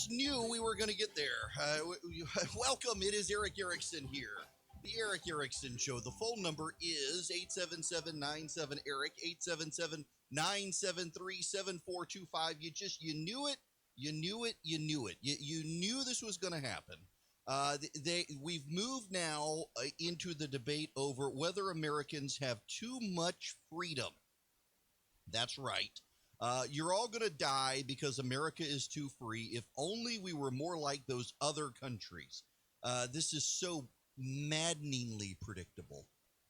just knew we were going to get there. Welcome. It is Erick Erickson here. The Erick Erickson Show. The phone number is 877-97-ERIC, 877-973-7425. You knew it. You knew it. You knew it. You knew this was going to happen. We've moved now into the debate over whether Americans have too much freedom. That's right. You're all going to die because America is too free. If only we were more like those other countries. This is so maddeningly predictable.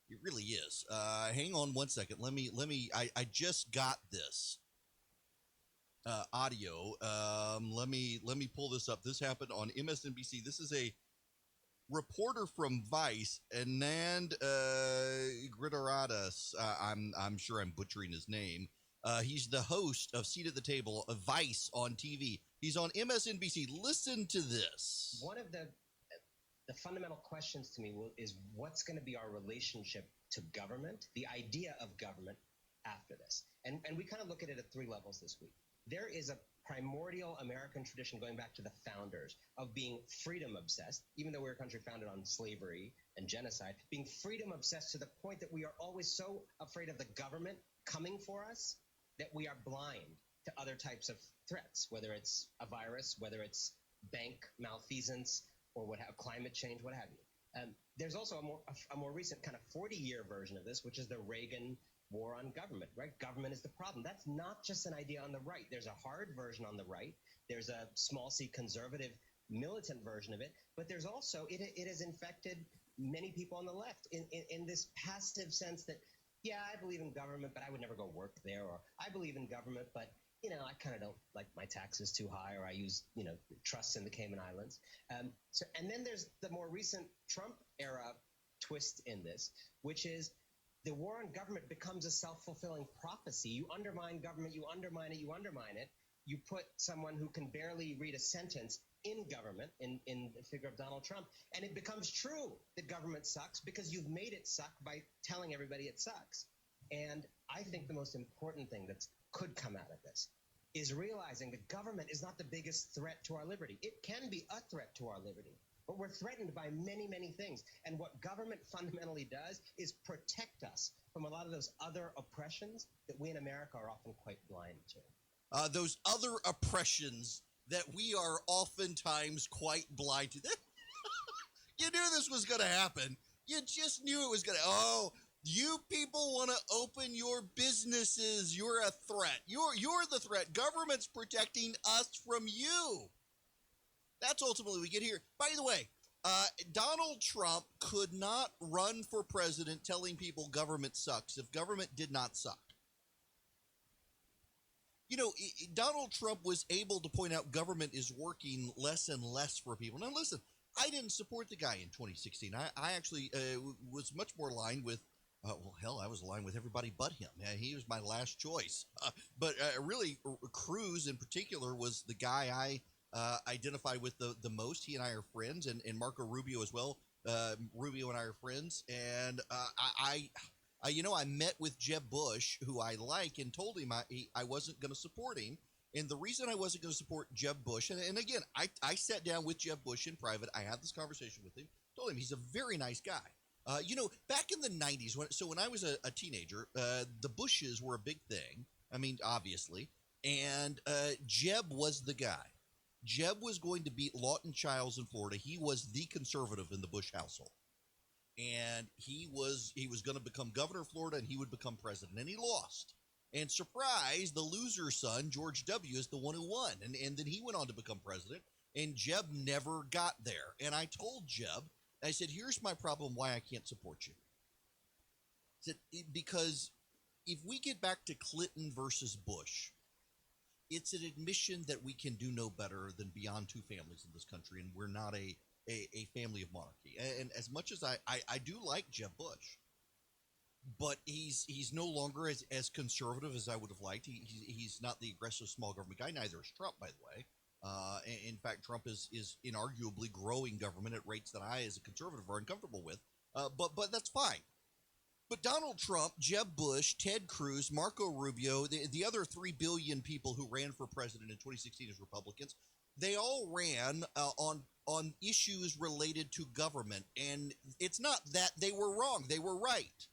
It really is. Hang on one second. I just got this audio. Let me pull this up. This happened on MSNBC. This is a reporter from Vice, Anand Gridaradas. I'm sure I'm butchering his name. He's the host of Seat at the Table of Vice on TV. He's on MSNBC. Listen to this. One of the fundamental questions to me is what's going to be our relationship to government, the idea of government after this. And we kind of look at it at three levels this week. There is a primordial American tradition going back to the founders of being freedom obsessed, even though we're a country founded on slavery and genocide, being freedom obsessed to the point that we are always so afraid of the government coming for us that we are blind to other types of threats, whether it's a virus, whether it's bank malfeasance, or climate change, what have you. There's also a more recent kind of 40-year version of this, which is the Reagan war on government, right? Government is the problem. That's not just an idea on the right. There's a hard version on the right. There's a small c conservative militant version of it. But there's also, it has infected many people on the left in this passive sense that, yeah, I believe in government, but I would never go work there. Or I believe in government, but I kind of don't like my taxes too high, or I use, trusts in the Cayman Islands. And then there's the more recent Trump era twist in this, which is the war on government becomes a self-fulfilling prophecy. You undermine government, you undermine it, you undermine it. You put someone who can barely read a sentence in government, in the figure of Donald Trump, and it becomes true that government sucks because you've made it suck by telling everybody it sucks. And I think the most important thing that could come out of this is realizing that government is not the biggest threat to our liberty. It can be a threat to our liberty, but we're threatened by many, many things. And what government fundamentally does is protect us from a lot of those other oppressions that we in America are often quite blind to. Those other oppressions that we are oftentimes quite blind to. You knew this was going to happen. You just knew it was going to. Oh, you people want to open your businesses. You're a threat. You're the threat. Government's protecting us from you. That's ultimately we get here. By the way, Donald Trump could not run for president telling people government sucks if government did not suck. Donald Trump was able to point out government is working less and less for people. Now, listen, I didn't support the guy in 2016. I actually was much more aligned with, I was aligned with everybody but him. He was my last choice. But really, Cruz in particular was the guy I identify with the most. He and I are friends, and Marco Rubio as well. Rubio and I are friends, and I met with Jeb Bush, who I like, and told him I wasn't going to support him. And the reason I wasn't going to support Jeb Bush, and again, I sat down with Jeb Bush in private. I had this conversation with him, told him he's a very nice guy. Back in the 90s, when I was a teenager, the Bushes were a big thing. I mean, obviously. And Jeb was the guy. Jeb was going to beat Lawton Chiles in Florida. He was the conservative in the Bush household. And he was going to become governor of Florida, and he would become president. And he lost. And surprise, the loser's son, George W., is the one who won. And then he went on to become president. And Jeb never got there. And I told Jeb, I said, here's my problem why I can't support you. I said, because if we get back to Clinton versus Bush, it's an admission that we can do no better than beyond two families in this country, and we're not a family of monarchy. And as much as I do like Jeb Bush, but he's no longer as conservative as I would have liked. He's not the aggressive small government guy. Neither is Trump, by the way. In fact, Trump is inarguably growing government at rates that I, as a conservative, are uncomfortable with. But that's fine. But Donald Trump, Jeb Bush, Ted Cruz, Marco Rubio, the other 3 billion people who ran for president in 2016 as Republicans, They all ran on issues related to government, and it's not that they were wrong; they were right.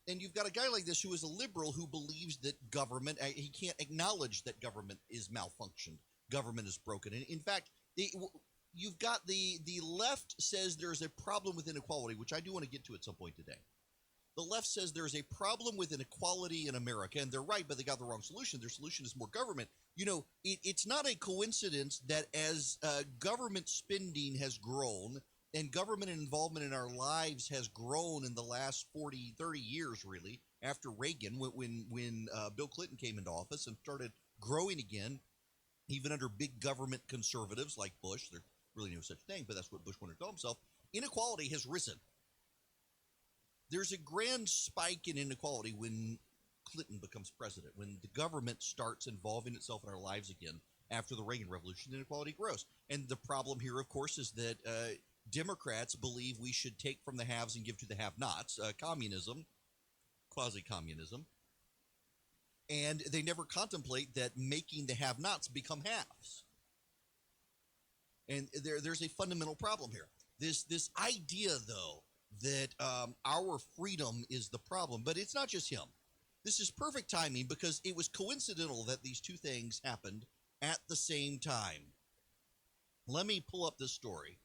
And you've got a guy like this who is a liberal who believes that government, he can't acknowledge that government is malfunctioned, government is broken. And in fact, you've got the left says there's a problem with inequality, which I do want to get to at some point today. The left says there's a problem with inequality in America, and they're right, but they got the wrong solution. Their solution is more government. It's not a coincidence that as government spending has grown and government involvement in our lives has grown in the last 40, 30 years, really, after Reagan, when Bill Clinton came into office and started growing again, even under big government conservatives like Bush. There's really no such thing, but that's what Bush wanted to call himself. Inequality has risen. There's a grand spike in inequality when Clinton becomes president, when the government starts involving itself in our lives again after the Reagan Revolution. Inequality grows. And the problem here, of course, is that Democrats believe we should take from the haves and give to the have-nots, communism, quasi-communism, and they never contemplate that making the have-nots become haves. And there's a fundamental problem here. This idea, though, that our freedom is the problem, but it's not just him. This is perfect timing because it was coincidental that these two things happened at the same time. Let me pull up this story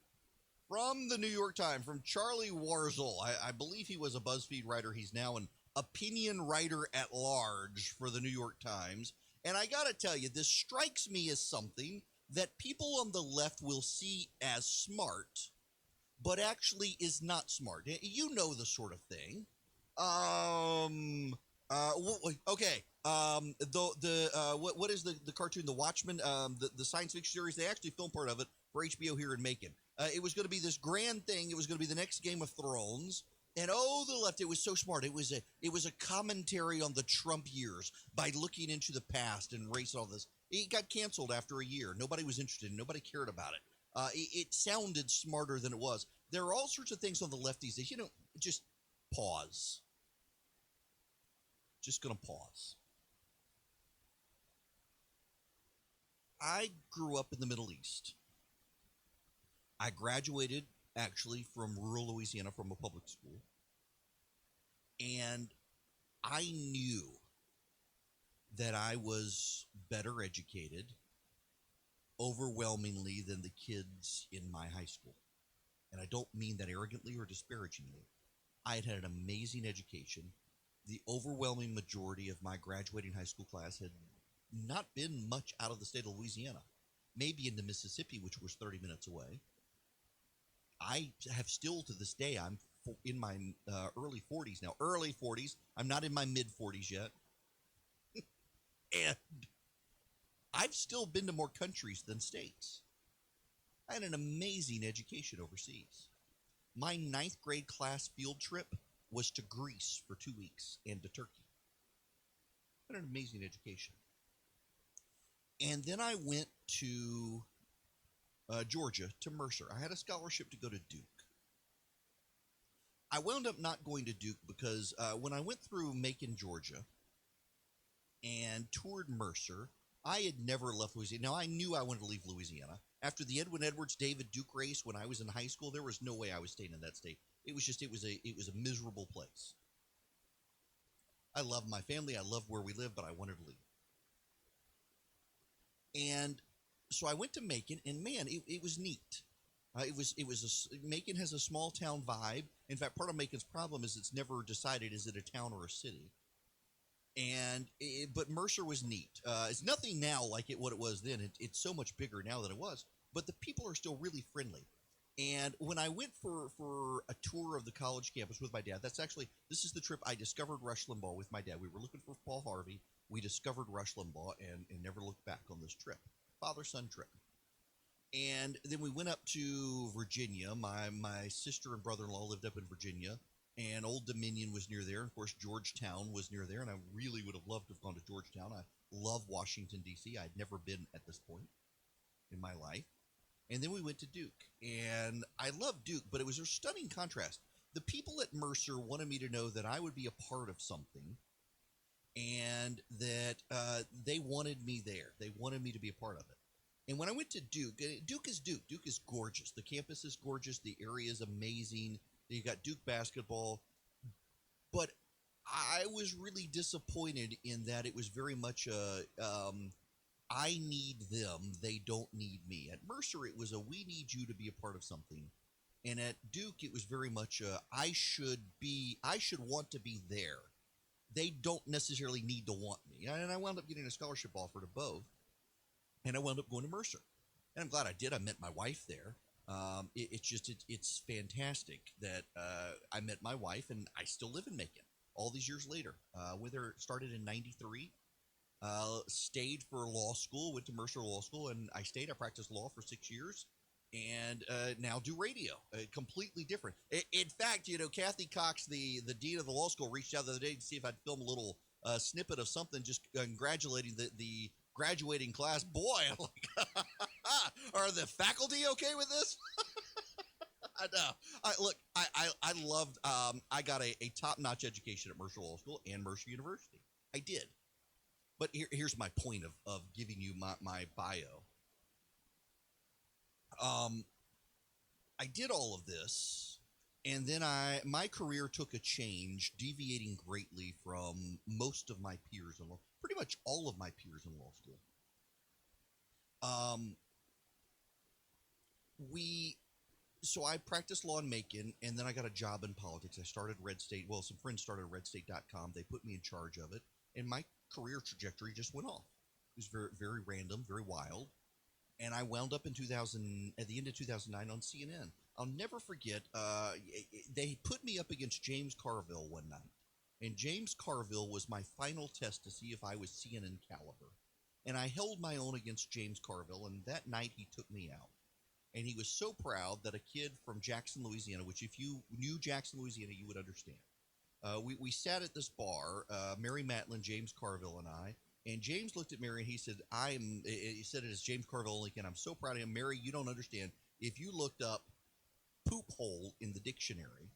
from the New York Times, from Charlie Warzel. I believe he was a BuzzFeed writer. He's now an opinion writer at large for the New York Times. And I got to tell you, this strikes me as something that people on the left will see as smart, but actually is not smart. You know the sort of thing. Okay. What is the cartoon, The Watchmen? The science fiction series. They actually filmed part of it for HBO here in Macon. It was going to be this grand thing. It was going to be the next Game of Thrones. And the left, it was so smart. It was a commentary on the Trump years by looking into the past and race and all this. It got canceled after a year. Nobody was interested. Nobody cared about it. It sounded smarter than it was. There are all sorts of things on the lefties that, just pause. Just going to pause. I grew up in the Middle East. I graduated, actually, from rural Louisiana from a public school. And I knew that I was better educated overwhelmingly than the kids in my high school. And I don't mean that arrogantly or disparagingly. I had an amazing education. The overwhelming majority of my graduating high school class had not been much out of the state of Louisiana, maybe into Mississippi, which was 30 minutes away. I have still, to this day, I'm in my early 40s now. Early 40s. I'm not in my mid-40s yet. And I've still been to more countries than states. I had an amazing education overseas. My 9th grade class field trip was to Greece for 2 weeks and to Turkey. I had an amazing education. And then I went to Georgia, to Mercer. I had a scholarship to go to Duke. I wound up not going to Duke because when I went through Macon, Georgia, and toured Mercer, I had never left Louisiana. Now, I knew I wanted to leave Louisiana. After the Edwin Edwards David Duke race when I was in high school, there was no way I was staying in that state. It was a miserable place. I love my family. I love where we live, but I wanted to leave. And so I went to Macon, and man, it was neat. Macon has a small town vibe. In fact, part of Macon's problem is it's never decided, is it a town or a city? But Mercer was neat. It's nothing now like what it was then. It's so much bigger now than it was. But the people are still really friendly. And when I went for a tour of the college campus with my dad, this is the trip I discovered Rush Limbaugh with my dad. We were looking for Paul Harvey. We discovered Rush Limbaugh and never looked back on this trip. Father-son trip. And then we went up to Virginia. My sister and brother-in-law lived up in Virginia. And Old Dominion was near there. Of course, Georgetown was near there, and I really would have loved to have gone to Georgetown. I love Washington, D.C. I'd never been at this point in my life. And then we went to Duke. And I love Duke, but it was a stunning contrast. The people at Mercer wanted me to know that I would be a part of something and that they wanted me there. They wanted me to be a part of it. And when I went to Duke, Duke is Duke. Duke is gorgeous. The campus is gorgeous. The area is amazing. You got Duke basketball. But I was really disappointed in that it was very much I need them, they don't need me. At Mercer, it was a we need you to be a part of something. And at Duke, it was very much I should want to be there. They don't necessarily need to want me. And I wound up getting a scholarship offer to both. And I wound up going to Mercer. And I'm glad I did. I met my wife there. It's fantastic that I met my wife, and I still live in Macon all these years later. With her, started in '93, stayed for law school, went to Mercer Law School, and I stayed. I practiced law for 6 years, and now do radio. Completely different. In fact, Kathy Cox, the dean of the law school, reached out the other day to see if I'd film a little snippet of something, just congratulating the graduating class. Boy, I'm like, are the faculty okay with this? I know. I loved. I got a top-notch education at Mercer Law School and Mercer University. I did. But here's my point of giving you my bio. I did all of this, and then my career took a change, deviating greatly from most of my peers in law, pretty much all of my peers in law school. So I practiced law in Macon, and then I got a job in politics. I started Red State. Well, some friends started RedState.com. They put me in charge of it, and my career trajectory just went off. It was very, very random, very wild. And I wound up at the end of 2009 on CNN. I'll never forget, they put me up against James Carville one night. And James Carville was my final test to see if I was CNN caliber. And I held my own against James Carville, and that night he took me out. And he was so proud that a kid from Jackson, Louisiana, which if you knew Jackson, Louisiana, you would understand. We sat at this bar, Mary Matlin, James Carville, and I. And James looked at Mary and he said, he said it as James Carville only can. I'm so proud of him. Mary, you don't understand. If you looked up poop hole in the dictionary,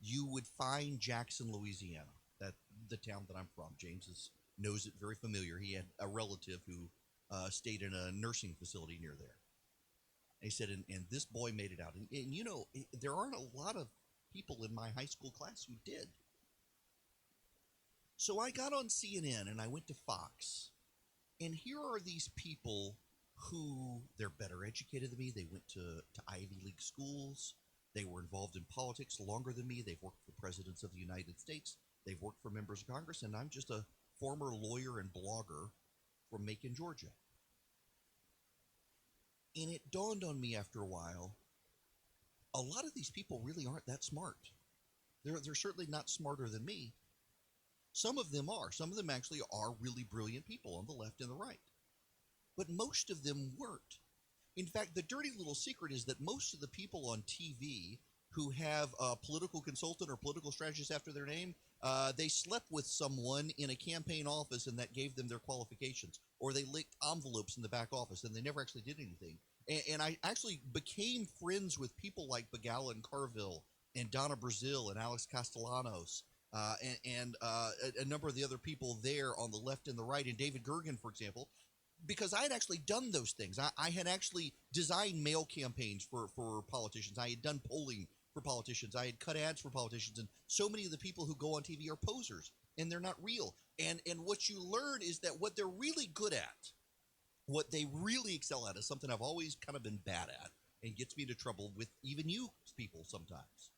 you would find Jackson, Louisiana, the town that I'm from. James knows it very familiar. He had a relative who stayed in a nursing facility near there. And he said, and this boy made it out. And there aren't a lot of people in my high school class who did. So I got on CNN and I went to Fox. And here are these people who, they're better educated than me. They went to Ivy League schools. They were involved in politics longer than me. They've worked for presidents of the United States. They've worked for members of Congress. And I'm just a former lawyer and blogger from Macon, Georgia. And it dawned on me after a while, a lot of these people really aren't that smart. They're certainly not smarter than me. Some of them are. Some of them actually are really brilliant people on the left and the right. But most of them weren't. In fact, the dirty little secret is that most of the people on TV who have a political consultant or political strategist after their name, they slept with someone in a campaign office and that gave them their qualifications. Or they licked envelopes in the back office and they never actually did anything. And I actually became friends with people like Begala and Carville and Donna Brazil and Alex Castellanos. And a number of the other people there on the left and the right, and David Gergen, for example, because I had actually done those things. I had actually designed mail campaigns for politicians. I had done polling for politicians. I had cut ads for politicians. And so many of the people who go on TV are posers, and they're not real. And what you learn is that what they're really good at, what they really excel at, is something I've always kind of been bad at and gets me into trouble with even you people sometimes.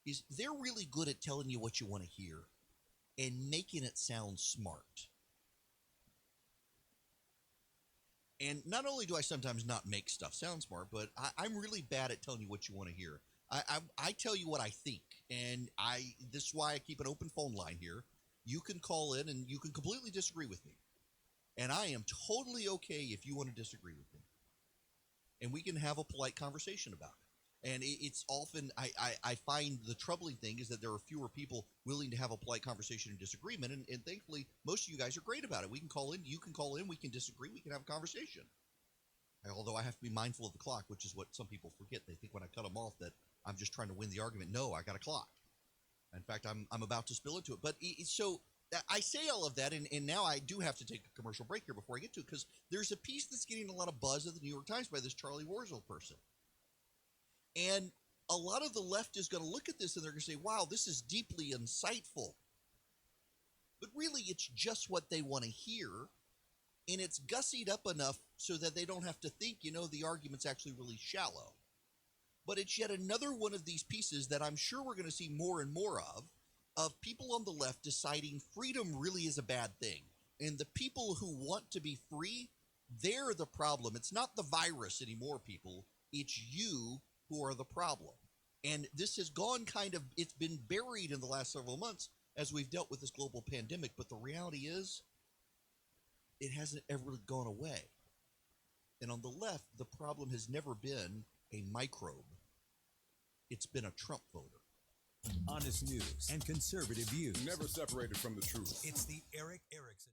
Is they're really good at telling you what you want to hear and making it sound smart. And not only do I sometimes not make stuff sound smart, but I'm really bad at telling you what you want to hear. I tell you what I think, and this is why I keep an open phone line here. You can call in and you can completely disagree with me. And I am totally okay if you want to disagree with me. And we can have a polite conversation about it. And it's often, I find the troubling thing is that there are fewer people willing to have a polite conversation and disagreement. And thankfully, most of you guys are great about it. We can call in, you can call in, we can disagree, we can have a conversation. Although I have to be mindful of the clock, which is what some people forget. They think when I cut them off that I'm just trying to win the argument. No, I got a clock. In fact, I'm about to spill into it. But so I say all of that, and now I do have to take a commercial break here before I get to it, because there's a piece that's getting a lot of buzz at the New York Times by this Charlie Warzel person. And a lot of the left is going to look at this and they're going to say, wow, this is deeply insightful. But really, it's just what they want to hear. And it's gussied up enough so that they don't have to think, the argument's actually really shallow. But it's yet another one of these pieces that I'm sure we're going to see more and more of people on the left deciding freedom really is a bad thing. And the people who want to be free, they're the problem. It's not the virus anymore, people. It's you who are the problem. And this has gone it's been buried in the last several months as we've dealt with this global pandemic. But the reality is, it hasn't ever gone away. And on the left, the problem has never been a microbe. It's been a Trump voter. Honest news and conservative views. Never separated from the truth. It's the Erick Erickson.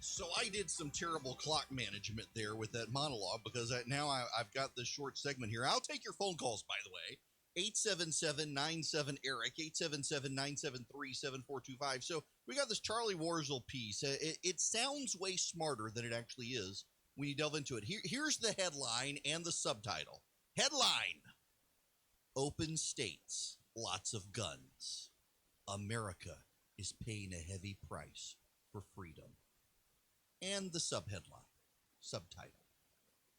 So I did some terrible clock management there with that monologue, because I've got this short segment here. I'll take your phone calls, by the way. 877-97-ERIC, 877-973-7425. So we got this Charlie Warzel piece. It sounds way smarter than it actually is when you delve into it. Here's the headline and the subtitle. Headline: Open states, lots of guns. America is paying a heavy price for freedom. And the subtitle: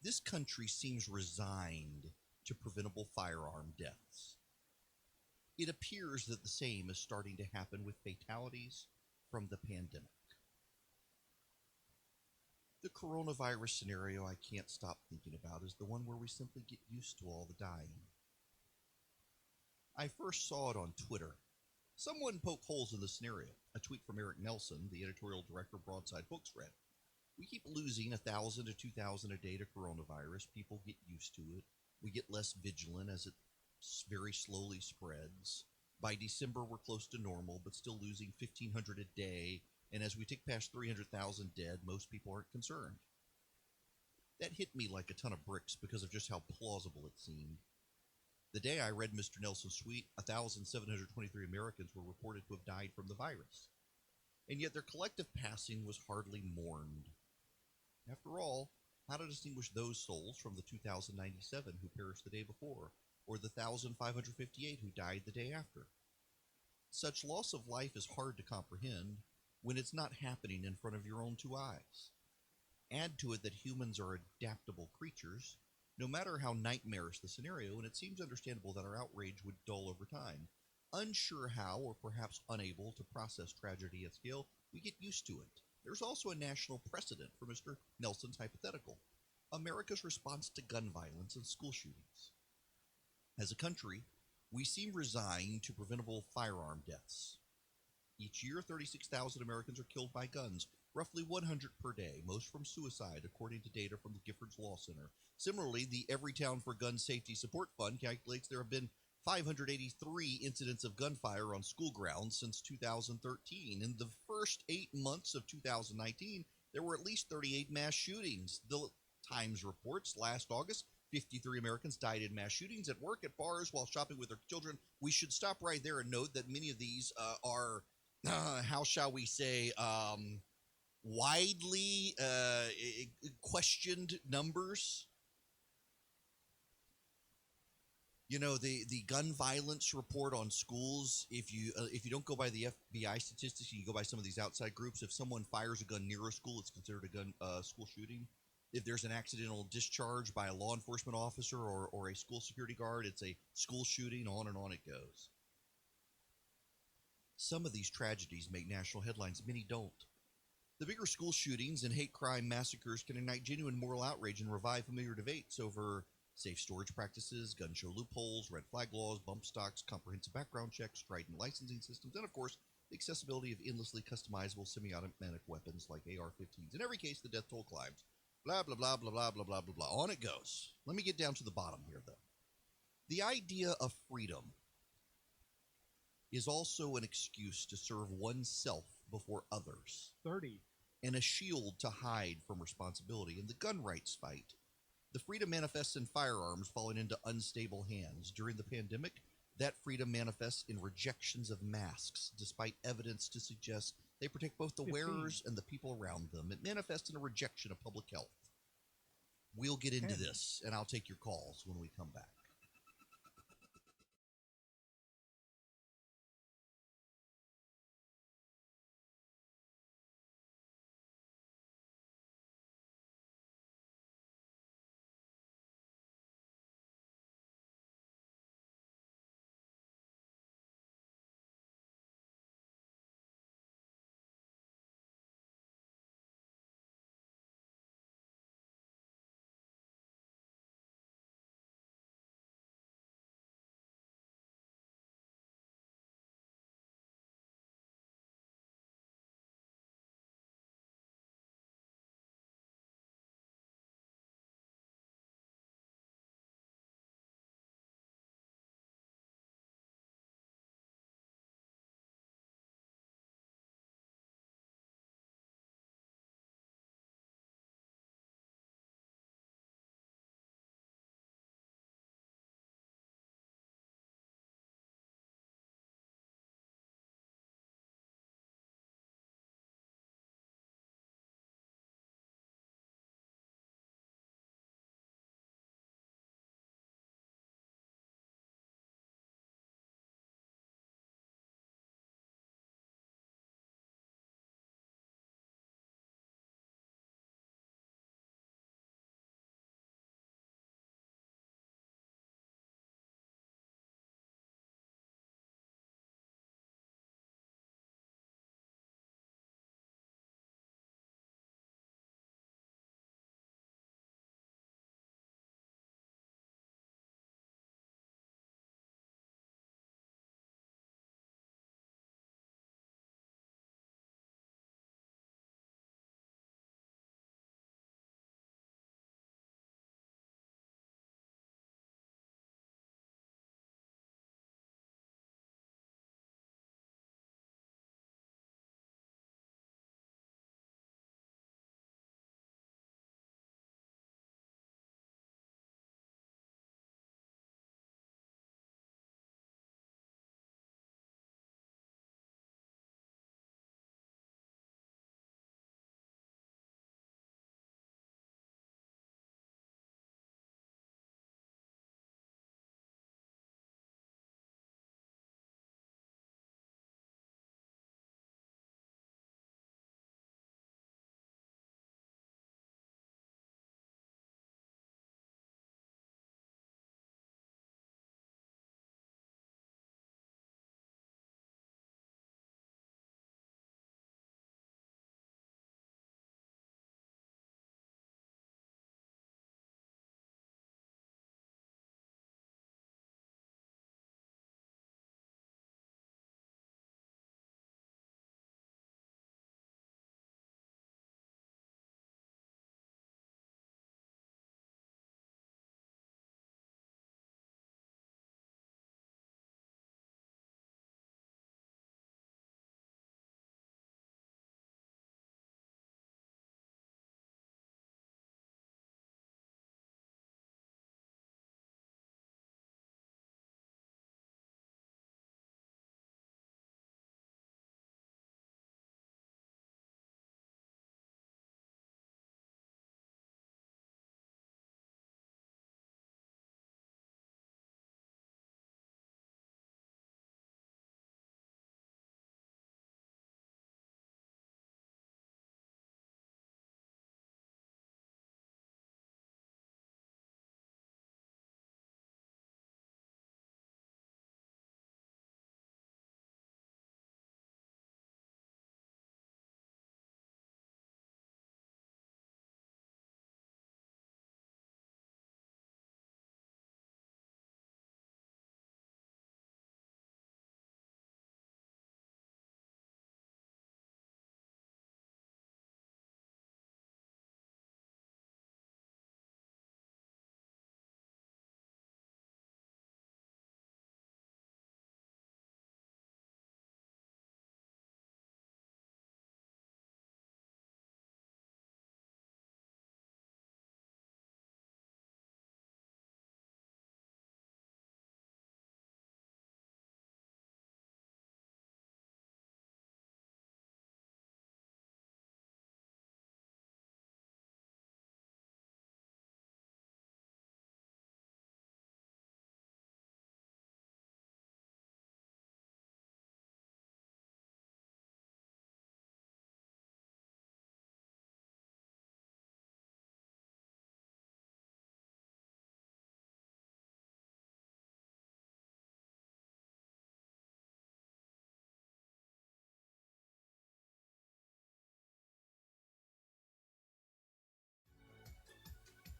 this country seems resigned to preventable firearm deaths. It appears that the same is starting to happen with fatalities from the pandemic. The coronavirus scenario I can't stop thinking about is the one where we simply get used to all the dying. I first saw it on Twitter. Someone poked holes in the scenario. A tweet from Erick Erickson, the editorial director of Broadside Books, read, "We keep losing 1,000 to 2,000 a day to coronavirus. People get used to it. We get less vigilant as it very slowly spreads. By December, we're close to normal, but still losing 1,500 a day. And as we tick past 300,000 dead, most people aren't concerned." That hit me like a ton of bricks because of just how plausible it seemed. The day I read Mr. Nelson's tweet, 1,723 Americans were reported to have died from the virus. And yet their collective passing was hardly mourned. After all, how to distinguish those souls from the 2,097 who perished the day before, or the 1,558 who died the day after? Such loss of life is hard to comprehend when it's not happening in front of your own two eyes. Add to it that humans are adaptable creatures, no matter how nightmarish the scenario, and it seems understandable that our outrage would dull over time. Unsure how, or perhaps unable to process tragedy at scale, we get used to it. There's also a national precedent for Mr. Nelson's hypothetical: America's response to gun violence and school shootings. As a country, we seem resigned to preventable firearm deaths. Each year, 36,000 Americans are killed by guns, roughly 100 per day, most from suicide, according to data from the Giffords Law Center. Similarly, the Everytown for Gun Safety Support Fund calculates there have been 583 incidents of gunfire on school grounds since 2013. In the first 8 months of 2019, there were at least 38 mass shootings. The Times reports last August, 53 Americans died in mass shootings at work, at bars, while shopping with their children. We should stop right there and note that many of these are, how shall we say, widely questioned numbers. You know, the gun violence report on schools, if you don't go by the FBI statistics, you go by some of these outside groups, if someone fires a gun near a school, it's considered a gun school shooting. If there's an accidental discharge by a law enforcement officer or a school security guard, it's a school shooting, on and on it goes. Some of these tragedies make national headlines, many don't. The bigger school shootings and hate crime massacres can ignite genuine moral outrage and revive familiar debates over safe storage practices, gun show loopholes, red flag laws, bump stocks, comprehensive background checks, strident licensing systems, and of course, the accessibility of endlessly customizable semi-automatic weapons like AR-15s. In every case, the death toll climbs. Blah, blah, blah, blah, blah, blah, blah, blah, blah. On it goes. Let me get down to the bottom here, though. The idea of freedom is also an excuse to serve oneself before others. 30. And a shield to hide from responsibility. In the gun rights fight, the freedom manifests in firearms falling into unstable hands. During the pandemic, that freedom manifests in rejections of masks, despite evidence to suggest they protect both the 15. wearers and the people around them. It manifests in a rejection of public health. We'll get into 10. this, and I'll take your calls when we come back.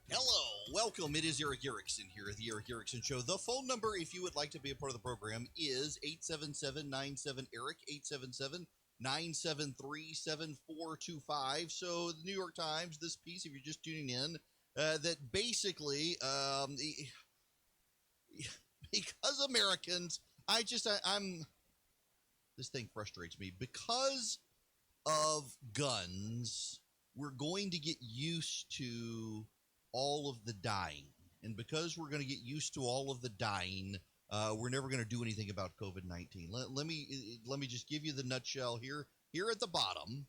Hello, welcome. It is Erick Erickson here at the Erick Erickson Show. The phone number, if you would like to be a part of the program, is 877-97-ERIC, 877-973-7425. So the New York Times, this piece, if you're just tuning in, that basically, because Americans, this thing frustrates me. Because of guns, we're going to get used to all of the dying. And because we're going to get used to all of the dying, we're never going to do anything about COVID-19. Let me just give you the nutshell here. Here at the bottom,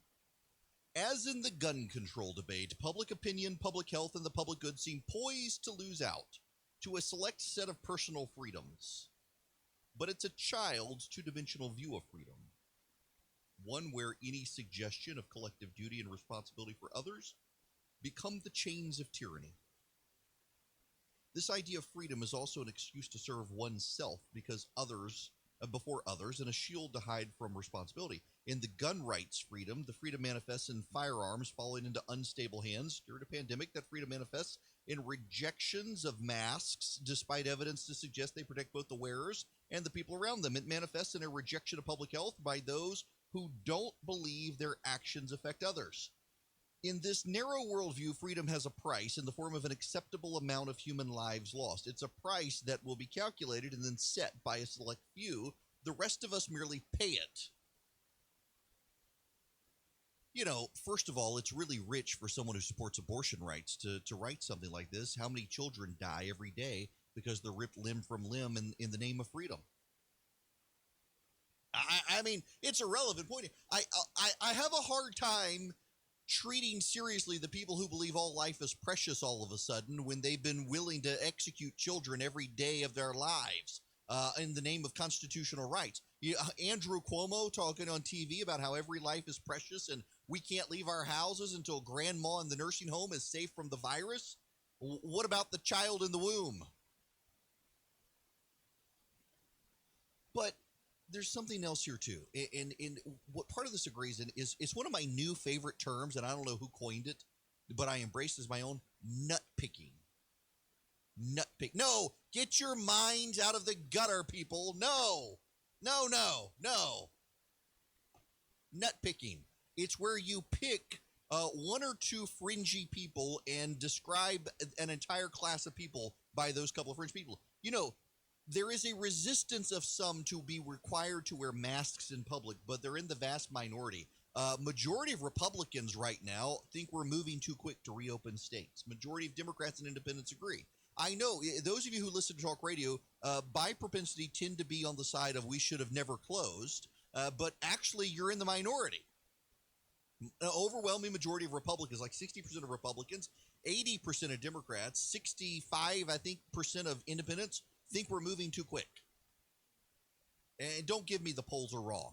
as in the gun control debate, public opinion, public health, and the public good seem poised to lose out to a select set of personal freedoms. But it's a child's two-dimensional view of freedom. One where any suggestion of collective duty and responsibility for others become the chains of tyranny. This idea of freedom is also an excuse to serve oneself before others, and a shield to hide from responsibility. In the gun rights freedom, the freedom manifests in firearms falling into unstable hands. During a pandemic, that freedom manifests in rejections of masks, despite evidence to suggest they protect both the wearers and the people around them. It manifests in a rejection of public health by those who don't believe their actions affect others. In this narrow worldview, freedom has a price in the form of an acceptable amount of human lives lost. It's a price that will be calculated and then set by a select few. The rest of us merely pay it. You know, first of all, it's really rich for someone who supports abortion rights to write something like this. How many children die every day because they're ripped limb from limb in the name of freedom? I mean, it's a relevant point. I have a hard time treating seriously the people who believe all life is precious all of a sudden when they've been willing to execute children every day of their lives in the name of constitutional rights. Andrew Cuomo talking on TV about how every life is precious and we can't leave our houses until grandma in the nursing home is safe from the virus. What about the child in the womb? But there's something else here too, and what part of this agrees in is it's one of my new favorite terms, and I don't know who coined it, but I embrace as my own: nut picking. Nut pick. No, get your minds out of the gutter, people. No. Nut picking. It's where you pick one or two fringy people and describe an entire class of people by those couple of fringe people. You know, there is a resistance of some to be required to wear masks in public, but they're in the vast minority. Majority of Republicans right now think we're moving too quick to reopen states. Majority of Democrats and independents agree. I know those of you who listen to talk radio, by propensity, tend to be on the side of we should have never closed, but actually you're in the minority. An overwhelming majority of Republicans, like 60% of Republicans, 80% of Democrats, 65, I think, percent of independents think we're moving too quick. And don't give me the polls are wrong.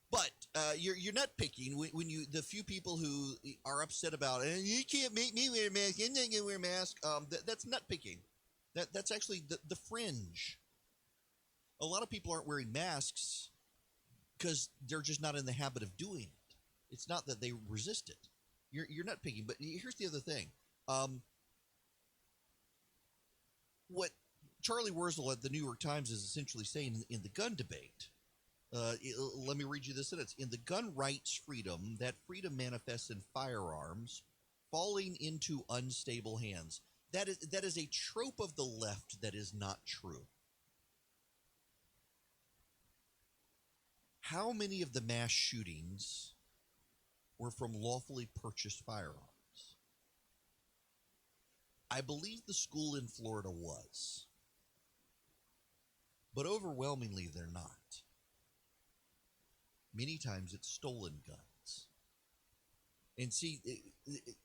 But you're nut picking when the few people who are upset about it, you can't make me wear a mask, I'm not going to wear a mask. That's nut picking. That's actually the fringe. A lot of people aren't wearing masks because they're just not in the habit of doing it. It's not that they resist it. You're nut picking. But here's the other thing. What Charlie Wurzel at the New York Times is essentially saying in the gun debate, let me read you this sentence. In the gun rights freedom, that freedom manifests in firearms falling into unstable hands. That is a trope of the left that is not true. How many of the mass shootings were from lawfully purchased firearms? I believe the school in Florida was, but overwhelmingly they're not. Many times it's stolen guns. And see,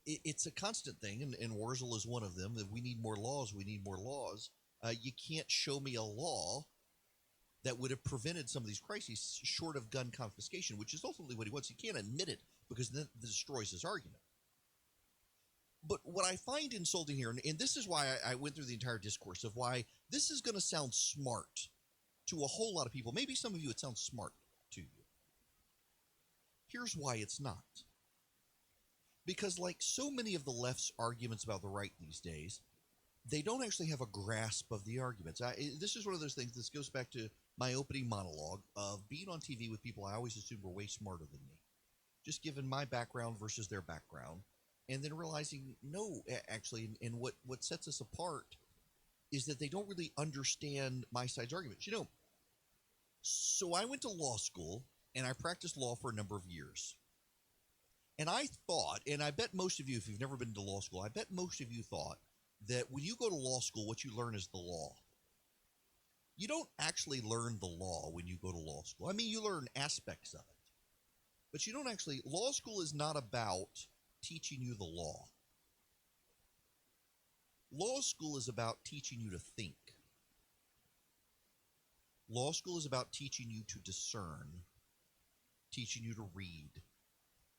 it's a constant thing, and Wurzel is one of them, that we need more laws, You can't show me a law that would have prevented some of these crises short of gun confiscation, which is ultimately what he wants. He can't admit it because then it destroys his argument. But what I find insulting here, and this is why I went through the entire discourse of why this is going to sound smart to a whole lot of people. Maybe some of you it sounds smart to you. Here's why it's not. Because, like so many of the left's arguments about the right these days, they don't actually have a grasp of the arguments. This is one of those things. This goes back to my opening monologue of being on TV with people I always assumed were way smarter than me, just given my background versus their background, and then realizing no, actually, and what sets us apart is that they don't really understand my side's arguments. So I went to law school and I practiced law for a number of years. And I thought, and I bet most of you, if you've never been to law school, I bet most of you thought that when you go to law school, what you learn is the law. You don't actually learn the law when you go to law school. I mean, you learn aspects of it. But you don't actually, law school is not about teaching you the law. Law school is about teaching you to think. Law school is about teaching you to discern, teaching you to read,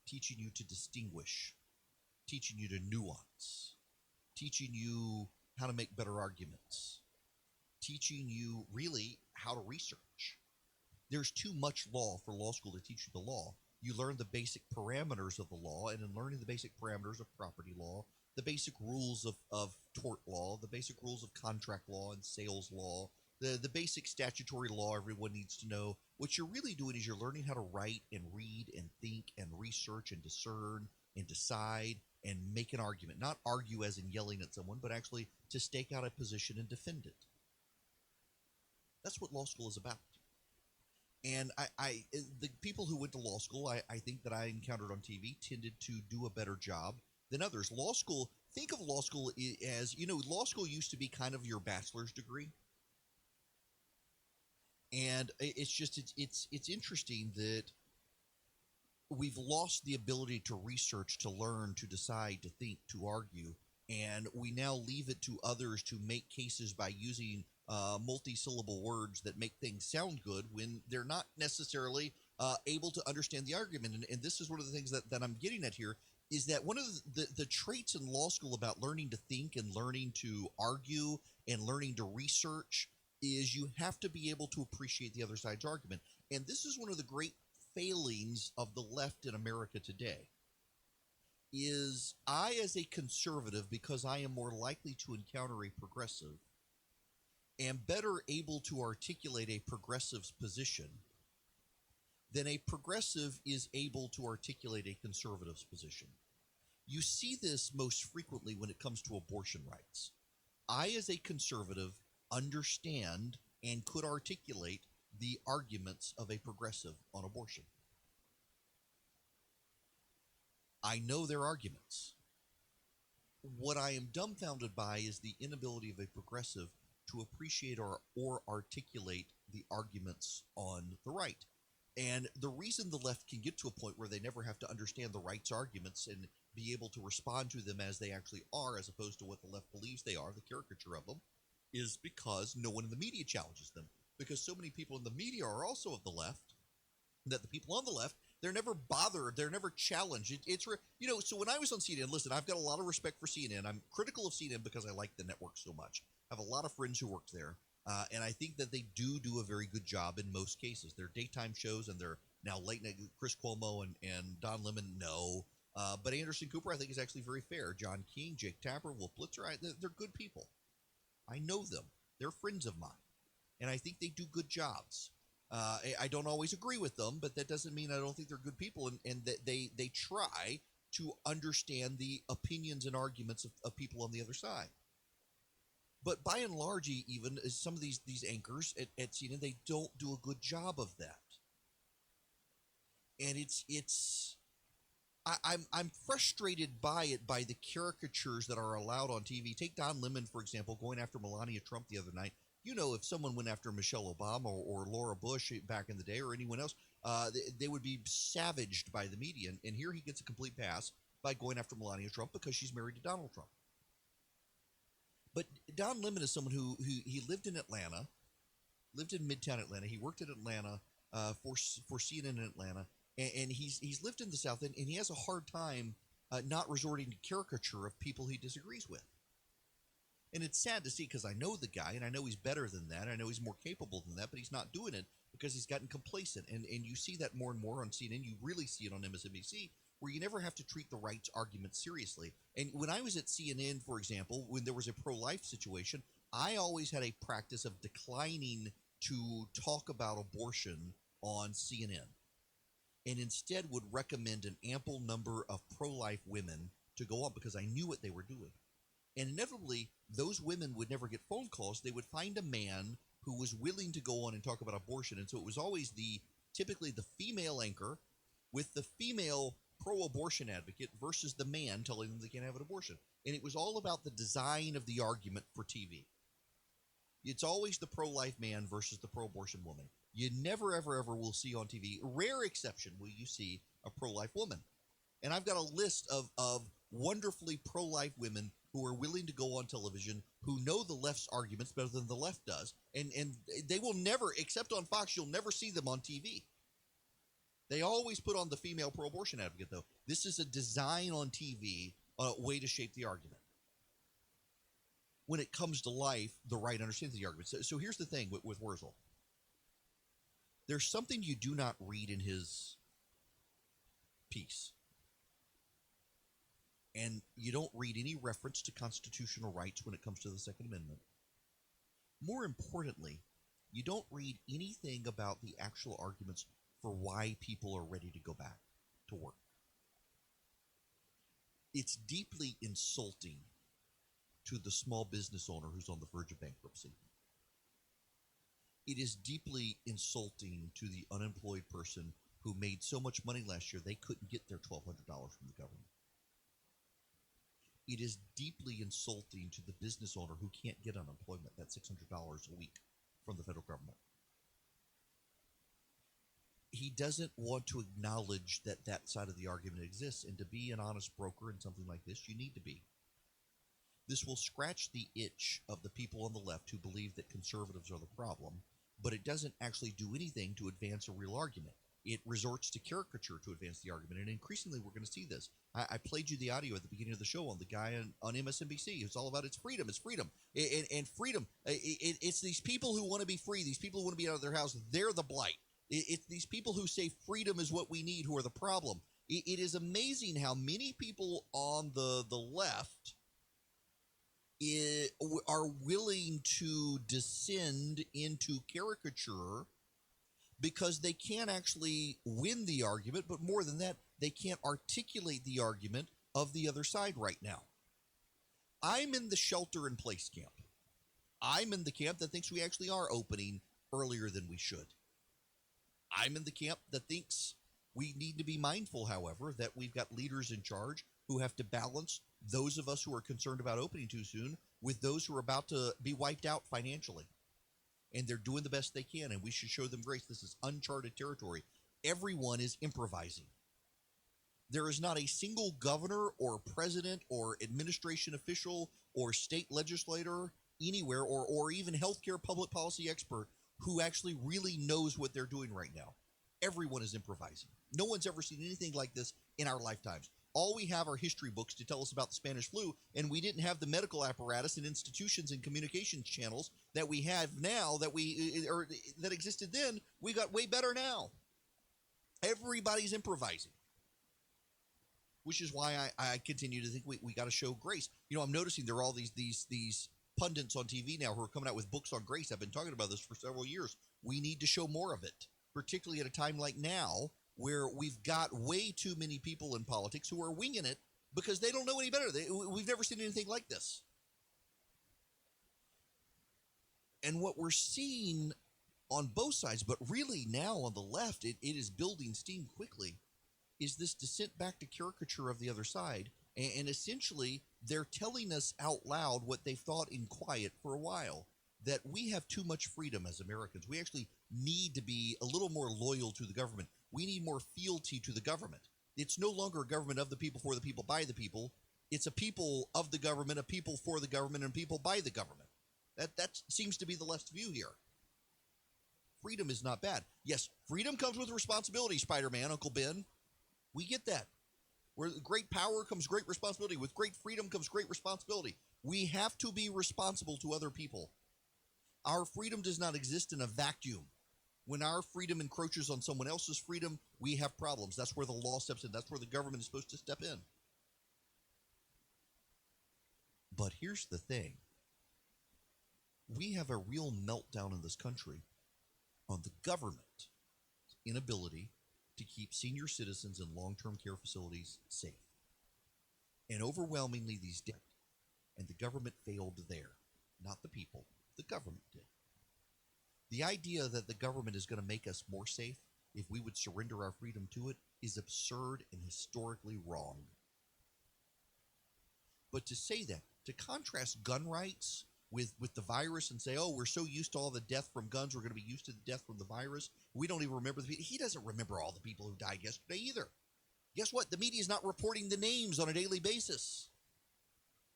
teaching you to distinguish, teaching you to nuance, teaching you how to make better arguments, teaching you really how to research. There's too much law for law school to teach you the law. You learn the basic parameters of the law, and in learning the basic parameters of property law, the basic rules of tort law, the basic rules of contract law and sales law, the basic statutory law everyone needs to know, what you're really doing is you're learning how to write and read and think and research and discern and decide and make an argument. Not argue as in yelling at someone, but actually to stake out a position and defend it. That's what law school is about. And the people who went to law school, I think that I encountered on TV, tended to do a better job than others. Law school, think of law school as, law school used to be kind of your bachelor's degree. And it's interesting that we've lost the ability to research, to learn, to decide, to think, to argue, and we now leave it to others to make cases by using multi-syllable words that make things sound good when they're not necessarily able to understand the argument. And this is one of the things that I'm getting at here, is that one of the traits in law school about learning to think and learning to argue and learning to research is you have to be able to appreciate the other side's argument. And this is one of the great failings of the left in America today, is I, as a conservative, because I am more likely to encounter a progressive, am better able to articulate a progressive's position than a progressive is able to articulate a conservative's position. You see this most frequently when it comes to abortion rights. I, as a conservative, understand and could articulate the arguments of a progressive on abortion. I know their arguments. What I am dumbfounded by is the inability of a progressive to appreciate or articulate the arguments on the right. And the reason the left can get to a point where they never have to understand the right's arguments and be able to respond to them as they actually are, as opposed to what the left believes they are, the caricature of them, is because no one in the media challenges them. Because so many people in the media are also of the left, that the people on the left, they're never bothered, they're never challenged. So when I was on CNN, listen, I've got a lot of respect for CNN. I'm critical of CNN because I like the network so much. I have a lot of friends who work there, and I think that they do a very good job in most cases. Their daytime shows and their now late night, Chris Cuomo and Don Lemon, no. But Anderson Cooper, I think, is actually very fair. John King, Jake Tapper, Wolf Blitzer, they're good people. I know them. They're friends of mine. And I think they do good jobs. I don't always agree with them, but that doesn't mean I don't think they're good people, and that they try to understand the opinions and arguments of people on the other side. But by and large, even some of these anchors at CNN, they don't do a good job of that. And I'm frustrated by it, by the caricatures that are allowed on TV. Take Don Lemon, for example, going after Melania Trump the other night. If someone went after Michelle Obama or Laura Bush back in the day, or anyone else, they would be savaged by the media. And here he gets a complete pass by going after Melania Trump because she's married to Donald Trump. But Don Lemon is someone who he lived in Atlanta, lived in Midtown Atlanta. He worked in Atlanta for CNN in Atlanta, and he's lived in the South, and he has a hard time not resorting to caricature of people he disagrees with. And it's sad to see, because I know the guy, and I know he's better than that. I know he's more capable than that, but he's not doing it because he's gotten complacent. And you see that more and more on CNN. You really see it on MSNBC, where you never have to treat the rights argument seriously. And when I was at CNN, for example, when there was a pro-life situation, I always had a practice of declining to talk about abortion on CNN, and instead would recommend an ample number of pro-life women to go on because I knew what they were doing. And inevitably, those women would never get phone calls. They would find a man who was willing to go on and talk about abortion. And so it was always typically the female anchor with the female pro-abortion advocate versus the man telling them they can't have an abortion. And it was all about the design of the argument for TV. It's always the pro-life man versus the pro-abortion woman. You never, ever, ever will see on TV, rare exception, will you see a pro-life woman. And I've got a list of wonderfully pro-life women who are willing to go on television, who know the left's arguments better than the left does, and they will never, except on Fox, you'll never see them on TV. They always put on the female pro-abortion advocate, though. This is a design on TV, way to shape the argument. When it comes to life, the right understands the argument. So here's the thing with Wurzel. There's something you do not read in his piece. And you don't read any reference to constitutional rights when it comes to the Second Amendment. More importantly, you don't read anything about the actual arguments for why people are ready to go back to work. It's deeply insulting to the small business owner who's on the verge of bankruptcy. It is deeply insulting to the unemployed person who made so much money last year they couldn't get their $1,200 from the government. It is deeply insulting to the business owner who can't get unemployment, that $600 a week from the federal government. He doesn't want to acknowledge that that side of the argument exists, and to be an honest broker in something like this, you need to be. This will scratch the itch of the people on the left who believe that conservatives are the problem, but it doesn't actually do anything to advance a real argument. It resorts to caricature to advance the argument, and increasingly we're going to see this. I played you the audio at the beginning of the show on the guy on MSNBC. It's all about it's freedom, and freedom. It's these people who want to be free, these people who want to be out of their house. They're the blight. It's these people who say freedom is what we need who are the problem. It is amazing how many people on the left are willing to descend into caricature because they can't actually win the argument, but more than that, they can't articulate the argument of the other side right now. I'm in the shelter-in-place camp. I'm in the camp that thinks we actually are opening earlier than we should. I'm in the camp that thinks we need to be mindful, however, that we've got leaders in charge who have to balance those of us who are concerned about opening too soon with those who are about to be wiped out financially. And they're doing the best they can, and we should show them grace. This is uncharted territory. Everyone is improvising. There is not a single governor or president or administration official or state legislator anywhere or even healthcare public policy expert who actually really knows what they're doing right now. Everyone is improvising. No one's ever seen anything like this in our lifetimes. All we have are history books to tell us about the Spanish flu, and we didn't have the medical apparatus and institutions and communications channels that we have now that existed then. We got way better now. Everybody's improvising, which is why I continue to think we got to show grace. You know, I'm noticing there are all these pundits on TV now who are coming out with books on grace. I've been talking about this for several years. We need to show more of it, particularly at a time like now, where we've got way too many people in politics who are winging it because they don't know any better. We've never seen anything like this. And what we're seeing on both sides, but really now on the left, it is building steam quickly, is this descent back to caricature of the other side. And essentially, they're telling us out loud what they've thought in quiet for a while, that we have too much freedom as Americans. We actually need to be a little more loyal to the government. We need more fealty to the government. It's no longer a government of the people, for the people, by the people. It's a people of the government, a people for the government, and people by the government. That seems to be the left's view here. Freedom is not bad. Yes, freedom comes with responsibility, Spider-Man, Uncle Ben. We get that. Where great power comes great responsibility. With great freedom comes great responsibility. We have to be responsible to other people. Our freedom does not exist in a vacuum. When our freedom encroaches on someone else's freedom, we have problems. That's where the law steps in. That's where the government is supposed to step in. But here's the thing. We have a real meltdown in this country on the government's inability to keep senior citizens in long-term care facilities safe. And overwhelmingly, these did. And the government failed there. Not the people. The government did. The idea that the government is going to make us more safe if we would surrender our freedom to it is absurd and historically wrong. But to say that, to contrast gun rights with the virus and say, oh, we're so used to all the death from guns, we're going to be used to the death from the virus. We don't even remember the people. He doesn't remember all the people who died yesterday either. Guess what? The media is not reporting the names on a daily basis.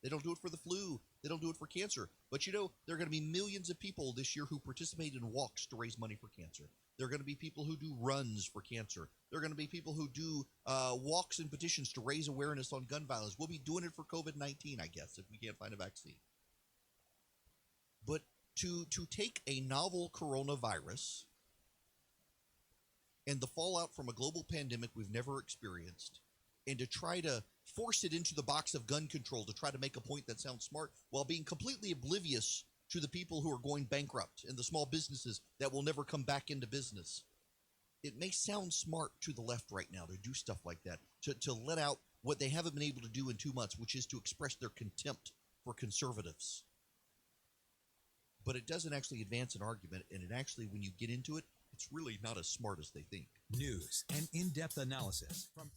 They don't do it for the flu. They don't do it for cancer. But you know, there are going to be millions of people this year who participate in walks to raise money for cancer. There are going to be people who do runs for cancer. There are going to be people who do walks and petitions to raise awareness on gun violence. We'll be doing it for COVID-19, I guess, if we can't find a vaccine. But to take a novel coronavirus and the fallout from a global pandemic we've never experienced, and to try to force it into the box of gun control to try to make a point that sounds smart while being completely oblivious to the people who are going bankrupt and the small businesses that will never come back into business. It may sound smart to the left right now to do stuff like that, to let out what they haven't been able to do in 2 months, which is to express their contempt for conservatives. But it doesn't actually advance an argument, and it actually, when you get into it, it's really not as smart as they think. News and in-depth analysis from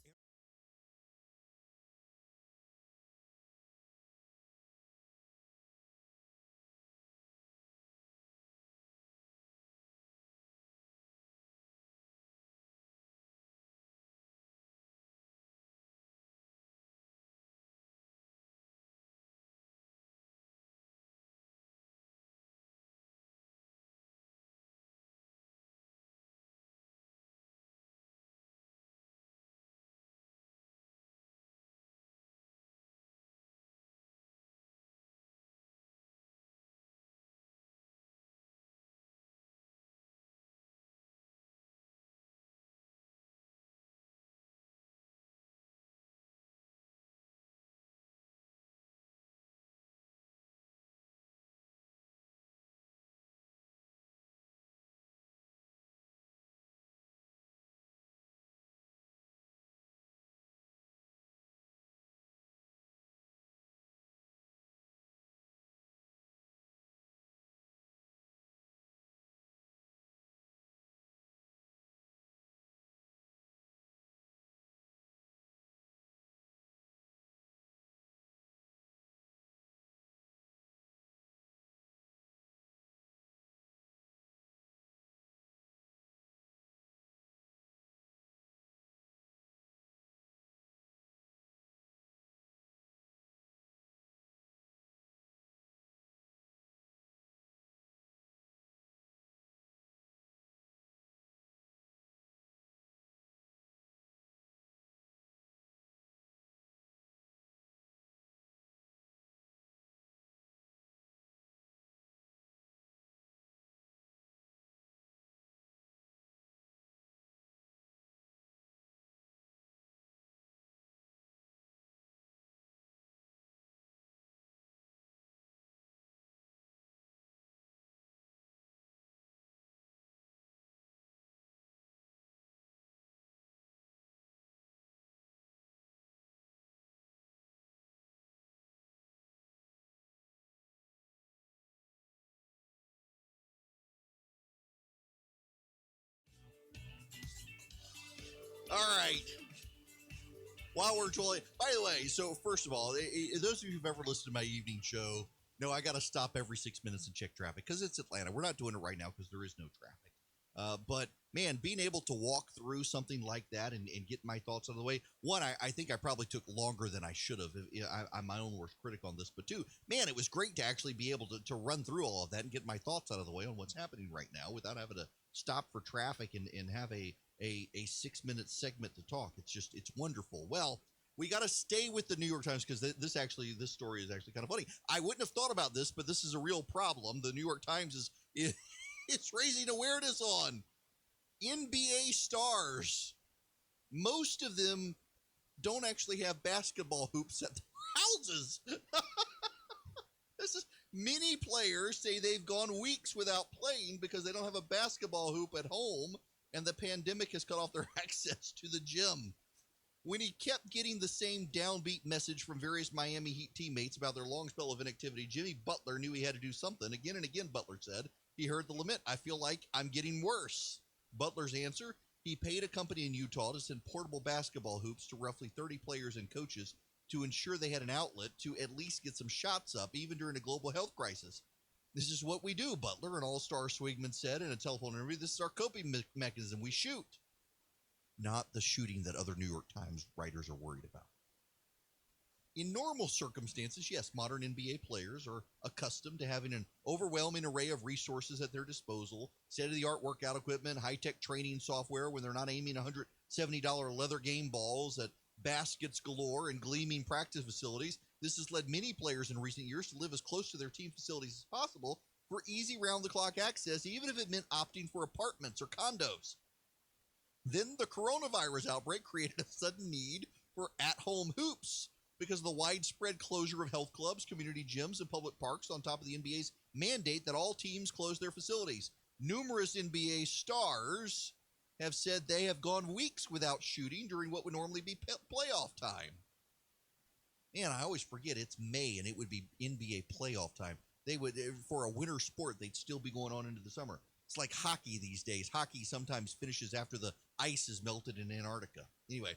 All right. While we're totally, by the way, so first of all, those of you who've ever listened to my evening show know I got to stop every 6 minutes and check traffic because it's Atlanta. We're not doing it right now because there is no traffic. But man, being able to walk through something like that and get my thoughts out of the way. One, I think I probably took longer than I should have. I'm my own worst critic on this. But two, man, it was great to actually be able to run through all of that and get my thoughts out of the way on what's happening right now without having to stop for traffic and have a 6-minute segment to talk. It's wonderful. Well, we got to stay with the New York Times because this story is actually kind of funny. I wouldn't have thought about this, but this is a real problem. The New York Times is it's raising awareness on NBA stars. Most of them don't actually have basketball hoops at their houses. This is many players say they've gone weeks without playing because they don't have a basketball hoop at home, and the pandemic has cut off their access to the gym. When he kept getting the same downbeat message from various Miami Heat teammates about their long spell of inactivity, Jimmy Butler knew he had to do something. Again and again, Butler said. He heard the lament, "I feel like I'm getting worse." Butler's answer, he paid a company in Utah to send portable basketball hoops to roughly 30 players and coaches to ensure they had an outlet to at least get some shots up, even during a global health crisis. "This is what we do," Butler, an all-star swingman, said in a telephone interview. "This is our coping mechanism. We shoot." Not the shooting that other New York Times writers are worried about. In normal circumstances, yes, modern NBA players are accustomed to having an overwhelming array of resources at their disposal, state-of-the-art workout equipment, high-tech training software when they're not aiming $170 leather game balls at baskets galore and gleaming practice facilities. This has led many players in recent years to live as close to their team facilities as possible for easy round-the-clock access, even if it meant opting for apartments or condos. Then the coronavirus outbreak created a sudden need for at-home hoops because of the widespread closure of health clubs, community gyms, and public parks on top of the NBA's mandate that all teams close their facilities. Numerous NBA stars have said they have gone weeks without shooting during what would normally be playoff time. Man, I always forget it's May and it would be NBA playoff time. They would, for a winter sport, they'd still be going on into the summer. It's like hockey these days. Hockey sometimes finishes after the ice is melted in Antarctica. Anyway,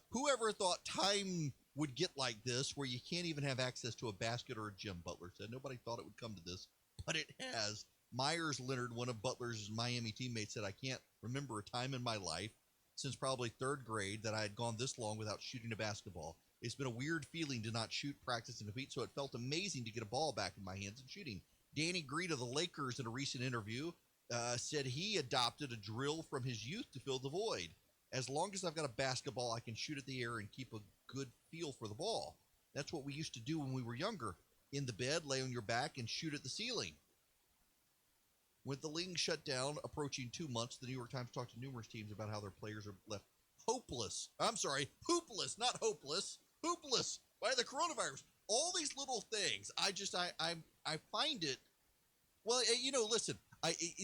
whoever thought time would get like this, where you can't even have access to a basket or a gym, Butler said. Nobody thought it would come to this, but it has. Myers Leonard, one of Butler's Miami teammates, said, "I can't remember a time in my life since probably third grade that I had gone this long without shooting a basketball. It's been a weird feeling to not shoot, practice, and compete, so it felt amazing to get a ball back in my hands and shooting." Danny Green of the Lakers, in a recent interview, said he adopted a drill from his youth to fill the void. "As long as I've got a basketball, I can shoot at the air and keep a good feel for the ball. That's what we used to do when we were younger. In the bed, lay on your back, and shoot at the ceiling." With the league shut down, approaching 2 months, the New York Times talked to numerous teams about how their players are left hoopless, not hopeless, hoopless by the coronavirus. All these little things, I find it, well, listen,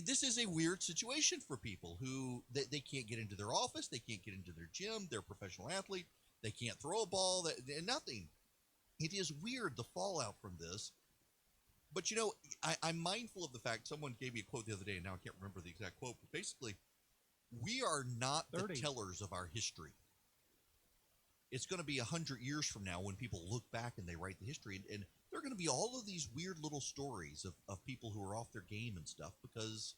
this is a weird situation for people who, they can't get into their office, they can't get into their gym, they're a professional athlete, they can't throw a ball, nothing. It is weird, the fallout from this. But, I'm mindful of the fact, someone gave me a quote the other day, and now I can't remember the exact quote, but basically, we are not the tellers of our history. It's going to be 100 years from now when people look back and they write the history, and there are going to be all of these weird little stories of people who are off their game and stuff because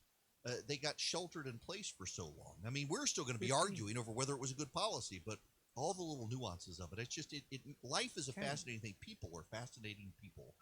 they got sheltered in place for so long. I mean, we're still going to be arguing over whether it was a good policy, but all the little nuances of it, it's just, life is a fascinating thing. People are fascinating people.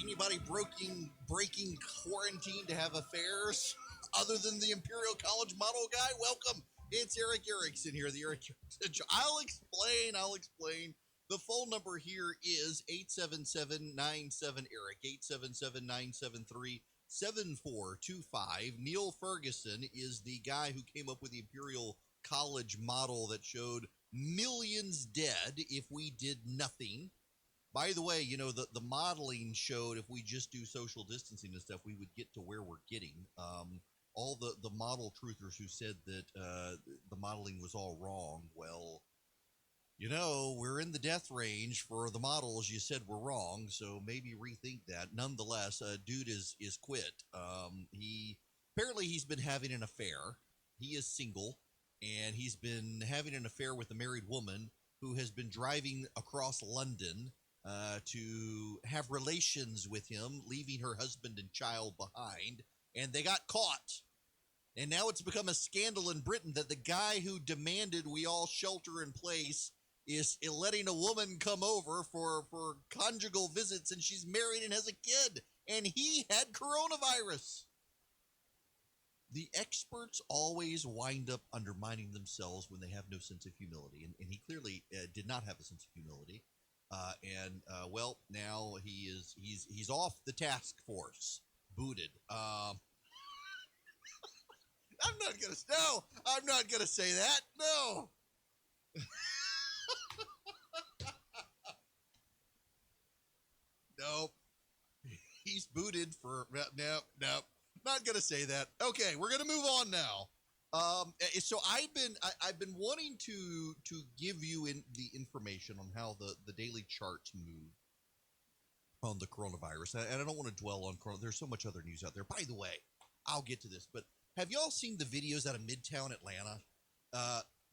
Anybody breaking quarantine to have affairs other than the Imperial College model guy? Welcome. It's Erick Erickson here, the Erick Erickson. I'll explain. The phone number here is 877-97-ERIC, 877-973-7425. Neil Ferguson is the guy who came up with the Imperial College model that showed millions dead if we did nothing. By the way, you know, the modeling showed if we just do social distancing and stuff, we would get to where we're getting. All the model truthers who said that the modeling was all wrong, well, you know, we're in the death range for the models you said were wrong, so maybe rethink that. Nonetheless, dude is quit. He's been having an affair. He is single, and he's been having an affair with a married woman who has been driving across London to have relations with him, leaving her husband and child behind, and they got caught. And now it's become a scandal in Britain that the guy who demanded we all shelter in place is letting a woman come over for conjugal visits, and she's married and has a kid, and he had coronavirus. The experts always wind up undermining themselves when they have no sense of humility, and he clearly did not have a sense of humility. Well, now he's off the task force, booted. I'm not gonna say that. No. Nope. He's booted for no. Not gonna say that. Okay, we're gonna move on now. So I've been wanting to give you the information on how the daily charts move on the coronavirus, and I don't want to dwell on corona. There's so much other news out there. By the way, I'll get to this, but have y'all seen the videos out of Midtown Atlanta?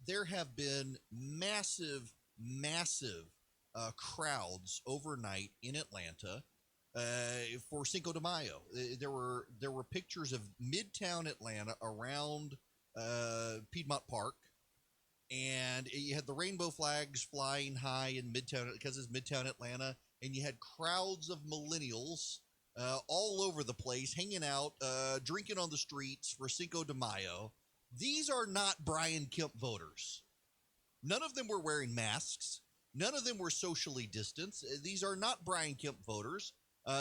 There have been massive crowds overnight in Atlanta for Cinco de Mayo. There were pictures of Midtown Atlanta around Piedmont Park, and you had the rainbow flags flying high in Midtown because it's Midtown Atlanta, and you had crowds of millennials all over the place hanging out, drinking on the streets for Cinco de Mayo. These are not Brian Kemp voters. None of them were wearing masks. None of them were socially distanced. These are not Brian Kemp voters.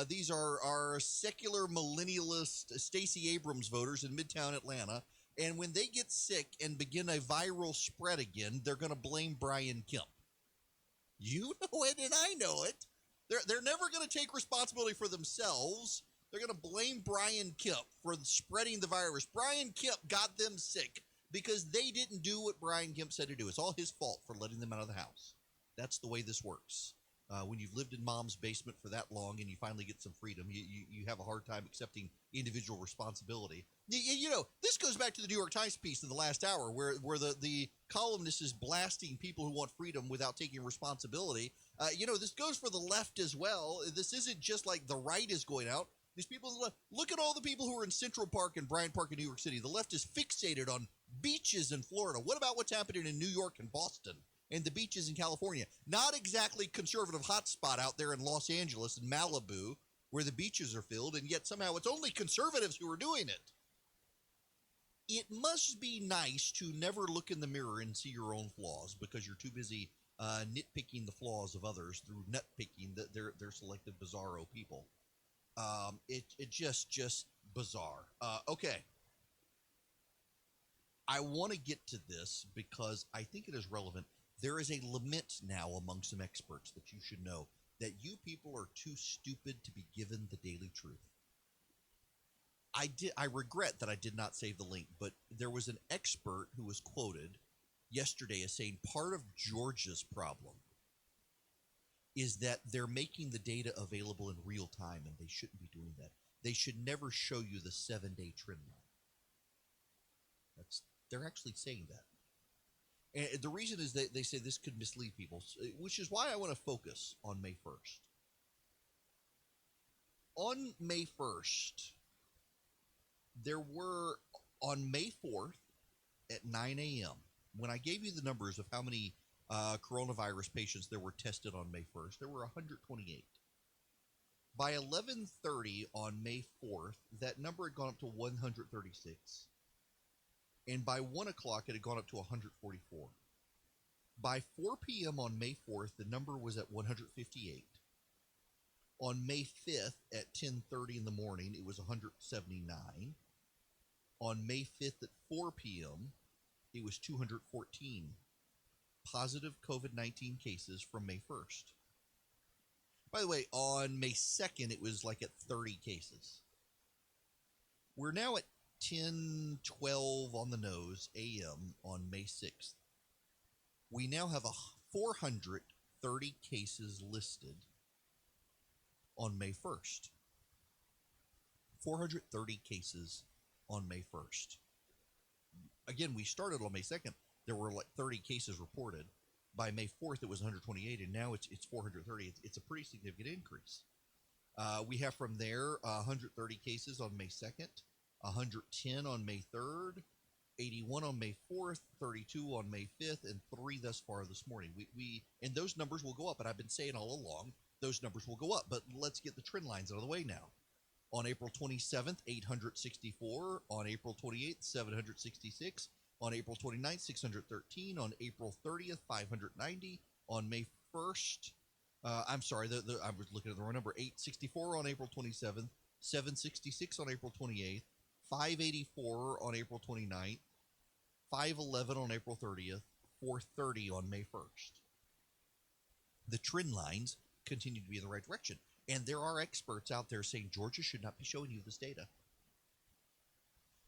These are secular millennialist Stacey Abrams voters in Midtown Atlanta. And when they get sick and begin a viral spread again, they're going to blame Brian Kemp. You know it, and I know it. They're never going to take responsibility for themselves. They're going to blame Brian Kemp for spreading the virus. Brian Kemp got them sick because they didn't do what Brian Kemp said to do. It's all his fault for letting them out of the house. That's the way this works. When you've lived in mom's basement for that long and you finally get some freedom, you have a hard time accepting individual responsibility. You know, this goes back to the New York Times piece in the last hour where the columnist is blasting people who want freedom without taking responsibility. You know, this goes for the left as well. This isn't just like the right is going out. These people on the left, look at all the people who are in Central Park and Bryant Park in New York City. The left is fixated on beaches in Florida. What about what's happening in New York and Boston? And the beaches in California? Not exactly conservative hotspot out there in Los Angeles and Malibu where the beaches are filled, and yet somehow it's only conservatives who are doing it. It must be nice to never look in the mirror and see your own flaws because you're too busy nitpicking the flaws of others through nitpicking that they're selective bizarro people. It just bizarre. Okay. I want to get to this because I think it is relevant. There is a lament now among some experts that you should know that you people are too stupid to be given the daily truth. I regret that I did not save the link, but there was an expert who was quoted yesterday as saying part of Georgia's problem is that they're making the data available in real time, and they shouldn't be doing that. They should never show you the 7-day trend line. They're actually saying that. And the reason is that they say this could mislead people, which is why I want to focus on May 1st. On May 1st, there were, on May 4th at 9 a.m., when I gave you the numbers of how many coronavirus patients there were tested on May 1st, there were 128. By 11:30 on May 4th, that number had gone up to 136. And by 1 o'clock, it had gone up to 144. By 4 p.m. on May 4th, the number was at 158. On May 5th at 10:30 in the morning, it was 179. On May 5th at 4 p.m., it was 214 positive COVID-19 cases from May 1st. By the way, on May 2nd, it was like at 30 cases. We're now at 10:12 on the nose a.m. on May 6th. We now have 430 cases listed on May 1st. 430 cases on May 1st. Again, we started on May 2nd. There were like 30 cases reported. By May 4th, it was 128, and now it's 430. It's a pretty significant increase. We have from there 130 cases on May 2nd, 110 on May 3rd, 81 on May 4th, 32 on May 5th, and 3 thus far this morning. And those numbers will go up, and I've been saying all along, those numbers will go up. But let's get the trend lines out of the way now. On April 27th, 864. On April 28th, 766. On April 29th, 613. On April 30th, 590. On May 1st, I was looking at the wrong number. 864 on April 27th. 766 on April 28th. 584 on April 29th. 511 on April 30th. 430 on May 1st. The trend lines continue to be in the right direction. And there are experts out there saying Georgia should not be showing you this data.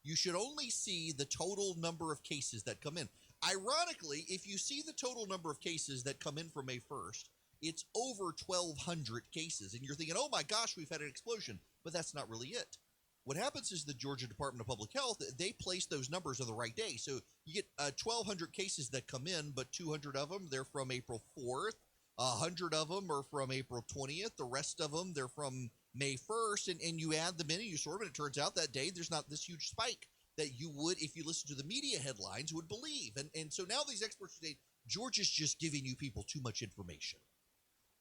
You should only see the total number of cases that come in. Ironically, if you see the total number of cases that come in for May 1st, it's over 1,200 cases. And you're thinking, oh my gosh, we've had an explosion. But that's not really it. What happens is the Georgia Department of Public Health, they place those numbers on the right day. So you get 1,200 cases that come in, but 200 of them, they're from April 4th. 100 of them are from April 20th. The rest of them, they're from May 1st. And you add them in and you sort them, and it turns out that day there's not this huge spike that you would, if you listen to the media headlines, would believe. And so now these experts say Georgia's just giving you people too much information.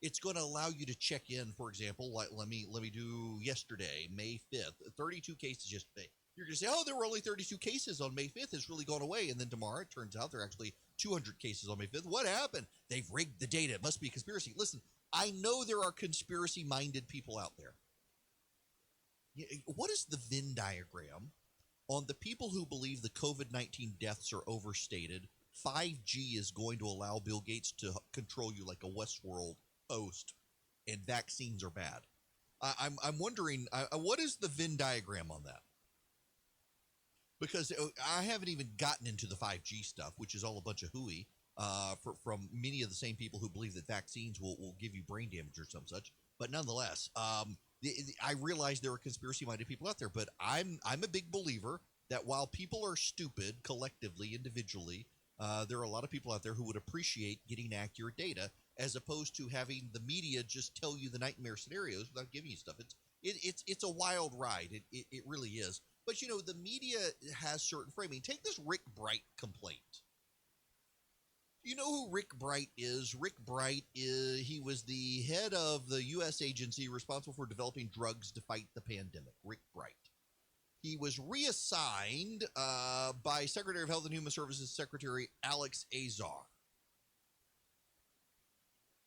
It's going to allow you to check in, for example, like let me do yesterday, May 5th, 32 cases yesterday. You're going to say, oh, there were only 32 cases on May 5th. It's really gone away. And then tomorrow, it turns out there are actually 200 cases on May 5th. What happened? They've rigged the data. It must be a conspiracy. Listen, I know there are conspiracy-minded people out there. What is the Venn diagram on the people who believe the COVID-19 deaths are overstated? 5G is going to allow Bill Gates to control you like a Westworld host, and vaccines are bad. I'm wondering, what is the Venn diagram on that? Because I haven't even gotten into the 5G stuff, which is all a bunch of hooey from many of the same people who believe that vaccines will give you brain damage or some such. But nonetheless, I realize there are conspiracy-minded people out there, but I'm a big believer that while people are stupid collectively, individually, there are a lot of people out there who would appreciate getting accurate data as opposed to having the media just tell you the nightmare scenarios without giving you stuff. It's a wild ride. It really is. But, the media has certain framing. Take this Rick Bright complaint. You know who Rick Bright is? Rick Bright he was the head of the U.S. agency responsible for developing drugs to fight the pandemic. Rick Bright. He was reassigned by Secretary of Health and Human Services Secretary Alex Azar.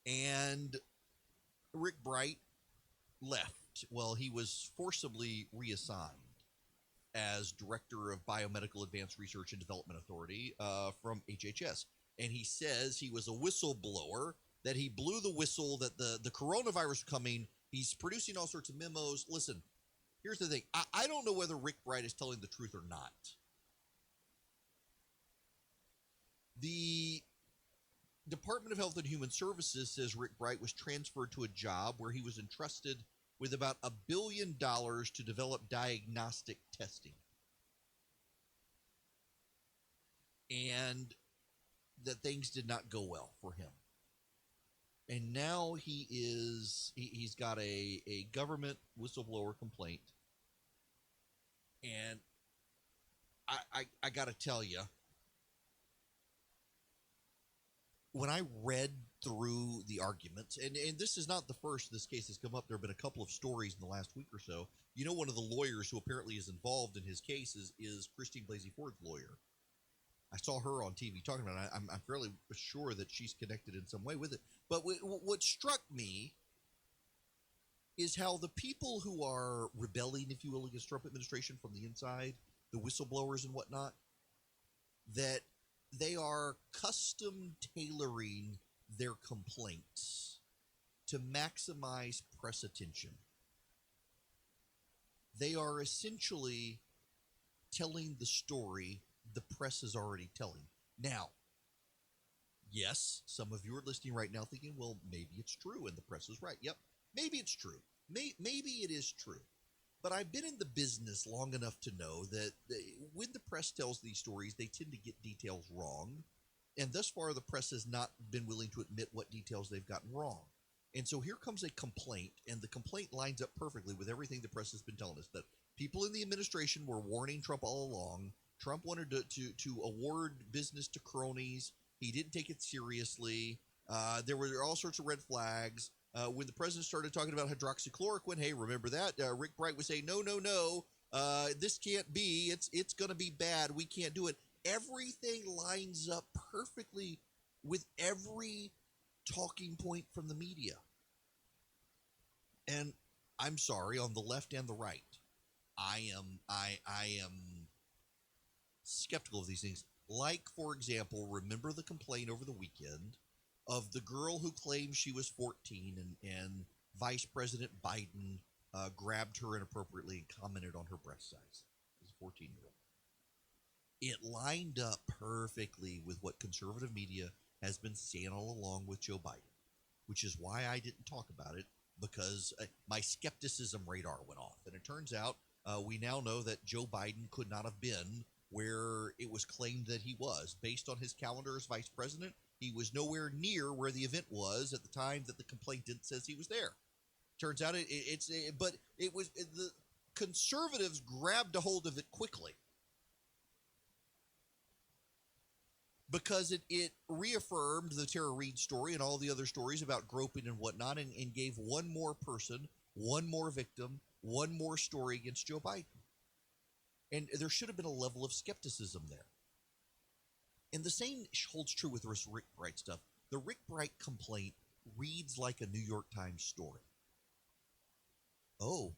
And Rick Bright left. Well, he was forcibly reassigned as Director of Biomedical Advanced Research and Development Authority from HHS. And he says he was a whistleblower, that he blew the whistle, that the coronavirus was coming. He's producing all sorts of memos. Listen, here's the thing. I don't know whether Rick Bright is telling the truth or not. The Department of Health and Human Services says Rick Bright was transferred to a job where he was entrusted with about $1 billion to develop diagnostic testing. And that things did not go well for him. And now he's got a government whistleblower complaint. And I got to tell you, when I read through the arguments, and this is not the first this case has come up. There have been a couple of stories in the last week or so. One of the lawyers who apparently is involved in his case is Christine Blasey Ford's lawyer. I saw her on TV talking about it. I'm fairly sure that she's connected in some way with it. But what struck me is how the people who are rebelling, if you will, against Trump administration from the inside, the whistleblowers and whatnot, that they are custom tailoring their complaints to maximize press attention. They are essentially telling the story the press is already telling. Now, yes, some of you are listening right now thinking, well, maybe it's true and the press is right. Yep, maybe it's true. Maybe it is true. But I've been in the business long enough to know that when the press tells these stories, they tend to get details wrong. And thus far, the press has not been willing to admit what details they've gotten wrong. And so here comes a complaint, and the complaint lines up perfectly with everything the press has been telling us, that people in the administration were warning Trump all along. Trump wanted to award business to cronies. He didn't take it seriously. There were all sorts of red flags. When the president started talking about hydroxychloroquine, hey, remember that? Rick Bright was saying, no, this can't be. It's going to be bad. We can't do it. Everything lines up perfectly with every talking point from the media. And I'm sorry, on the left and the right, I am skeptical of these things. Like, for example, remember the complaint over the weekend of the girl who claimed she was 14 and Vice President Biden grabbed her inappropriately and commented on her breast size as a 14-year-old. It lined up perfectly with what conservative media has been saying all along with Joe Biden, which is why I didn't talk about it, because my skepticism radar went off. And it turns out we now know that Joe Biden could not have been where it was claimed that he was. Based on his calendar as vice president, he was nowhere near where the event was at the time that the complainant says he was there. Turns out the conservatives grabbed a hold of it quickly because it reaffirmed the Tara Reade story and all the other stories about groping and whatnot, and gave one more person, one more victim, one more story against Joe Biden. And there should have been a level of skepticism there. And the same holds true with this Rick Bright stuff. The Rick Bright complaint reads like a New York Times story. Oh,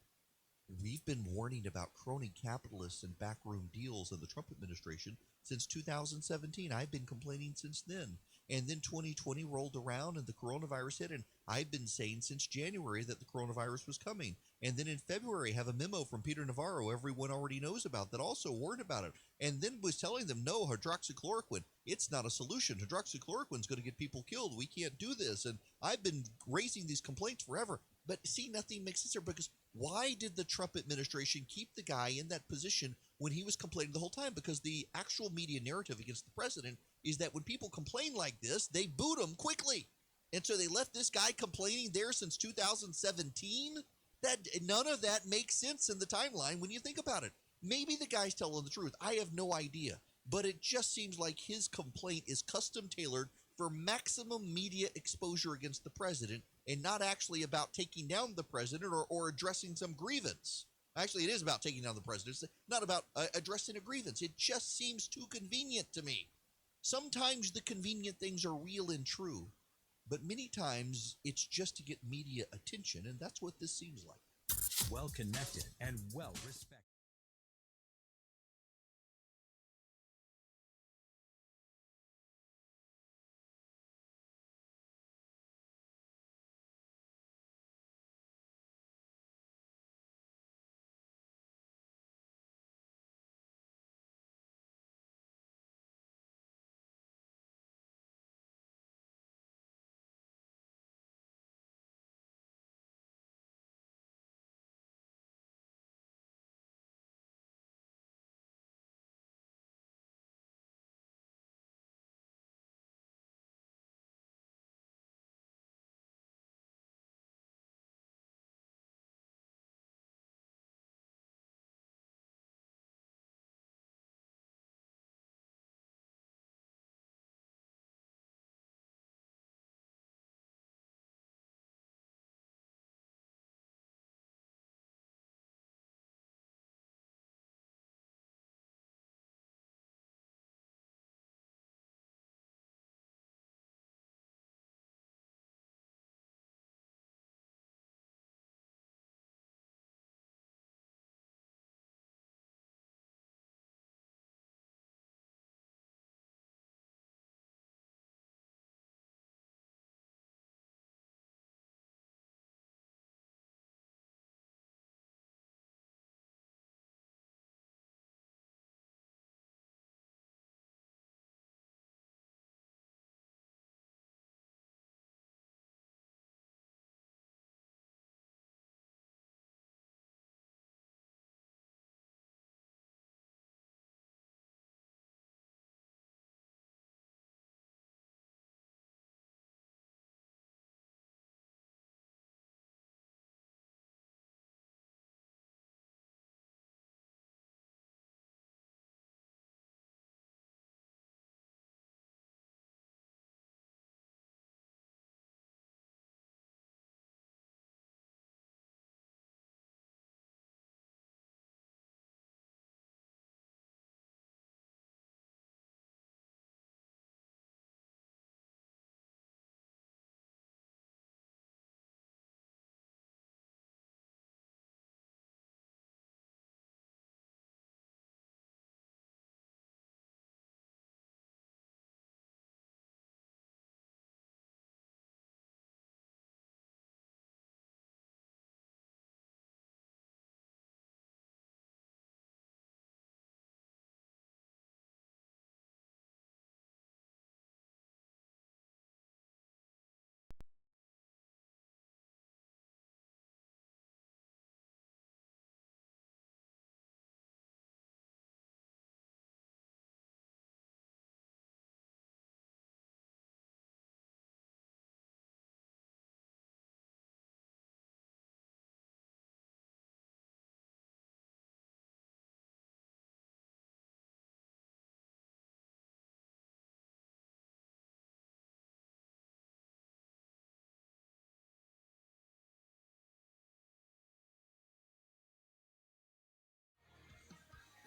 we've been warning about crony capitalists and backroom deals in the Trump administration since 2017. I've been complaining since then. And then 2020 rolled around and the coronavirus hit, and I've been saying since January that the coronavirus was coming. And then in February, have a memo from Peter Navarro everyone already knows about that also warned about it. And then was telling them, no, hydroxychloroquine, it's not a solution. Hydroxychloroquine is going to get people killed. We can't do this. And I've been raising these complaints forever. But see, nothing makes sense there, because why did the Trump administration keep the guy in that position when he was complaining the whole time? Because the actual media narrative against the president is that when people complain like this, they boot him quickly. And so they left this guy complaining there since 2017? That none of that makes sense in the timeline when you think about it. Maybe the guy's telling the truth. I have no idea. But it just seems like his complaint is custom tailored for maximum media exposure against the president, and not actually about taking down the president or addressing some grievance. Actually, it is about taking down the president. It's not about addressing a grievance. It just seems too convenient to me. Sometimes the convenient things are real and true, but many times it's just to get media attention, and that's what this seems like. Well connected and well respected.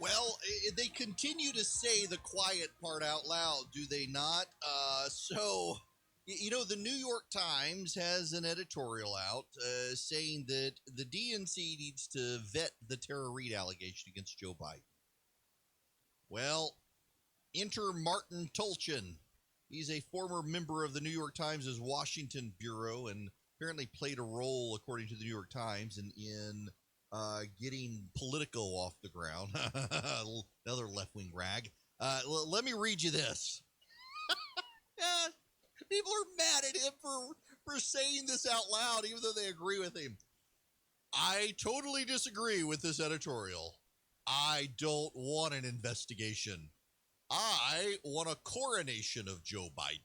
Well, they continue to say the quiet part out loud, do they not? The New York Times has an editorial out saying that the DNC needs to vet the Tara Reade allegation against Joe Biden. Well, enter Martin Tolchin. He's a former member of the New York Times' Washington Bureau and apparently played a role, according to the New York Times, in getting Politico off the ground. Another left-wing rag. Let me read you this. People are mad at him for saying this out loud, even though they agree with him. I totally disagree with this editorial. I don't want an investigation. I want a coronation of Joe Biden.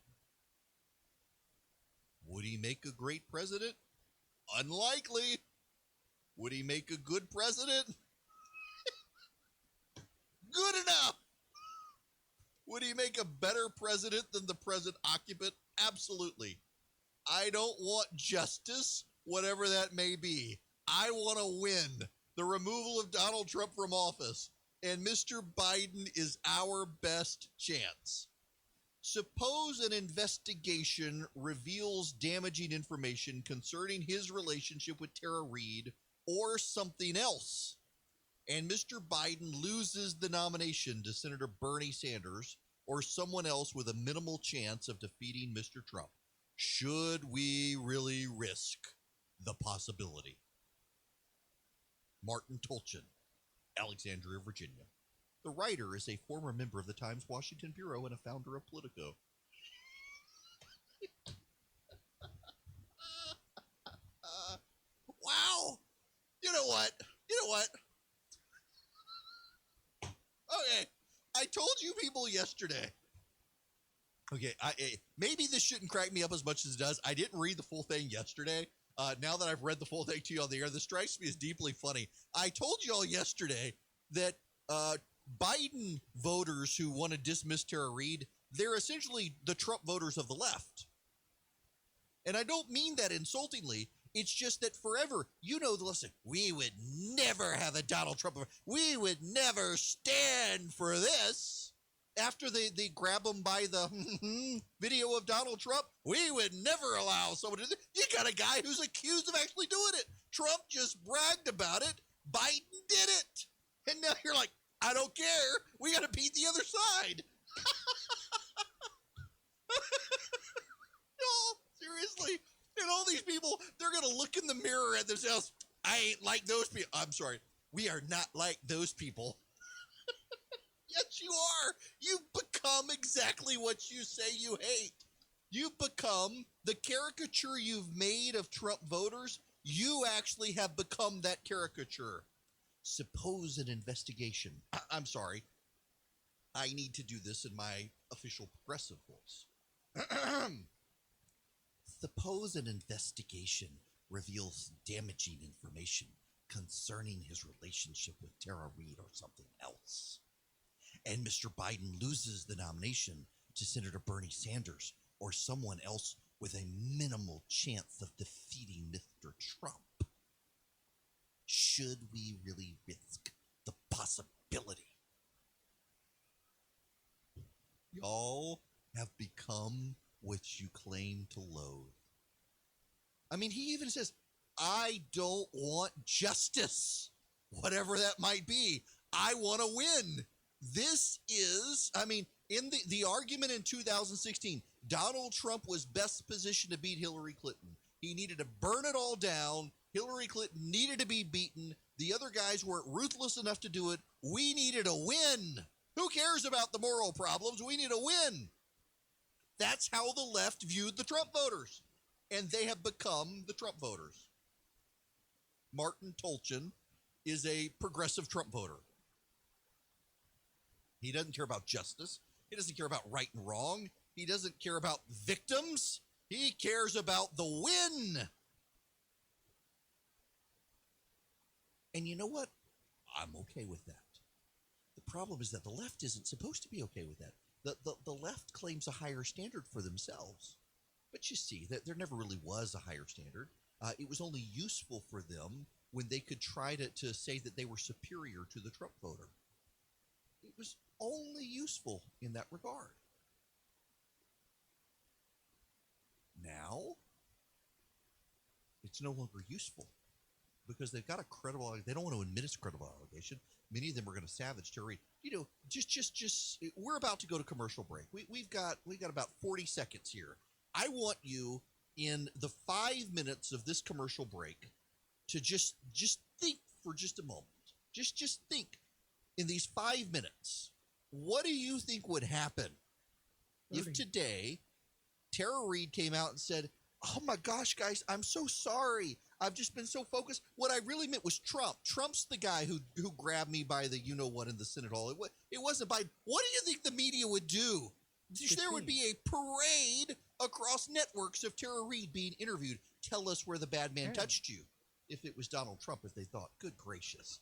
Would he make a great president? Unlikely. Would he make a good president? Good enough. Would he make a better president than the present occupant? Absolutely. I don't want justice, whatever that may be. I want to win the removal of Donald Trump from office, and Mr. Biden is our best chance. Suppose an investigation reveals damaging information concerning his relationship with Tara Reade or something else, and Mr. Biden loses the nomination to Senator Bernie Sanders or someone else with a minimal chance of defeating Mr. Trump. Should we really risk the possibility? Martin Tolchin, Alexandria, Virginia. The writer is a former member of the Times Washington Bureau and a founder of Politico. Wow. You know what? Okay. I told you people yesterday. Okay, maybe this shouldn't crack me up as much as it does. I didn't read the full thing yesterday. Now that I've read the full thing to you on the air, this strikes me as deeply funny. I told you all yesterday that Biden voters who want to dismiss Tara Reade, they're essentially the Trump voters of the left. And I don't mean that insultingly. It's just that forever, listen, we would never have a Donald Trump. We would never stand for this. After they grab him by the video of Donald Trump, we would never allow someone to do this. You got a guy who's accused of actually doing it. Trump just bragged about it. Biden did it. And now you're like, I don't care. We got to beat the other side. No, seriously. And all these people, they're going to look in the mirror at themselves. I ain't like those people. I'm sorry. We are not like those people. Yes, you are. You've become exactly what you say you hate. You've become the caricature you've made of Trump voters. You actually have become that caricature. Suppose an investigation. I'm sorry. I need to do this in my official progressive voice. Suppose an investigation reveals damaging information concerning his relationship with Tara Reade or something else, and Mr. Biden loses the nomination to Senator Bernie Sanders or someone else with a minimal chance of defeating Mr. Trump. Should we really risk the possibility? Y'all have become what you claim to loathe. I mean, he even says, I don't want justice, whatever that might be. I want to win. This is, in the argument in 2016, Donald Trump was best positioned to beat Hillary Clinton. He needed to burn it all down. Hillary Clinton needed to be beaten. The other guys weren't ruthless enough to do it. We needed a win. Who cares about the moral problems? We need a win. That's how the left viewed the Trump voters. And they have become the Trump voters. Martin Tolchin is a progressive Trump voter. He doesn't care about justice. He doesn't care about right and wrong. He doesn't care about victims. He cares about the win. And you know what? I'm okay with that. The problem is that the left isn't supposed to be okay with that. The left claims a higher standard for themselves. But you see, that there never really was a higher standard. It was only useful for them when they could try to say that they were superior to the Trump voter. was only useful in that regard. Now, it's no longer useful because they've got a credible. They don't want to admit it's a credible allegation. Many of them are going to savage Terry. Just. We're about to go to commercial break. We've got about 40 seconds here. I want you in the 5 minutes of this commercial break to just think for just a moment. Just think in these 5 minutes. What do you think would happen if today Tara Reid came out and said, "Oh my gosh, guys, I'm so sorry. I've just been so focused. What I really meant was Trump. Trump's the guy who grabbed me by the you-know-what in the Senate hall. It wasn't Biden." What do you think the media would do? There would be a parade across networks of Tara Reid being interviewed. Tell us where the bad man touched you. If it was Donald Trump, if they thought, good gracious.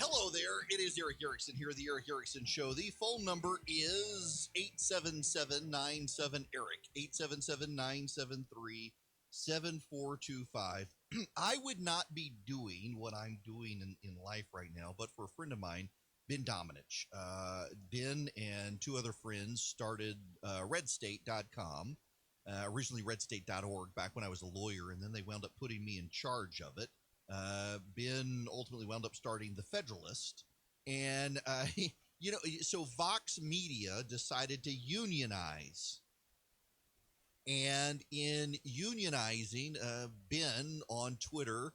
Hello there. It is Erick Erickson here, the Erick Erickson Show. The phone number is 877-97-ERIC, 877-973-7425. I would not be doing what I'm doing in life right now, but for a friend of mine, Ben Dominich. Ben and two other friends started redstate.com, originally redstate.org back when I was a lawyer, and then they wound up putting me in charge of it. Ben ultimately wound up starting the Federalist, and so Vox Media decided to unionize, and in unionizing, Ben on Twitter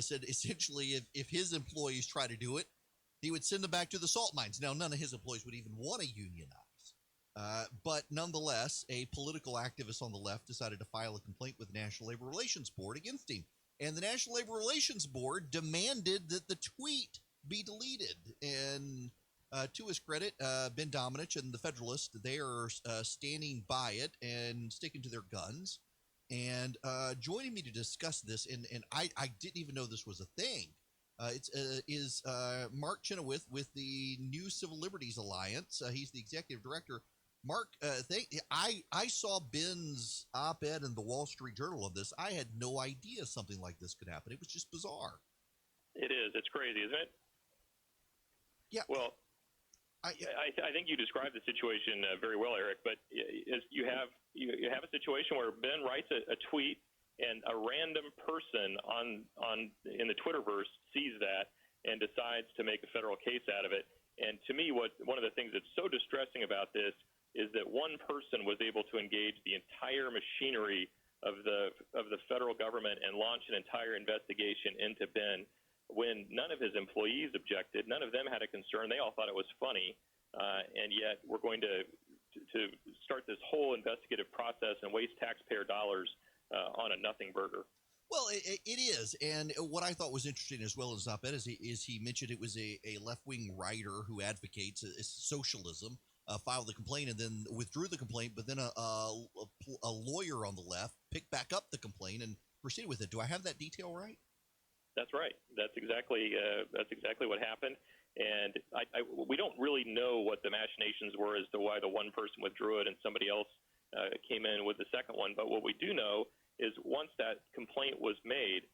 said essentially if his employees try to do it, he would send them back to the salt mines. Now, none of his employees would even want to unionize, but nonetheless, a political activist on the left decided to file a complaint with the National Labor Relations Board against him. And the National Labor Relations Board demanded that the tweet be deleted. And to his credit, Ben Dominich and the Federalist, they are standing by it and sticking to their guns. And joining me to discuss this, and I didn't even know this was a thing, is Mark Chenoweth with the New Civil Liberties Alliance. He's the executive director. Mark, I saw Ben's op-ed in the Wall Street Journal of this. I had no idea something like this could happen. It was just bizarre. It is. It's crazy, isn't it? Yeah. Well, I think you described the situation very well, Eric. But you have a situation where Ben writes a tweet, and a random person in the Twitterverse sees that and decides to make a federal case out of it. And to me, one of the things that's so distressing about this is that one person was able to engage the entire machinery of the federal government and launch an entire investigation into Ben when none of his employees objected. None of them had a concern. They all thought it was funny. And yet we're going to start this whole investigative process and waste taxpayer dollars on a nothing burger. Well, it is, and what I thought was interesting as well as op-ed is he mentioned it was a left-wing writer who advocates socialism, filed the complaint and then withdrew the complaint, but then a lawyer on the left picked back up the complaint and proceeded with it. Do I have that detail right? That's right. That's exactly what happened. And we don't really know what the machinations were as to why the one person withdrew it and somebody else came in with the second one. But what we do know is once that complaint was made,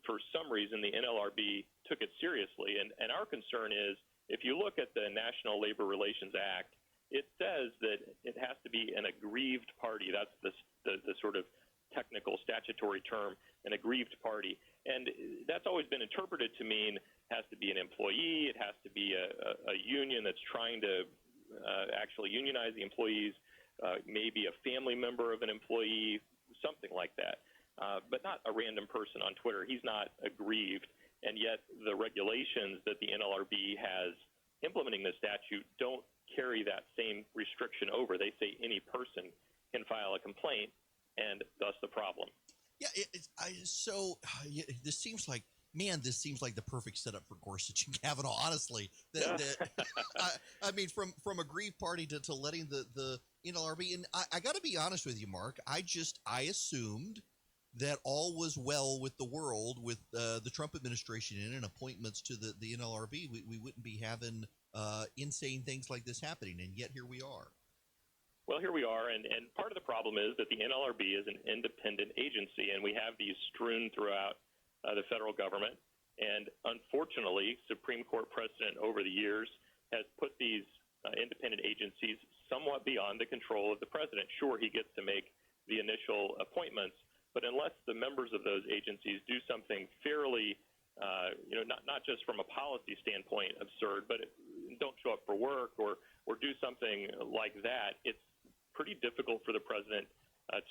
for some reason the NLRB took it seriously. And our concern is, if you look at the National Labor Relations Act, it says that it has to be an aggrieved party. That's the sort of technical statutory term, an aggrieved party. And that's always been interpreted to mean it has to be an employee, it has to be a union that's trying to actually unionize the employees, maybe a family member of an employee, something like that, but not a random person on Twitter. He's not aggrieved, and yet the regulations that the NLRB has implementing the statute don't carry that same restriction over. They say any person can file a complaint, and thus the problem. Yeah, this seems like, man, this seems like the perfect setup for Gorsuch and Kavanaugh, honestly. I mean, from aggrieved party to letting the NLRB, and I got to be honest with you, Mark, I assumed that all was well with the world with the Trump administration in and appointments to the NLRB. We wouldn't be having insane things like this happening, and yet here we are. Well, here we are, and part of the problem is that the NLRB is an independent agency, and we have these strewn throughout the federal government. And unfortunately, Supreme Court precedent over the years has put these independent agencies somewhat beyond the control of the president. Sure, he gets to make the initial appointments, but unless the members of those agencies do something fairly, not just from a policy standpoint absurd, but don't show up for work or do something like that, it's pretty difficult for the president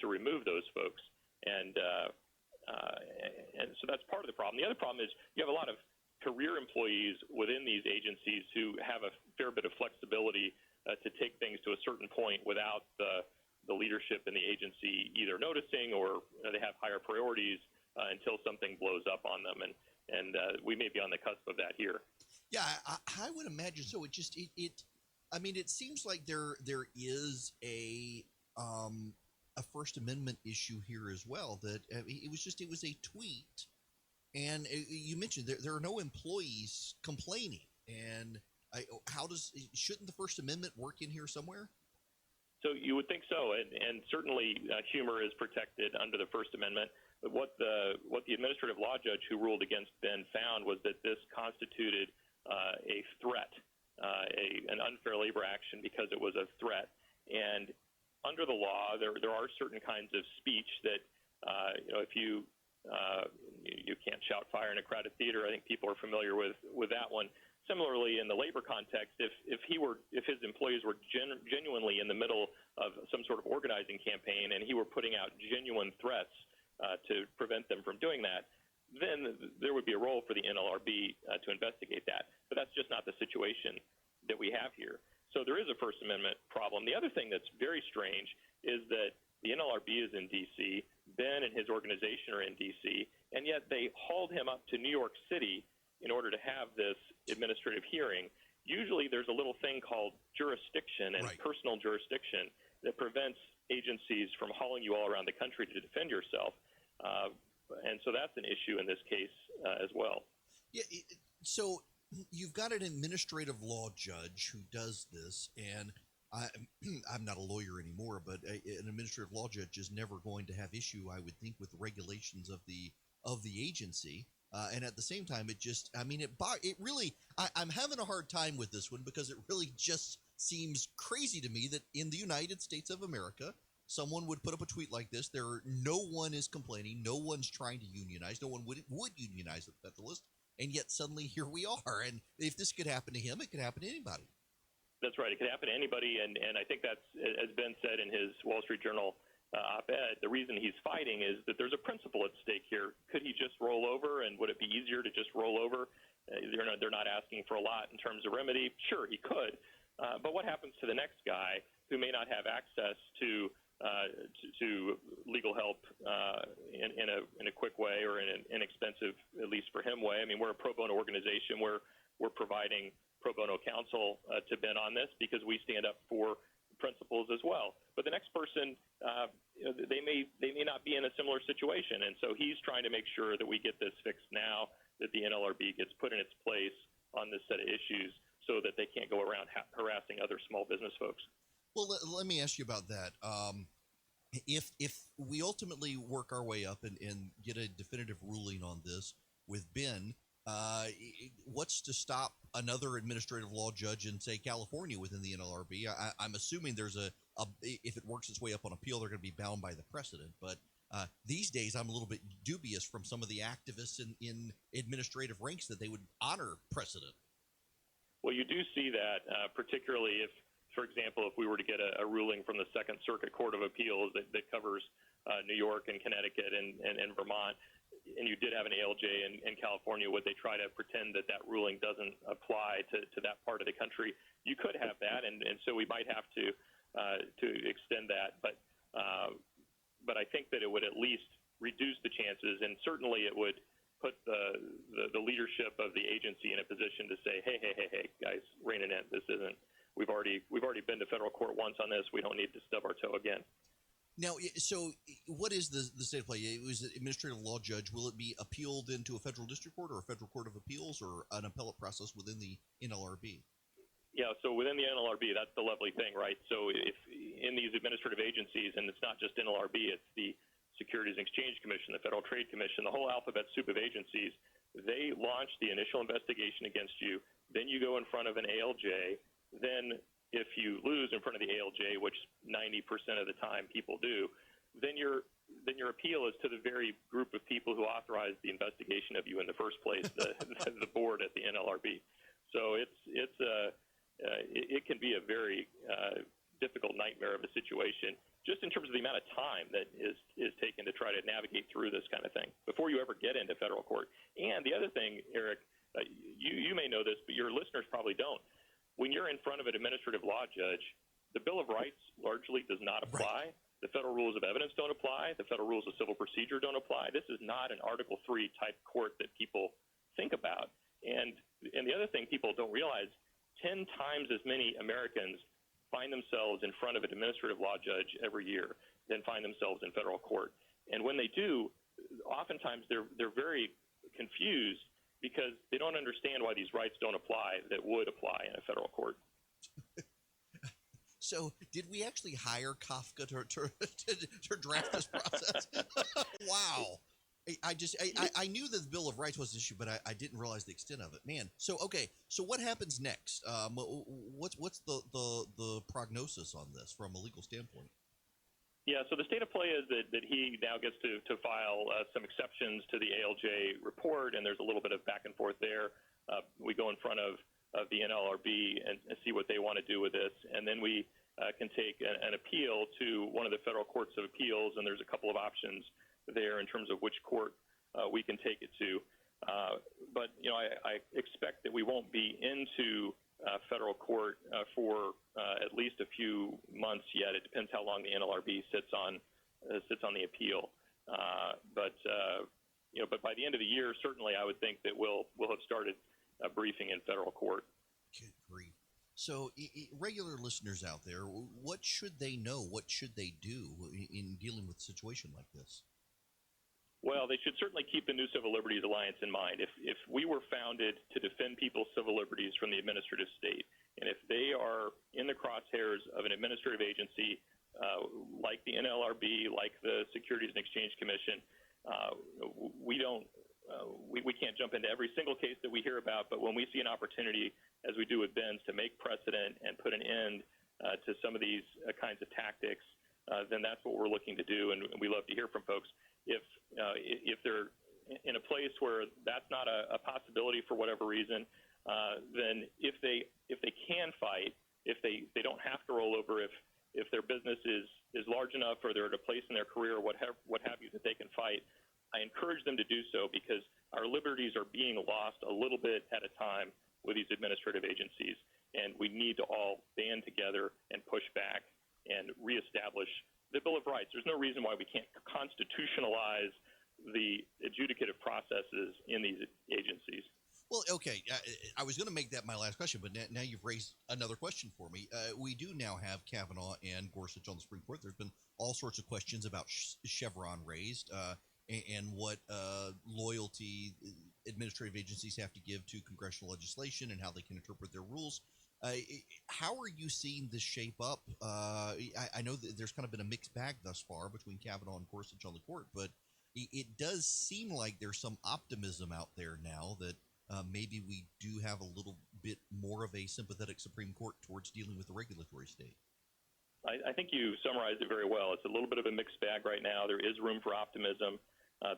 to remove those folks. And so that's part of the problem. The other problem is you have a lot of career employees within these agencies who have a fair bit of flexibility to take things to a certain point without the leadership in the agency either noticing or they have higher priorities until something blows up on them. And we may be on the cusp of that here. Yeah, I would imagine so. It seems like there is a First Amendment issue here as well. That it was a tweet And you mentioned there are no employees complaining. And shouldn't the First Amendment work in here somewhere? So you would think so, and certainly humor is protected under the First Amendment. But what the administrative law judge who ruled against Ben found was that this constituted a threat, an unfair labor action because it was a threat. And under the law, there are certain kinds of speech that if you can't shout fire in a crowded theater. I think people are familiar with that one. Similarly, in the labor context, if his employees were genuinely in the middle of some sort of organizing campaign and he were putting out genuine threats to prevent them from doing that, then there would be a role for the NLRB to investigate that. But that's just not the situation that we have here. So there is a First Amendment problem. The other thing that's very strange is that the NLRB is in D.C., Ben and his organization are in D.C., and yet they hauled him up to New York City in order to have this administrative hearing. Usually there's a little thing called jurisdiction and personal jurisdiction that prevents agencies from hauling you all around the country to defend yourself. And so that's an issue in this case as well. Yeah. So you've got an administrative law judge who does this, and I'm not a lawyer anymore, but an administrative law judge is never going to have issue, I would think, with the regulations of the agency. And at the same time, I'm having a hard time with this one because it really just seems crazy to me that in the United States of America, someone would put up a tweet like this. No one is complaining. No one's trying to unionize. No one would unionize at Federalist. And yet suddenly here we are. And if this could happen to him, it could happen to anybody. That's right. It could happen to anybody. And I think that's, as Ben said in his Wall Street Journal op-ed, the reason he's fighting is that there's a principle at stake here. Could he just roll over, and would it be easier to just roll over? They're not asking for a lot in terms of remedy. Sure, he could. But what happens to the next guy who may not have access to legal help in a quick way or in an inexpensive, at least for him, way? I mean, we're a pro bono organization. We're providing pro bono counsel to Ben on this because we stand up for principles as well. But the next person, they may not be in a similar situation, and so he's trying to make sure that we get this fixed now, that the NLRB gets put in its place on this set of issues so that they can't go around harassing other small business folks. Well, let me ask you about that. If we ultimately work our way up and get a definitive ruling on this with Ben, what's to stop another administrative law judge in, say, California within the NLRB? I'm assuming there's if it works its way up on appeal, they're going to be bound by the precedent. But these days, I'm a little bit dubious from some of the activists in administrative ranks that they would honor precedent. Well, you do see that, particularly if, for example, if we were to get a ruling from the Second Circuit Court of Appeals that covers New York and Connecticut and Vermont, and you did have an ALJ in California, would they try to pretend that ruling doesn't apply to that part of the country? You could have that, and so we might have to extend that. But I think that it would at least reduce the chances, and certainly it would put the leadership of the agency in a position to say, hey, guys, rein it in. This isn't. We've already been to federal court once on this. We don't need to stub our toe again. Now, so what is the state of play? It was an administrative law judge. Will it be appealed into a federal district court or a federal court of appeals or an appellate process within the NLRB? Yeah, so within the NLRB, that's the lovely thing, right? So if in these administrative agencies, and it's not just NLRB, it's the Securities and Exchange Commission, the Federal Trade Commission, the whole alphabet soup of agencies, they launch the initial investigation against you. Then you go in front of an ALJ. Then if you lose in front of the ALJ, which 90% of the time people do, then your appeal is to the very group of people who authorized the investigation of you in the first place, the board at the NLRB. So it can be a very difficult nightmare of a situation, just in terms of the amount of time that is taken to try to navigate through this kind of thing before you ever get into federal court. And the other thing, Eric, you may know this, but your listeners probably don't. When you're in front of an administrative law judge, the Bill of Rights largely does not apply. Right. The federal rules of evidence don't apply. The federal rules of civil procedure don't apply. This is not an Article III type court that people think about. And the other thing people don't realize, 10 times as many Americans find themselves in front of an administrative law judge every year than find themselves in federal court. And when they do, oftentimes they're very confused because they don't understand why these rights don't apply that would apply in a federal court. So, did we actually hire Kafka to draft this process? Wow. I knew that the Bill of Rights was an issue, but I didn't realize the extent of it. Man. So, okay. So, what happens next? What's the prognosis on this from a legal standpoint? Yeah, so the state of play is that he now gets to file some exceptions to the ALJ report, and there's a little bit of back and forth there. We go in front of the NLRB and see what they want to do with this, and then we can take an appeal to one of the federal courts of appeals, and there's a couple of options there in terms of which court we can take it to. But, I expect that we won't be into federal court for at least a few months yet. It depends how long the NLRB sits on the appeal. But by the end of the year, certainly I would think that we'll have started a briefing in federal court. Good grief. So, regular listeners out there, what should they know? What should they do in dealing with a situation like this? Well, they should certainly keep the New Civil Liberties Alliance in mind. If we were founded to defend people's civil liberties from the administrative state, and if they are in the crosshairs of an administrative agency like the NLRB, like the Securities and Exchange Commission, we can't jump into every single case that we hear about, but when we see an opportunity, as we do with Ben's, to make precedent and put an end to some of these kinds of tactics, then that's what we're looking to do, and we love to hear from folks. If they're in a place where that's not a possibility for whatever reason, then if they can fight, if they don't have to roll over, if their business is large enough or they're at a place in their career or what have you that they can fight, I encourage them to do so because our liberties are being lost a little bit at a time with these administrative agencies, and we need to all band together and push back and reestablish the Bill of Rights. There's no reason why we can't constitutionalize the adjudicative processes in these agencies. Well, okay, I was going to make that my last question, but now you've raised another question for me. We do now have Kavanaugh and Gorsuch on the Supreme Court. There's been all sorts of questions about Chevron raised and what loyalty administrative agencies have to give to congressional legislation and how they can interpret their rules. How are you seeing this shape up? I know that there's kind of been a mixed bag thus far between Kavanaugh and Gorsuch on the court, but it does seem like there's some optimism out there now that maybe we do have a little bit more of a sympathetic Supreme Court towards dealing with the regulatory state. I think you summarized it very well. It's a little bit of a mixed bag right now. There is room for optimism.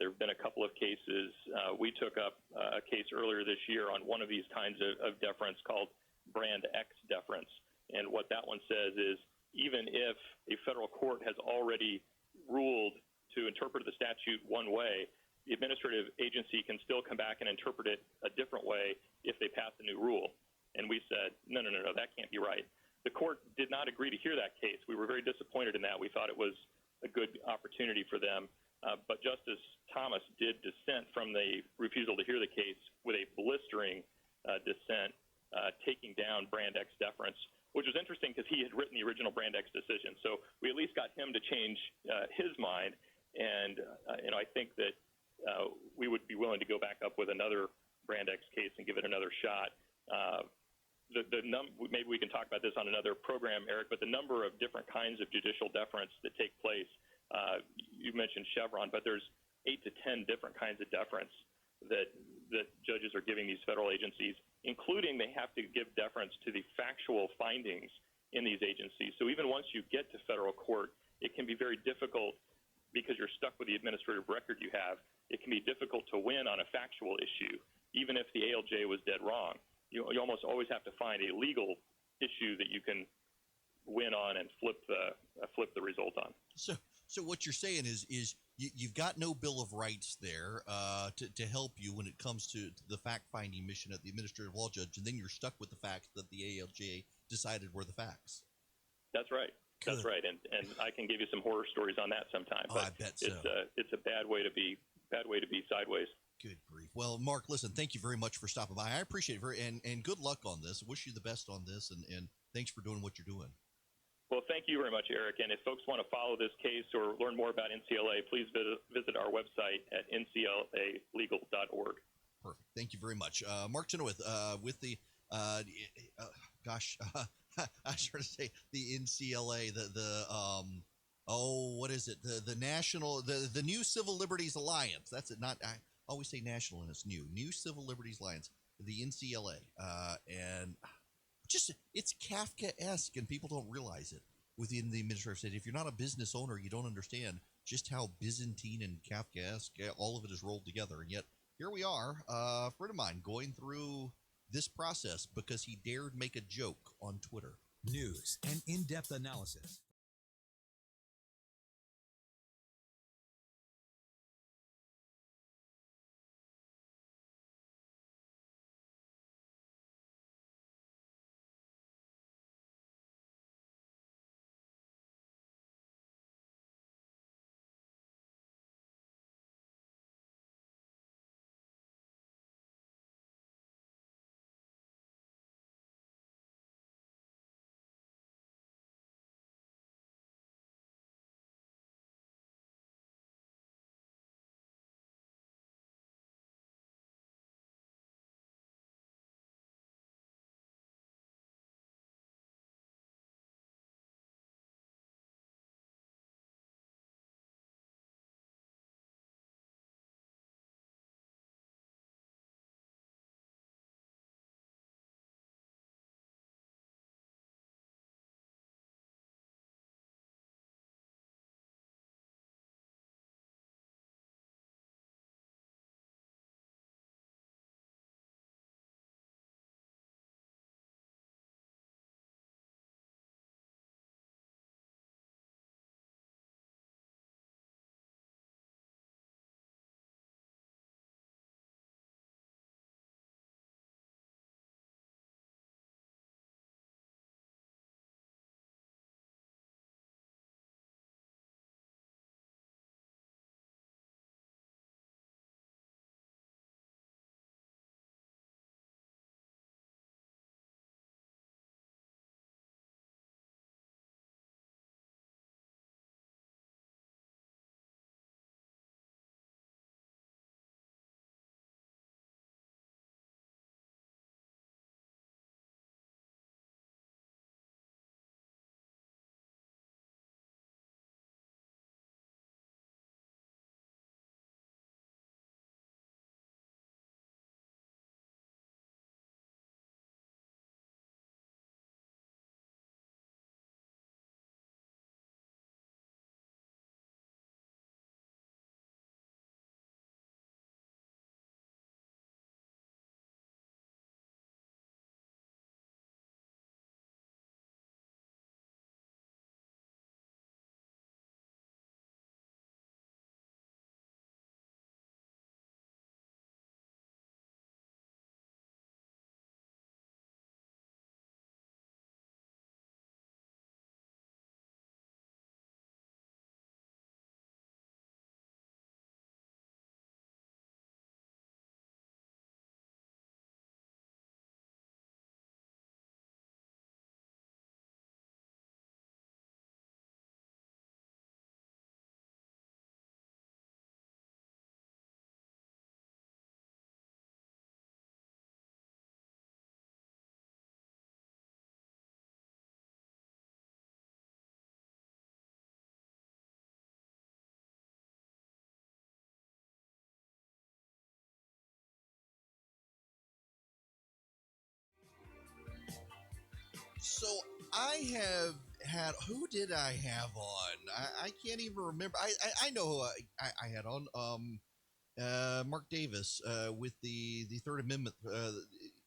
There have been a couple of cases. We took up a case earlier this year on one of these kinds of deference called Brand X deference. And what that one says is even if a federal court has already ruled to interpret the statute one way, the administrative agency can still come back and interpret it a different way if they pass a new rule. And we said, no, that can't be right. The court did not agree to hear that case. We were very disappointed in that. We thought it was a good opportunity for them. But Justice Thomas did dissent from the refusal to hear the case with a blistering dissent, taking down Brand X deference, which was interesting because he had written the original Brand X decision. So we at least got him to change his mind. And, I think that we would be willing to go back up with another Brand X case and give it another shot. Maybe we can talk about this on another program, Eric, but the number of different kinds of judicial deference that take place, you mentioned Chevron, but there's 8 to 10 different kinds of deference that judges are giving these federal agencies, including they have to give deference to the factual findings in these agencies. So even once you get to federal court, it can be very difficult because you're stuck with the administrative record you have. It can be difficult to win on a factual issue, even if the ALJ was dead wrong. You almost always have to find a legal issue that you can win on and flip the result on. So what you're saying is you've got no Bill of Rights there to help you when it comes to the fact-finding mission at the administrative law judge, and then you're stuck with the facts that the ALJ decided were the facts. That's right. Good. That's right, and I can give you some horror stories on that sometime. Oh, but I bet so. It's a bad way to be sideways. Good grief. Well, Mark, listen, thank you very much for stopping by. I appreciate it and good luck on this. I wish you the best on this, and thanks for doing what you're doing. Well, thank you very much, Eric. And if folks want to follow this case or learn more about NCLA, please visit our website at nclalegal.org. Perfect. Thank you very much. Mark Chenoweth, with the, gosh, I was trying to say the NCLA, what is it? The National, the New Civil Liberties Alliance. That's it. Not, I always say national and it's New Civil Liberties Alliance, the NCLA. And just, it's Kafka-esque and people don't realize it within the administrative state. If you're not a business owner, you don't understand just how Byzantine and Kafkaesque all of it is rolled together. And yet, here we are, a friend of mine going through this process because he dared make a joke on Twitter. News and in-depth analysis. So I have had, who did I have on? I can't even remember. I know who I had on. Mark Davis with the Third Amendment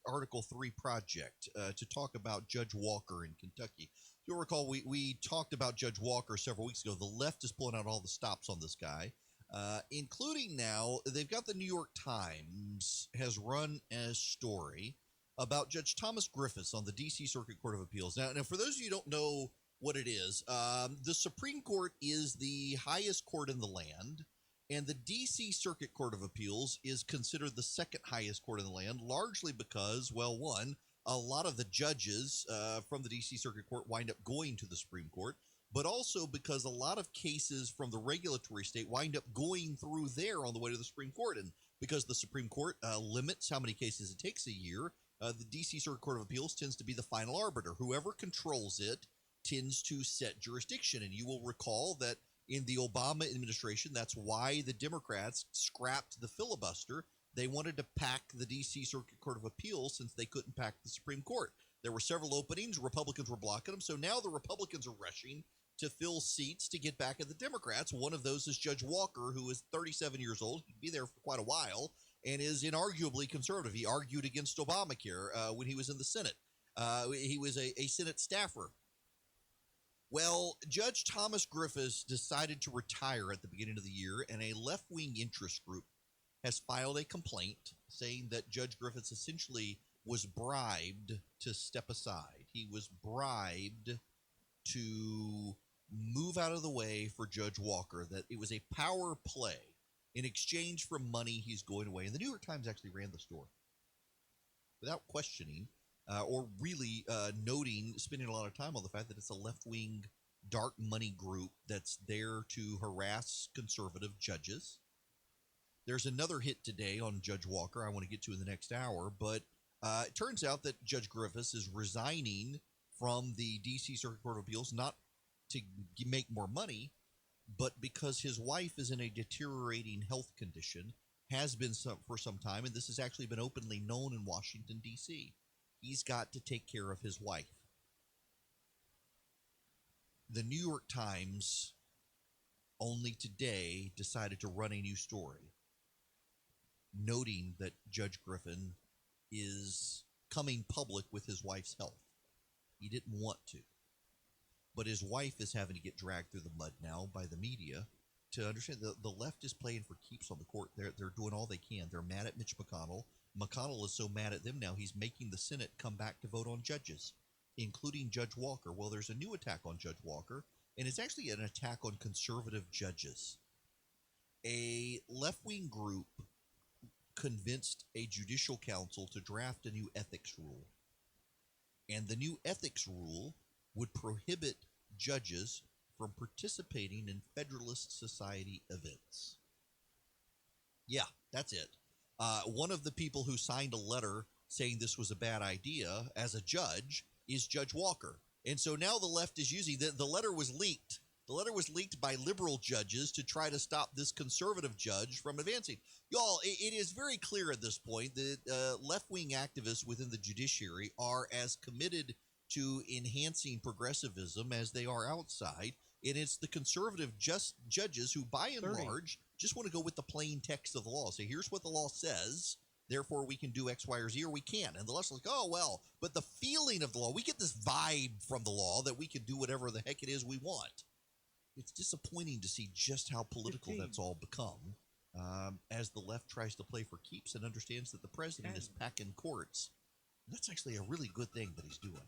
Article 3 project to talk about Judge Walker in Kentucky. You'll recall we talked about Judge Walker several weeks ago. The left is pulling out all the stops on this guy, including now they've got the New York Times has run a story about Judge Thomas Griffiths on the D.C. Circuit Court of Appeals. Now, for those of you who don't know what it is, the Supreme Court is the highest court in the land. And the D.C. Circuit Court of Appeals is considered the second highest court in the land, largely because, well, one, a lot of the judges from the D.C. Circuit Court wind up going to the Supreme Court. but also because a lot of cases from the regulatory state wind up going through there on the way to the Supreme Court. And because the Supreme Court limits how many cases it takes a year, the D.C. Circuit Court of Appeals tends to be the final arbiter. Whoever controls it tends to set jurisdiction. And you will recall that in the Obama administration, that's why the Democrats scrapped the filibuster. They wanted to pack the D.C. Circuit Court of Appeals since they couldn't pack the Supreme Court. There were several openings. Republicans were blocking them. So now the Republicans are rushing to fill seats to get back at the Democrats. One of those is Judge Walker, who is 37 years old. He'd be there for quite a while and is inarguably conservative. He argued against Obamacare when he was in the Senate. He was a Senate staffer. Well, Judge Thomas Griffiths decided to retire at the beginning of the year, and a left-wing interest group has filed a complaint saying that Judge Griffiths essentially was bribed to step aside. He was bribed to move out of the way for Judge Walker, that it was a power play. In exchange for money, he's going away. And the New York Times actually ran the story without questioning or really spending a lot of time on the fact that it's a left-wing dark money group that's there to harass conservative judges. There's another hit today on Judge Walker I want to get to in the next hour, but it turns out that Judge Griffiths is resigning from the D.C. Circuit Court of Appeals, not to make more money, but because his wife is in a deteriorating health condition, has been for some time, and this has actually been openly known in Washington, D.C. He's got to take care of his wife. The New York Times only today decided to run a new story noting that Judge Griffin is coming public with his wife's health. He didn't want to. But his wife is having to get dragged through the mud now by the media to understand the left is playing for keeps on the court. They're doing all they can. They're mad at Mitch McConnell. McConnell is so mad at them now, he's making the Senate come back to vote on judges, including Judge Walker. Well, there's a new attack on Judge Walker, and it's actually an attack on conservative judges. A left-wing group convinced a judicial council to draft a new ethics rule. And the new ethics rule would prohibit judges from participating in Federalist Society events. Yeah, that's it. One of the people who signed a letter saying this was a bad idea as a judge is Judge Walker. And so now the left is using the letter was leaked. The letter was leaked by liberal judges to try to stop this conservative judge from advancing. Y'all, it is very clear at this point that left-wing activists within the judiciary are as committed to enhancing progressivism as they are outside. And it's the conservative judges who, by and large, just want to go with the plain text of the law. Say, here's what the law says, therefore we can do X, Y, or Z, or we can't. And the left's like, oh, well, but the feeling of the law, we get this vibe from the law that we can do whatever the heck it is we want. It's disappointing to see just how political that's all become as the left tries to play for keeps and understands that the president is packing courts. That's actually a really good thing that he's doing.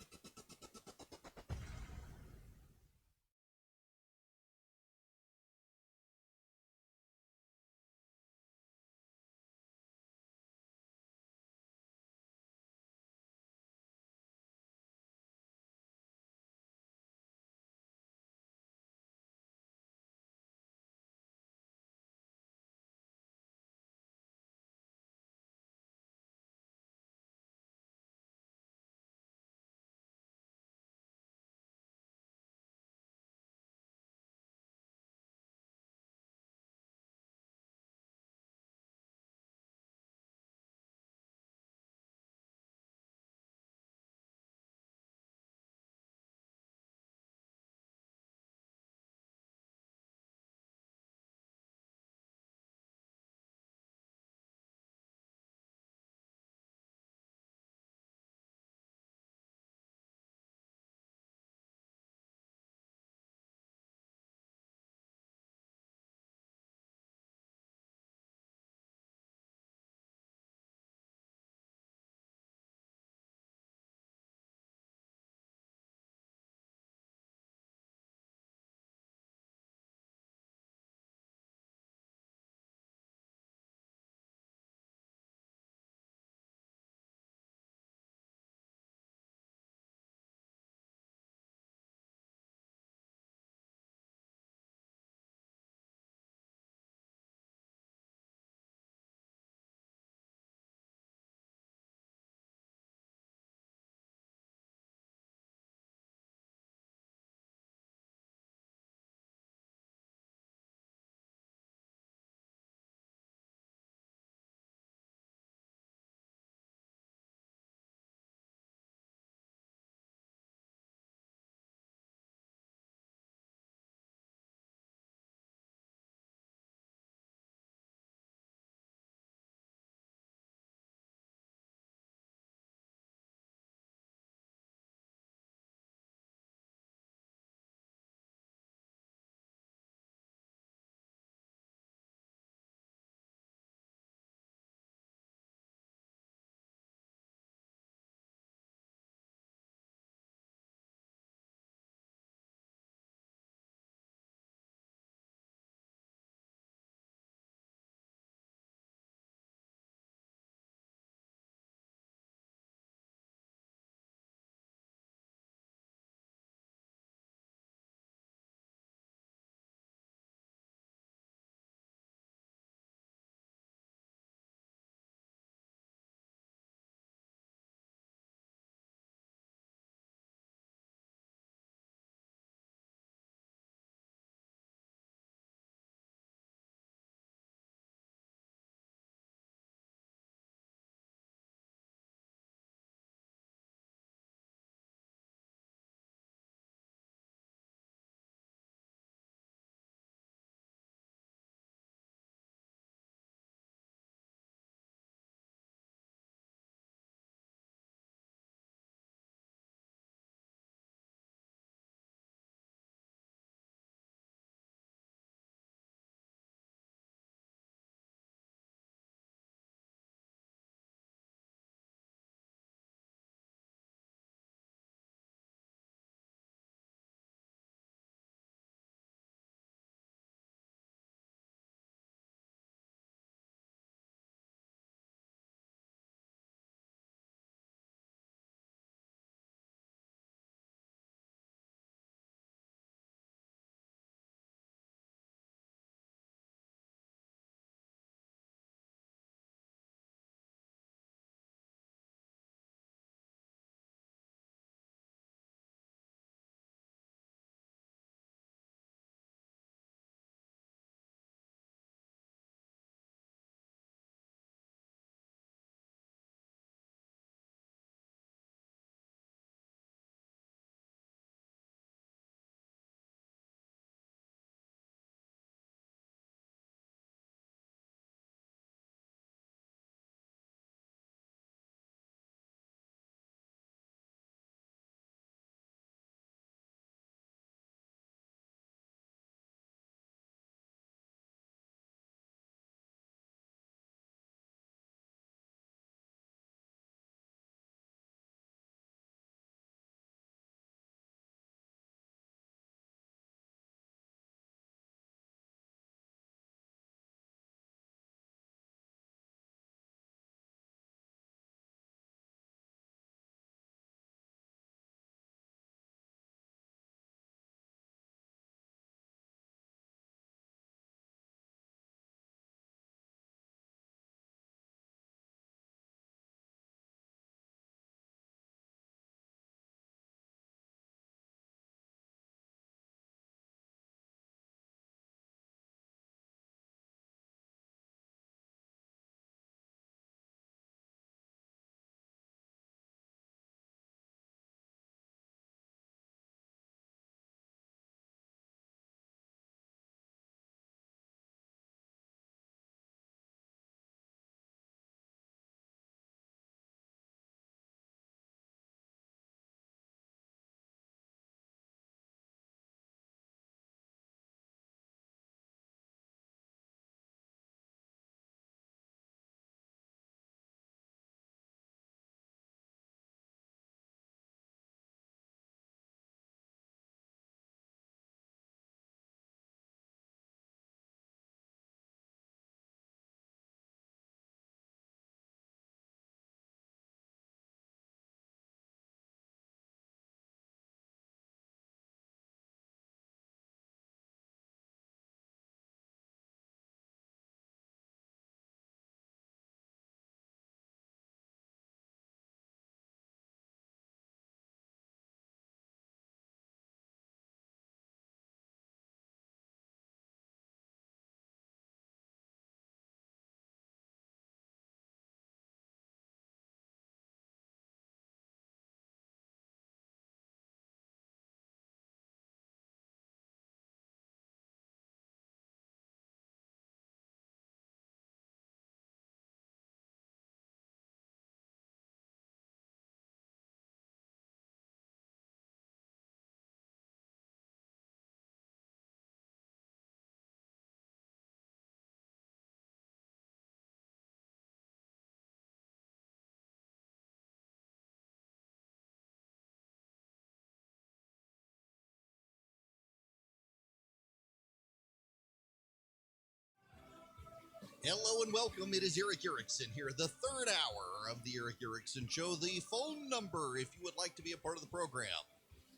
Hello and welcome. It is Erick Erickson here, the third hour of the Erick Erickson Show. The phone number, if you would like to be a part of the program,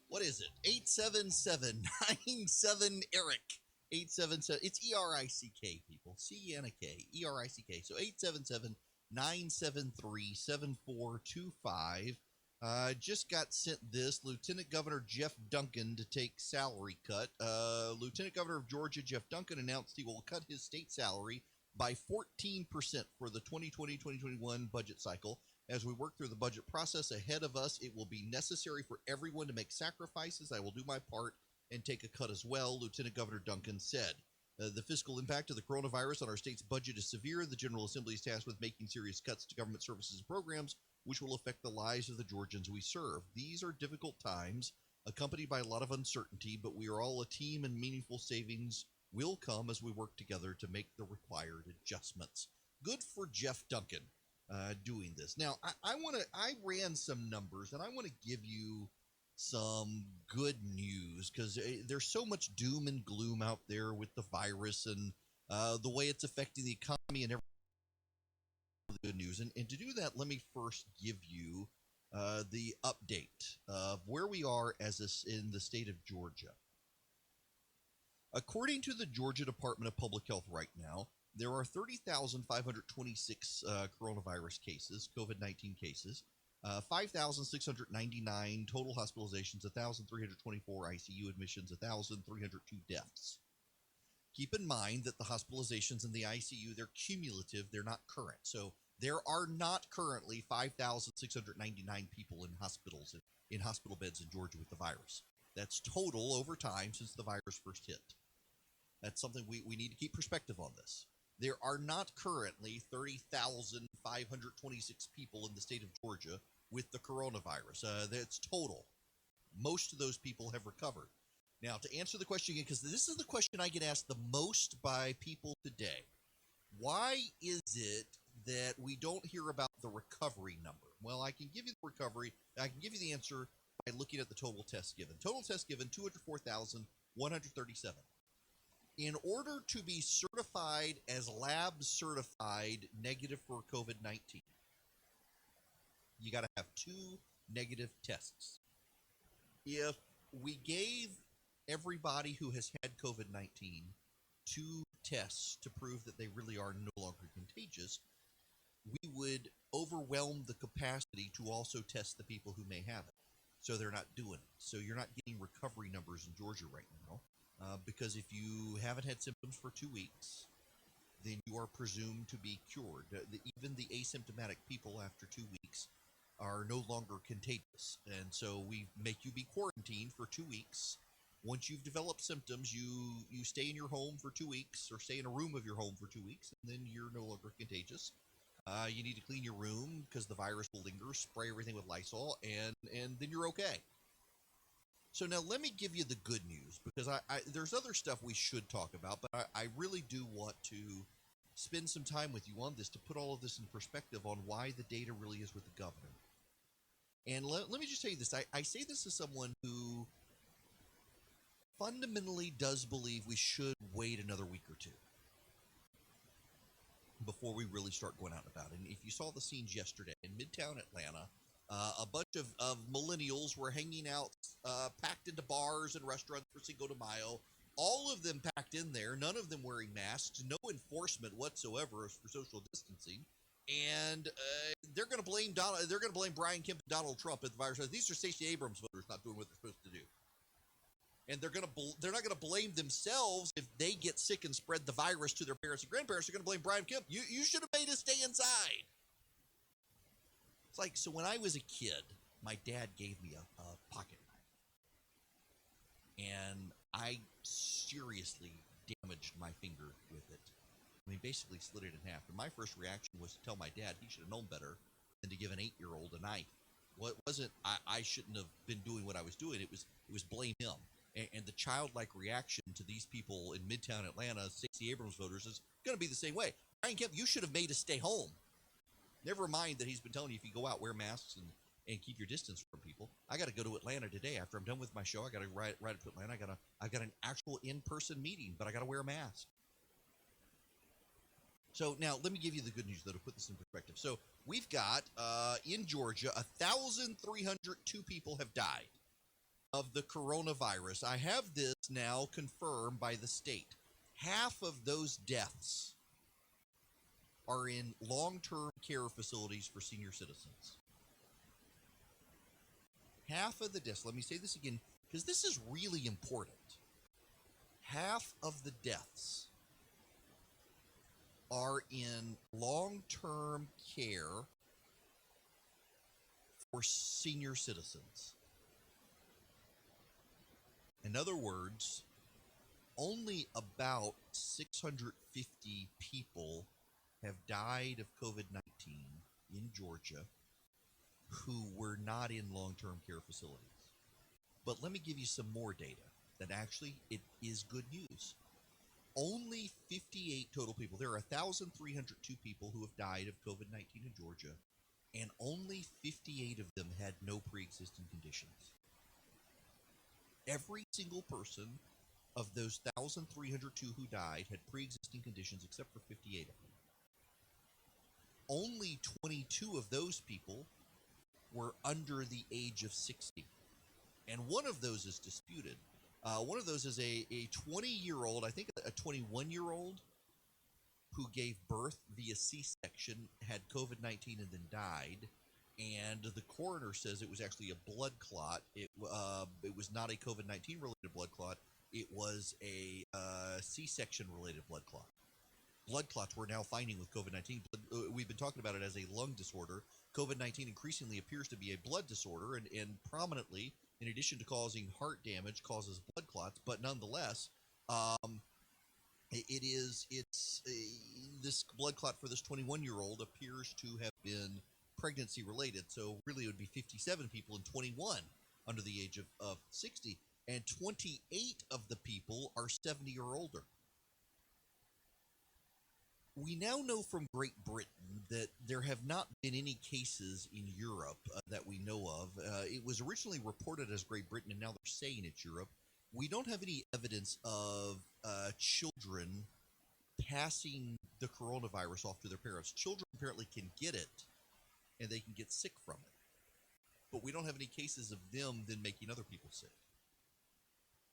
what is it? 877-97-ERIC. 877, it's E-R-I-C-K, people. C-N-A-K, E-R-I-C-K. So 877-973-7425. Just got sent this. Lieutenant Governor Jeff Duncan to take salary cut. Lieutenant Governor of Georgia Jeff Duncan announced he will cut his state salary by 14% for the 2020-2021 budget cycle. As we work through the budget process ahead of us, it will be necessary for everyone to make sacrifices. I will do my part and take a cut as well, Lieutenant Governor Duncan said. The fiscal impact of the coronavirus on our state's budget is severe. The General Assembly is tasked with making serious cuts to government services and programs, which will affect the lives of the Georgians we serve. These are difficult times, accompanied by a lot of uncertainty, but we are all a team, and meaningful savings will come as we work together to make the required adjustments. Good for Jeff Duncan doing this. Now, I ran some numbers, and I want to give you some good news, because there's so much doom and gloom out there with the virus and the way it's affecting the economy and everything. The good news. And to do that, let me first give you the update of where we are in the state of Georgia. According to the Georgia Department of Public Health right now, there are 30,526 coronavirus cases, COVID-19 cases, 5,699 total hospitalizations, 1,324 ICU admissions, 1,302 deaths. Keep in mind that the hospitalizations in the ICU, they're cumulative, they're not current. So there are not currently 5,699 people in hospitals, in hospital beds in Georgia with the virus. That's total over time since the virus first hit. That's something we need to keep perspective on this. There are not currently 30,526 people in the state of Georgia with the coronavirus. That's total. Most of those people have recovered. Now, to answer the question again, because this is the question I get asked the most by people today, why is it that we don't hear about the recovery number? Well, I can give you the recovery. I can give you the answer by looking at the total tests given. Total tests given, 204,137. In order to be certified as lab certified negative for COVID-19, you got to have 2 negative tests. If we gave everybody who has had COVID-19 two tests to prove that they really are no longer contagious, we would overwhelm the capacity to also test the people who may have it. So they're not doing it. So you're not getting recovery numbers in Georgia right now, because if you haven't had symptoms for 2 weeks, then you are presumed to be cured. Even the asymptomatic people after 2 weeks are no longer contagious. And so we make you be quarantined for 2 weeks. Once you've developed symptoms, you stay in your home for 2 weeks, or stay in a room of your home for 2 weeks, and then you're no longer contagious. You need to clean your room because the virus will linger, spray everything with Lysol, and then you're okay. So now let me give you the good news, because there's other stuff we should talk about, but I really do want to spend some time with you on this to put all of this in perspective on why the data really is with the governor. And let me just tell you this. I say this as someone who fundamentally does believe we should wait another week or two before we really start going out and about. And if you saw the scenes yesterday in Midtown Atlanta, a bunch of millennials were hanging out, packed into bars and restaurants for Cinco de Mayo. All of them packed in there, none of them wearing masks, no enforcement whatsoever for social distancing. And they're going to blame Brian Kemp and Donald Trump at the virus. These are Stacey Abrams voters not doing what they're supposed to do. And they're not going to blame themselves if they get sick and spread the virus to their parents and grandparents. They're going to blame Brian Kemp. You should have made us stay inside. It's like, so when I was a kid, my dad gave me a pocket knife. And I seriously damaged my finger with it. I mean, basically slid it in half. And my first reaction was to tell my dad he should have known better than to give an 8-year-old a knife. Well, it wasn't, I shouldn't have been doing what I was doing. It was blame him. And the childlike reaction to these people in Midtown Atlanta, Stacey Abrams voters, is going to be the same way. Brian Kemp, you should have made us stay home. Never mind that he's been telling you if you go out, wear masks and keep your distance from people. I got to go to Atlanta today. After I'm done with my show, I got to ride up to Atlanta. I got an actual in-person meeting, but I got to wear a mask. So now let me give you the good news, though, to put this in perspective. So we've got in Georgia 1,302 people have died of the coronavirus. I have this now confirmed by the state. Half of those deaths are in long-term care facilities for senior citizens. Half of the deaths, let me say this again, because this is really important. Half of the deaths are in long-term care for senior citizens. In other words, only about 650 people have died of COVID-19 in Georgia who were not in long-term care facilities. But let me give you some more data that actually it is good news. Only 58 total people. There are 1,302 people who have died of COVID-19 in Georgia, and only 58 of them had no pre-existing conditions. Every single person of those 1,302 who died had pre-existing conditions except for 58 of them. Only 22 of those people were under the age of 60. And one of those is disputed. One of those is a 20-year-old, I think a 21-year-old, who gave birth via C-section, had COVID-19 and then died. And the coroner says it was actually a blood clot. It was not a COVID-19 related blood clot. It was a C-section related blood clot. Blood clots we're now finding with COVID-19. We've been talking about it as a lung disorder. COVID-19 increasingly appears to be a blood disorder, and prominently, in addition to causing heart damage, causes blood clots. But nonetheless, this blood clot for this 21-year-old appears to have been pregnancy related. So really, it would be 57 people and 21 under the age of 60, and 28 of the people are 70 or older. We now know from Great Britain that there have not been any cases in Europe that we know of. It was originally reported as Great Britain, and now they're saying it's Europe. We don't have any evidence of children passing the coronavirus off to their parents. Children apparently can get it, and they can get sick from it. But we don't have any cases of them then making other people sick.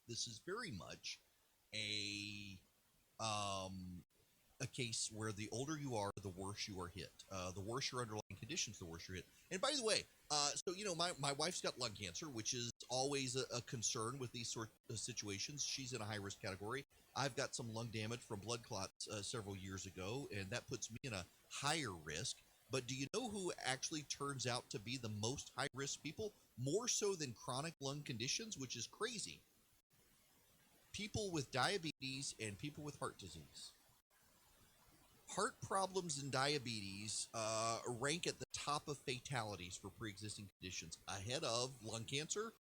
This is very much a case where the older you are, the worse you are hit. The worse your underlying conditions, the worse you're hit. And by the way, my wife's got lung cancer, which is always a concern with these sort of situations. She's in a high-risk category. I've got some lung damage from blood clots several years ago, and that puts me in a higher risk. But do you know who actually turns out to be the most high-risk people? More so than chronic lung conditions, which is crazy. People with diabetes and people with heart disease. Heart problems and diabetes rank at the top of fatalities for pre-existing conditions, ahead of lung cancer,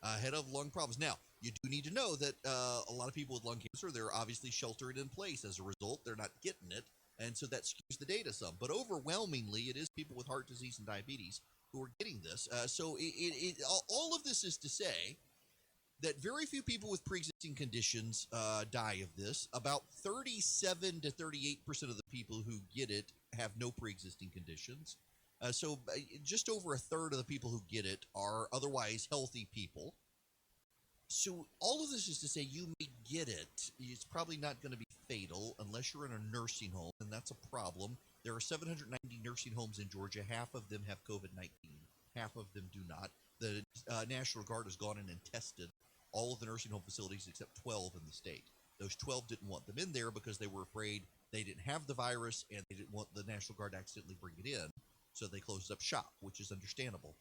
ahead of lung problems. Now, you do need to know that a lot of people with lung cancer, they're obviously sheltered in place. As a result, they're not getting it, and so that skews the data some. But overwhelmingly, it is people with heart disease and diabetes who are getting this. So all of this is to say that very few people with pre-existing conditions die of this. About 37 to 38% of the people who get it have no pre-existing conditions. So just over a third of the people who get it are otherwise healthy people. So all of this is to say you may get it. It's probably not going to be fatal unless you're in a nursing home, and that's a problem. There are 790 nursing homes in Georgia. Half of them have COVID-19. Half of them do not. The National Guard has gone in and tested all of the nursing home facilities except 12 in the state. Those 12 didn't want them in there because they were afraid they didn't have the virus and they didn't want the National Guard to accidentally bring it in. So they closed up shop, which is understandable.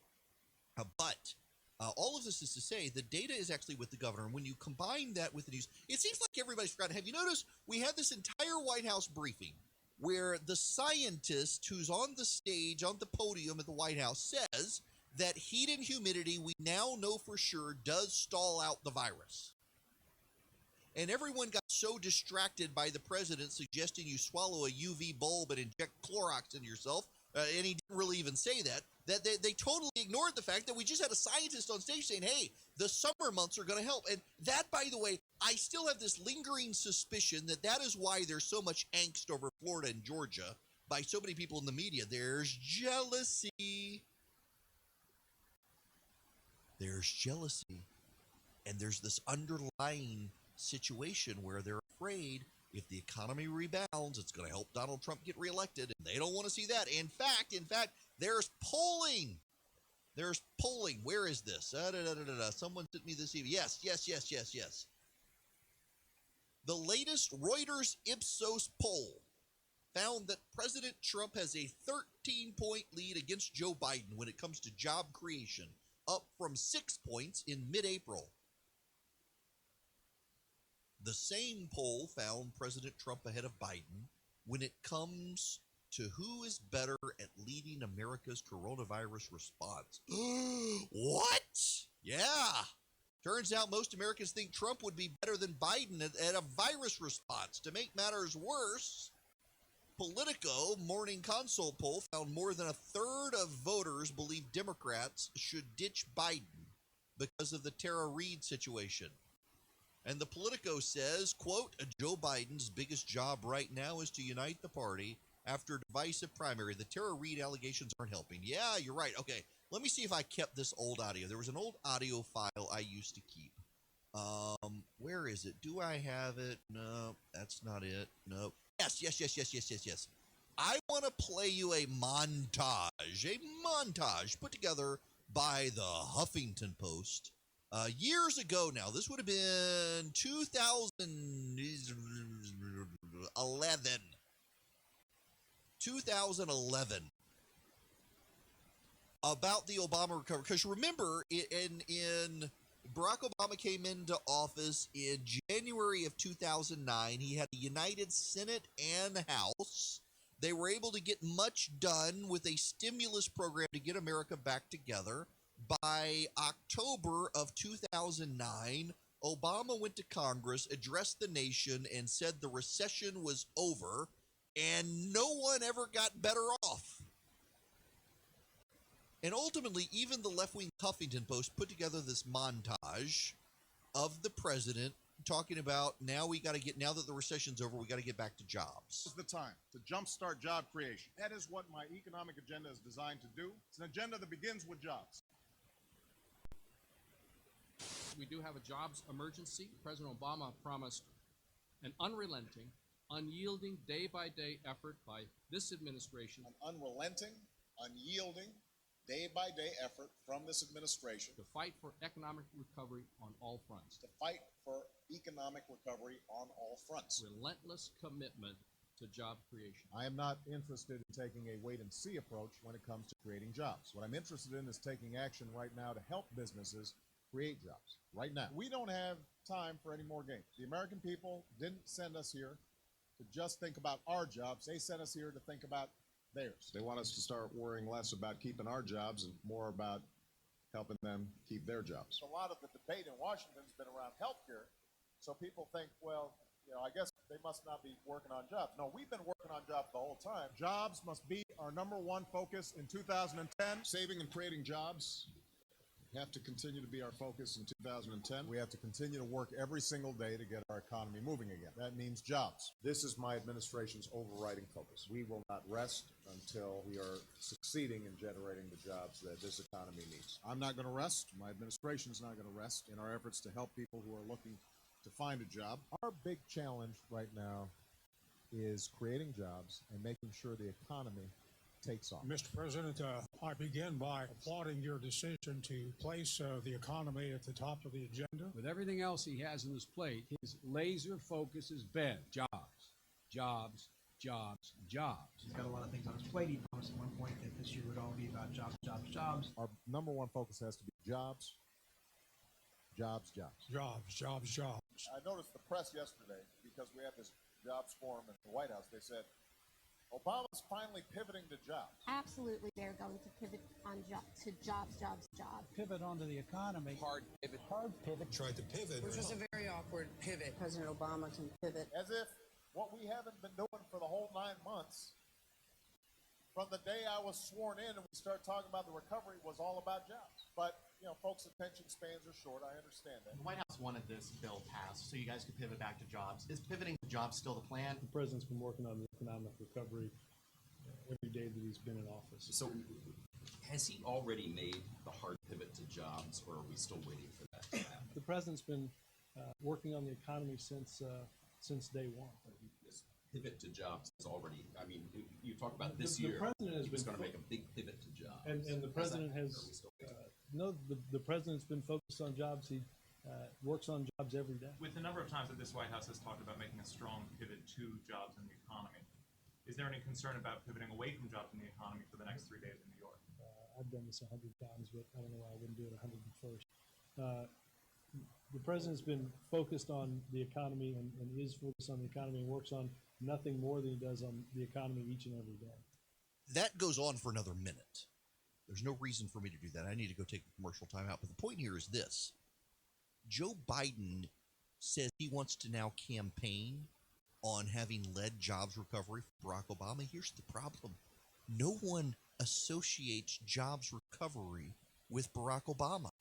But all of this is to say the data is actually with the governor. And when you combine that with the news, it seems like everybody's forgotten. Have you noticed we had this entire White House briefing where the scientist who's on the stage, on the podium at the White House, says that heat and humidity, we now know for sure, does stall out the virus. And everyone got so distracted by the president suggesting you swallow a UV bulb and inject Clorox into yourself and he didn't really even say that they totally ignored the fact that we just had a scientist on stage saying, hey, the summer months are going to help. And that, by the way, I still have this lingering suspicion that is why there's so much angst over Florida and Georgia by so many people in the media. There's jealousy. There's jealousy. And there's this underlying situation where they're afraid if the economy rebounds, it's going to help Donald Trump get reelected, and they don't want to see that. In fact, there's polling. There's polling. Where is this? Someone sent me this evening. Yes. The latest Reuters Ipsos poll found that President Trump has a 13-point lead against Joe Biden when it comes to job creation, up from 6 points in mid-April. The same poll found President Trump ahead of Biden when it comes to who is better at leading America's coronavirus response. What? Yeah. Turns out most Americans think Trump would be better than Biden at a virus response. To make matters worse, Politico Morning Consult poll found more than a third of voters believe Democrats should ditch Biden because of the Tara Reade situation. And the Politico says, quote, Joe Biden's biggest job right now is to unite the party after a divisive primary. The Tara Reade allegations aren't helping. Yeah, you're right. Okay, let me see if I kept this old audio. There was an old audio file I used to keep. Where is it? Do I have it? No, that's not it. Nope. Yes. I want to play you a montage put together by the Huffington Post. Years ago now, this would have been 2011, about the Obama recovery. Because remember, in Barack Obama came into office in January of 2009. He had a united Senate and House. They were able to get much done with a stimulus program to get America back together. By October of 2009, Obama went to Congress, addressed the nation, and said the recession was over, and no one ever got better off. And ultimately, even the left-wing Huffington Post put together this montage of the president talking about now that the recession's over, we got to get back to jobs. This is the time to jumpstart job creation. That is what my economic agenda is designed to do. It's an agenda that begins with jobs. We do have a jobs emergency. President Obama promised an unrelenting, unyielding, day-by-day effort by this administration. An unrelenting, unyielding, day-by-day effort from this administration To fight for economic recovery on all fronts. to fight for economic recovery on all fronts. Relentless commitment to job creation. I am not interested in taking a wait-and-see approach when it comes to creating jobs. What I'm interested in is taking action right now to help businesses create jobs right now. We don't have time for any more games. The American people didn't send us here to just think about our jobs. They sent us here to think about theirs. They want us to start worrying less about keeping our jobs and more about helping them keep their jobs. A lot of the debate in Washington has been around healthcare, so people think, well, I guess they must not be working on jobs. No, we've been working on jobs the whole time. Jobs must be our number one focus in 2010. Saving and creating jobs have to continue to be our focus in 2010. We have to continue to work every single day to get our economy moving again. That means jobs. This is my administration's overriding focus. We will not rest until we are succeeding in generating the jobs that this economy needs. I'm not going to rest. My administration is not going to rest in our efforts to help people who are looking to find a job. Our big challenge right now is creating jobs and making sure the economy takes off. Mr. President, I begin by applauding your decision to place the economy at the top of the agenda. With everything else he has on his plate, his laser focus has been jobs, jobs, jobs, jobs. He's got a lot of things on his plate. He promised at one point that this year would all be about jobs, jobs, jobs. Our number one focus has to be jobs, jobs, jobs. Jobs, jobs, jobs. I noticed the press yesterday, because we had this jobs forum at the White House, they said, Obama's finally pivoting to jobs. Absolutely, they're going to pivot to jobs. Pivot onto the economy. Hard pivot. Hard pivot. Tried to pivot. Which was a very awkward pivot. President Obama can pivot. As if what we haven't been doing for the whole 9 months From the day I was sworn in and we started talking about the recovery was all about jobs. But, folks' attention spans are short. I understand that. The White House wanted this bill passed so you guys could pivot back to jobs. Is pivoting to jobs still the plan? The president's been working on the economic recovery every day that he's been in office. So has he already made the hard pivot to jobs, or are we still waiting for that to happen? The president's been working on the economy since day one. This pivot to jobs is already, you talk about this The year. president has He's been going to make a big pivot to jobs. And the president has, Are we still waiting? the president's been focused on jobs. He works on jobs every day. With the number of times that this White House has talked about making a strong pivot to jobs in the economy, is there any concern about pivoting away from jobs in the economy for the next 3 days in New York? I've done this 100 times, but I don't know why I wouldn't do it 101st. The president's been focused on the economy and is focused on the economy and works on nothing more than he does on the economy each and every day. That goes on for another minute. There's no reason for me to do that. I need to go take a commercial timeout. But the point here is this. Joe Biden says he wants to now campaign on having led jobs recovery for Barack Obama. Here's the problem. No one associates jobs recovery with Barack Obama.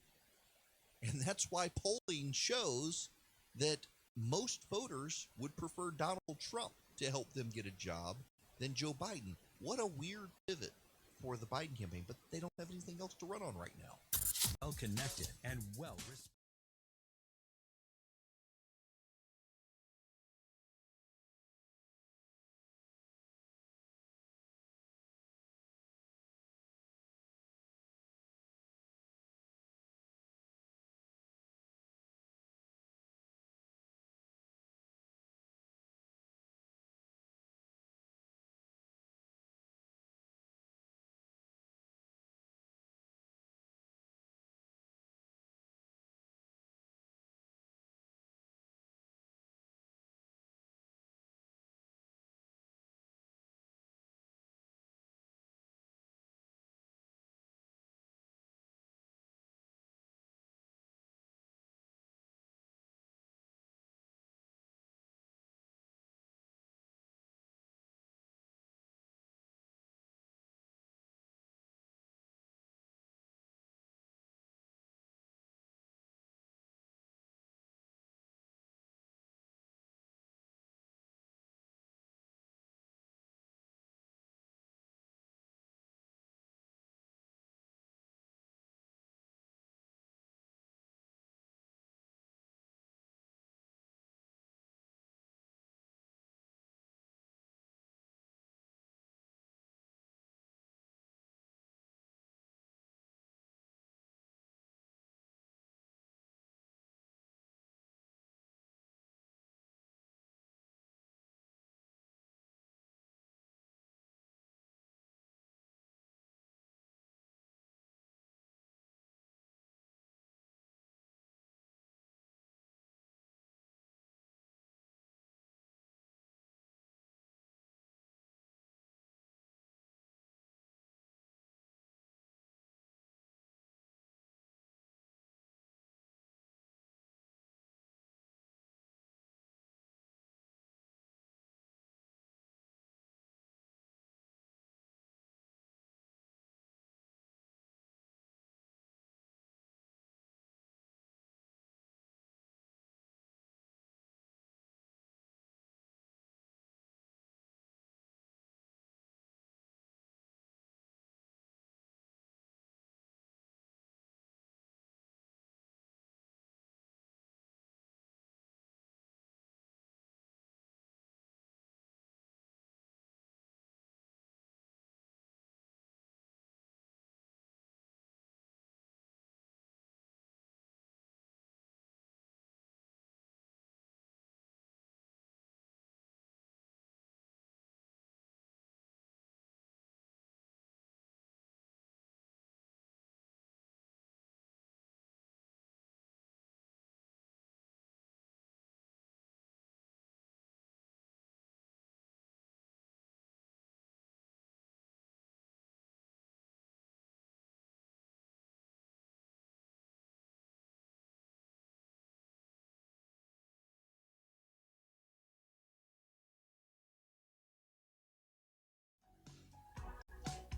And that's why polling shows that most voters would prefer Donald Trump to help them get a job than Joe Biden. What a weird pivot for the Biden campaign, but they don't have anything else to run on right now. Well connected and well respected.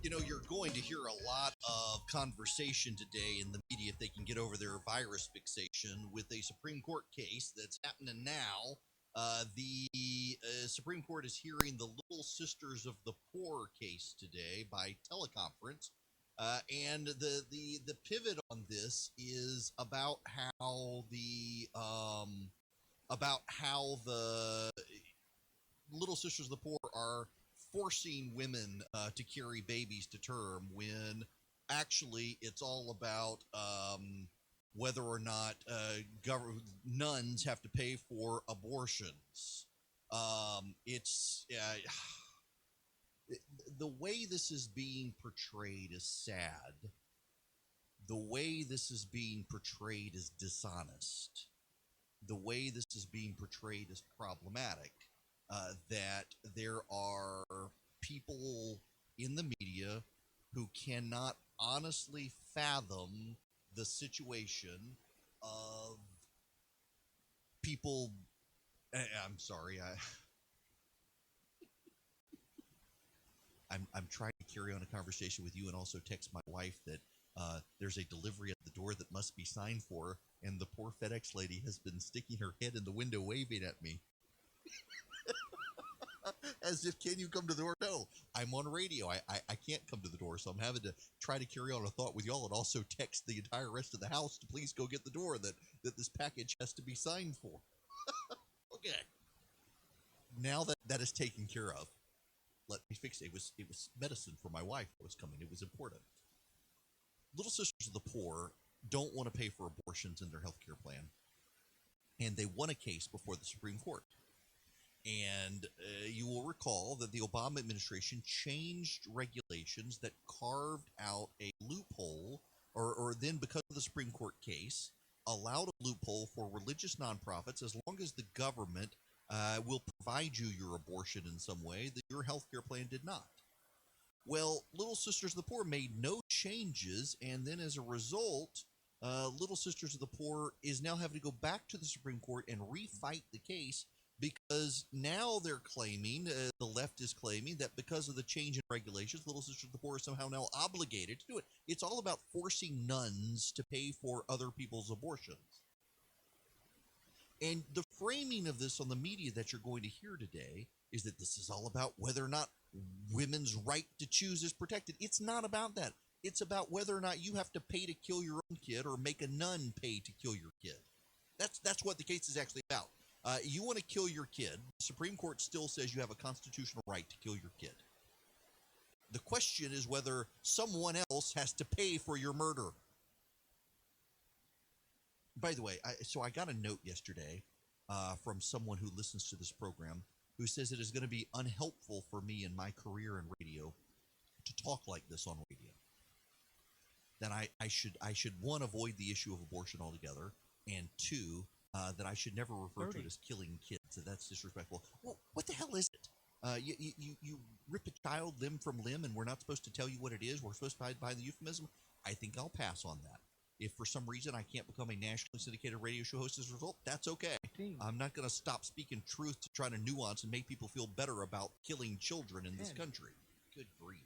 You're going to hear a lot of conversation today in the media if they can get over their virus fixation with a Supreme Court case that's happening now. The Supreme Court is hearing the Little Sisters of the Poor case today by teleconference. And the pivot on this is about how the Little Sisters of the Poor are forcing women to carry babies to term when actually it's all about whether or not nuns have to pay for abortions. It's the way this is being portrayed is sad. The way this is being portrayed is dishonest. The way this is being portrayed is problematic. That there are people in the media who cannot honestly fathom the situation of people. I'm sorry. I'm trying to carry on a conversation with you and also text my wife that there's a delivery at the door that must be signed for, and the poor FedEx lady has been sticking her head in the window waving at me. As if, can you come to the door? No, I'm on radio. I can't come to the door, so I'm having to try to carry on a thought with y'all and also text the entire rest of the house to please go get the door that this package has to be signed for. Okay. Now that is taken care of, let me fix it. It was medicine for my wife that was coming. It was important. Little Sisters of the Poor don't want to pay for abortions in their health care plan, and they won a case before the Supreme Court. And you will recall that the Obama administration changed regulations that carved out a loophole, or then because of the Supreme Court case, allowed a loophole for religious nonprofits as long as the government will provide you your abortion in some way that your health care plan did not. Well, Little Sisters of the Poor made no changes, and then as a result, Little Sisters of the Poor is now having to go back to the Supreme Court and refight the case because now they're claiming, the left is claiming, that because of the change in regulations, Little Sisters of the Poor are somehow now obligated to do it. It's all about forcing nuns to pay for other people's abortions. And the framing of this on the media that you're going to hear today is that this is all about whether or not women's right to choose is protected. It's not about that. It's about whether or not you have to pay to kill your own kid or make a nun pay to kill your kid. That's what the case is actually about. You want to kill your kid, the Supreme Court still says you have a constitutional right to kill your kid. The question is whether someone else has to pay for your murder. By the way, I got a note yesterday from someone who listens to this program who says it is going to be unhelpful for me in my career in radio to talk like this on radio. That I should, one, avoid the issue of abortion altogether, and two, that I should never refer to it as killing kids. So that's disrespectful. Well, what the hell is it? You rip a child limb from limb, and we're not supposed to tell you what it is. We're supposed to hide behind the euphemism. I think I'll pass on that. If for some reason I can't become a nationally syndicated radio show host as a result, that's okay. I'm not going to stop speaking truth to try to nuance and make people feel better about killing children in this country. Good grief.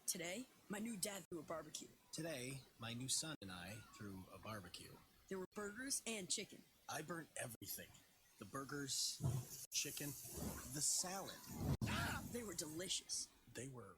Today, my new dad threw a barbecue. Today, my new son and I threw a barbecue. There were burgers and chicken. I burnt everything. The burgers, chicken, the salad. They were delicious. They were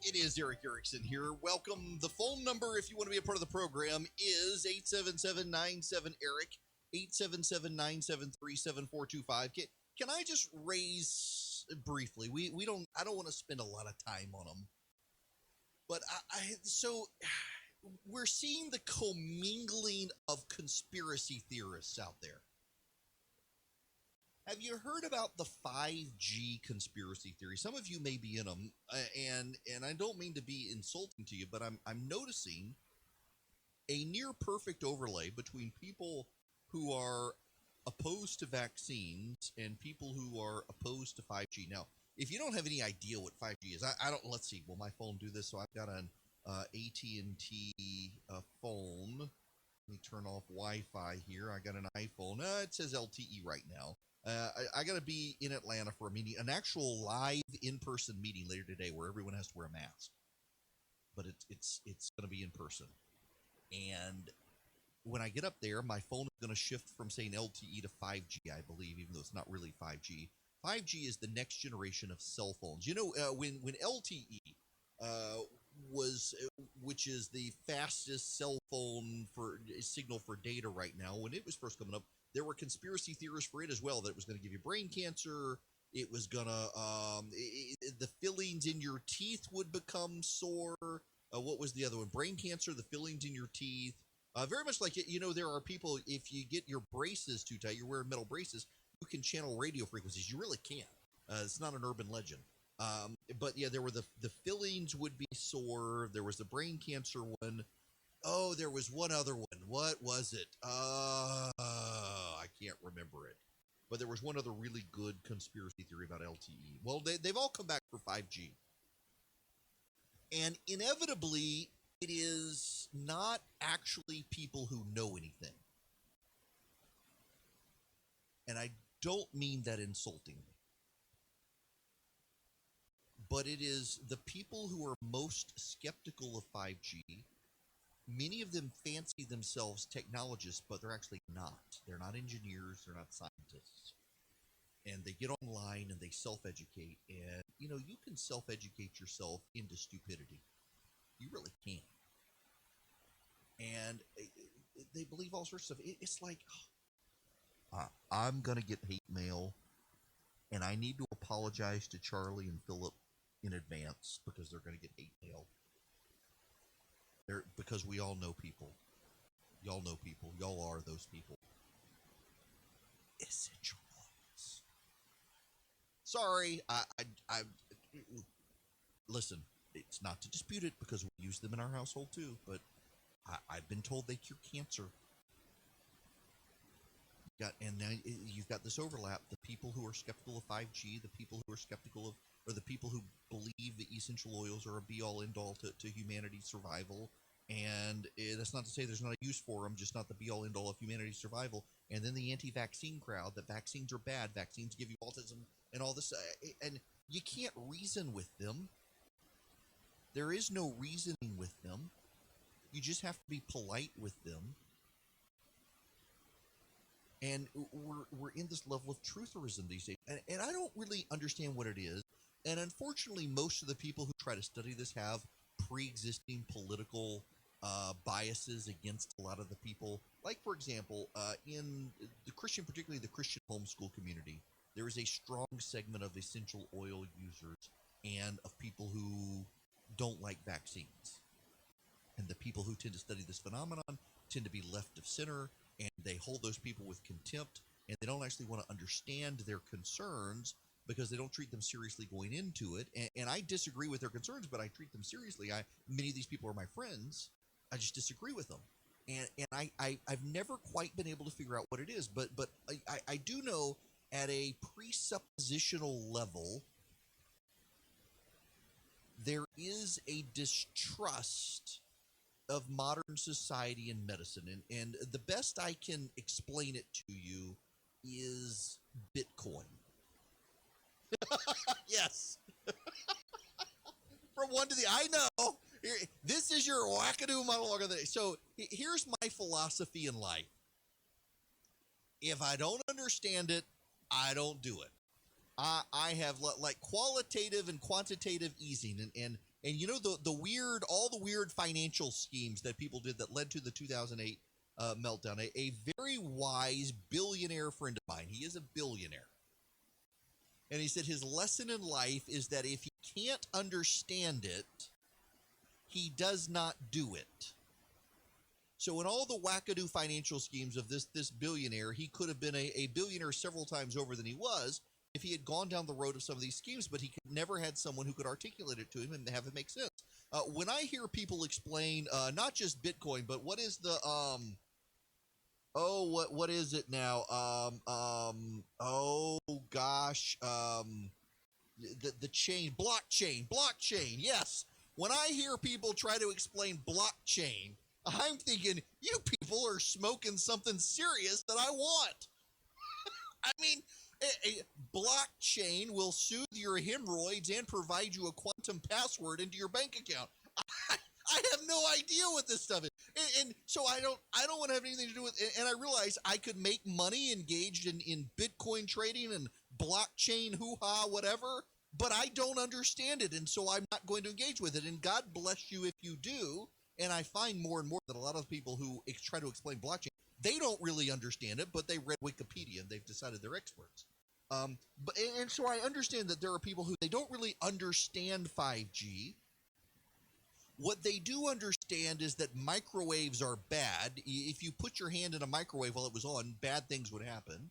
It is Erick Erickson here. Welcome. The phone number, if you want to be a part of the program, is 877-97-ERIC, 877-973-7425. Can I just raise briefly? I don't want to spend a lot of time on them. But so we're seeing the commingling of conspiracy theorists out there. Have you heard about the 5G conspiracy theory? Some of you may be in them, and I don't mean to be insulting to you, but I'm noticing a near perfect overlay between people who are opposed to vaccines and people who are opposed to 5G. Now, if you don't have any idea what 5G is, I don't. Let's see. Will my phone do this? So I've got an AT&T phone. Let me turn off Wi-Fi here. I got an iPhone. It says LTE right now. I got to be in Atlanta for a meeting, an actual live in-person meeting later today where everyone has to wear a mask. But it's going to be in person. And when I get up there, my phone is going to shift from saying LTE to 5G, I believe, even though it's not really 5G. 5G is the next generation of cell phones. You know, when LTE which is the fastest cell phone for signal for data right now, when it was first coming up, there were conspiracy theorists for it as well, that it was going to give you brain cancer. It was going to, the fillings in your teeth would become sore. What was the other one? Brain cancer, the fillings in your teeth. Very much like, you know, there are people, if you get your braces too tight, you're wearing metal braces, you can channel radio frequencies. You really can't. It's not an urban legend. But yeah, there were the fillings would be sore. There was the brain cancer one. Oh, there was one other one. What was it? I can't remember it. But there was one other really good conspiracy theory about LTE. Well, they've all come back for 5G. And inevitably, it is not actually people who know anything. And I don't mean that insultingly. But it is the people who are most skeptical of 5G. Many of them fancy themselves technologists, but they're actually not. They're not engineers. They're not scientists. And they get online and they self-educate. And, you know, you can self-educate yourself into stupidity. You really can. And they believe all sorts of stuff. It's like, I'm going to get hate mail, and I need to apologize to Charlie and Philip in advance because they're going to get hate mail. Because we all know people. Y'all know people. Y'all are those people. Essential oils. Sorry, I listen, it's not to dispute it because we use them in our household too, but I've been told they cure cancer. And now you've got this overlap. The people who are skeptical of 5G, the people who are skeptical of, or the people who believe that essential oils are a be-all, end-all to humanity's survival. And that's not to say there's not a use for them, just not the be-all, end-all of humanity's survival. And then the anti-vaccine crowd, that vaccines are bad, vaccines give you autism, and all this. And you can't reason with them. There is no reasoning with them. You just have to be polite with them. And we're in this level of trutherism these days. And I don't really understand what it is. And unfortunately, most of the people who try to study this have pre-existing political biases against a lot of the people. Like, for example, in the Christian, particularly the Christian homeschool community, there is a strong segment of essential oil users and of people who don't like vaccines. And the people who tend to study this phenomenon tend to be left of center, and they hold those people with contempt, and they don't actually want to understand their concerns because they don't treat them seriously going into it. And I disagree with their concerns, but I treat them seriously. Many of these people are my friends. I just disagree with them. And I've never quite been able to figure out what it is, but I do know at a presuppositional level, there is a distrust of modern society and medicine. And the best I can explain it to you is Bitcoin. Yes. From one to the, I know. This is your wackadoo monologue of the day. So here's my philosophy in life. If I don't understand it, I don't do it. I have like qualitative and quantitative easing, and And you know all the weird financial schemes that people did that led to the 2008 meltdown. A very wise billionaire friend of mine, he is a billionaire, and he said his lesson in life is that if he can't understand it, he does not do it. So in all the wackadoo financial schemes of this billionaire, he could have been a billionaire several times over than he was if he had gone down the road of some of these schemes, but he never had someone who could articulate it to him and have it make sense. When I hear people explain not just Bitcoin, but what is the what is it now? Oh gosh, the chain, blockchain. Yes. When I hear people try to explain blockchain, I'm thinking, you people are smoking something serious that I want. I mean, a blockchain will soothe your hemorrhoids and provide you a quantum password into your bank account. I have no idea what this stuff is. And so I don't want to have anything to do with it. And I realize I could make money engaged in Bitcoin trading and blockchain, hoo-ha, whatever, but I don't understand it. And so I'm not going to engage with it. And God bless you if you do. And I find more and more that a lot of people who try to explain blockchain, they don't really understand it, but they read Wikipedia and they've decided they're experts. And so I understand that there are people who they don't really understand 5G. What they do understand is that microwaves are bad. If you put your hand in a microwave while it was on, bad things would happen.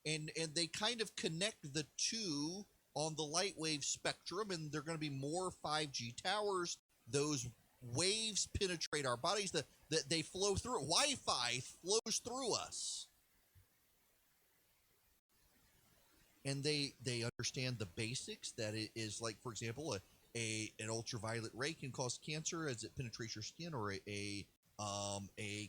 And they kind of connect the two on the light wave spectrum, and there are going to be more 5G towers. Those waves penetrate our bodies, that they flow through. Wi-Fi flows through us. And they understand the basics, that it is like, for example, an ultraviolet ray can cause cancer as it penetrates your skin, or a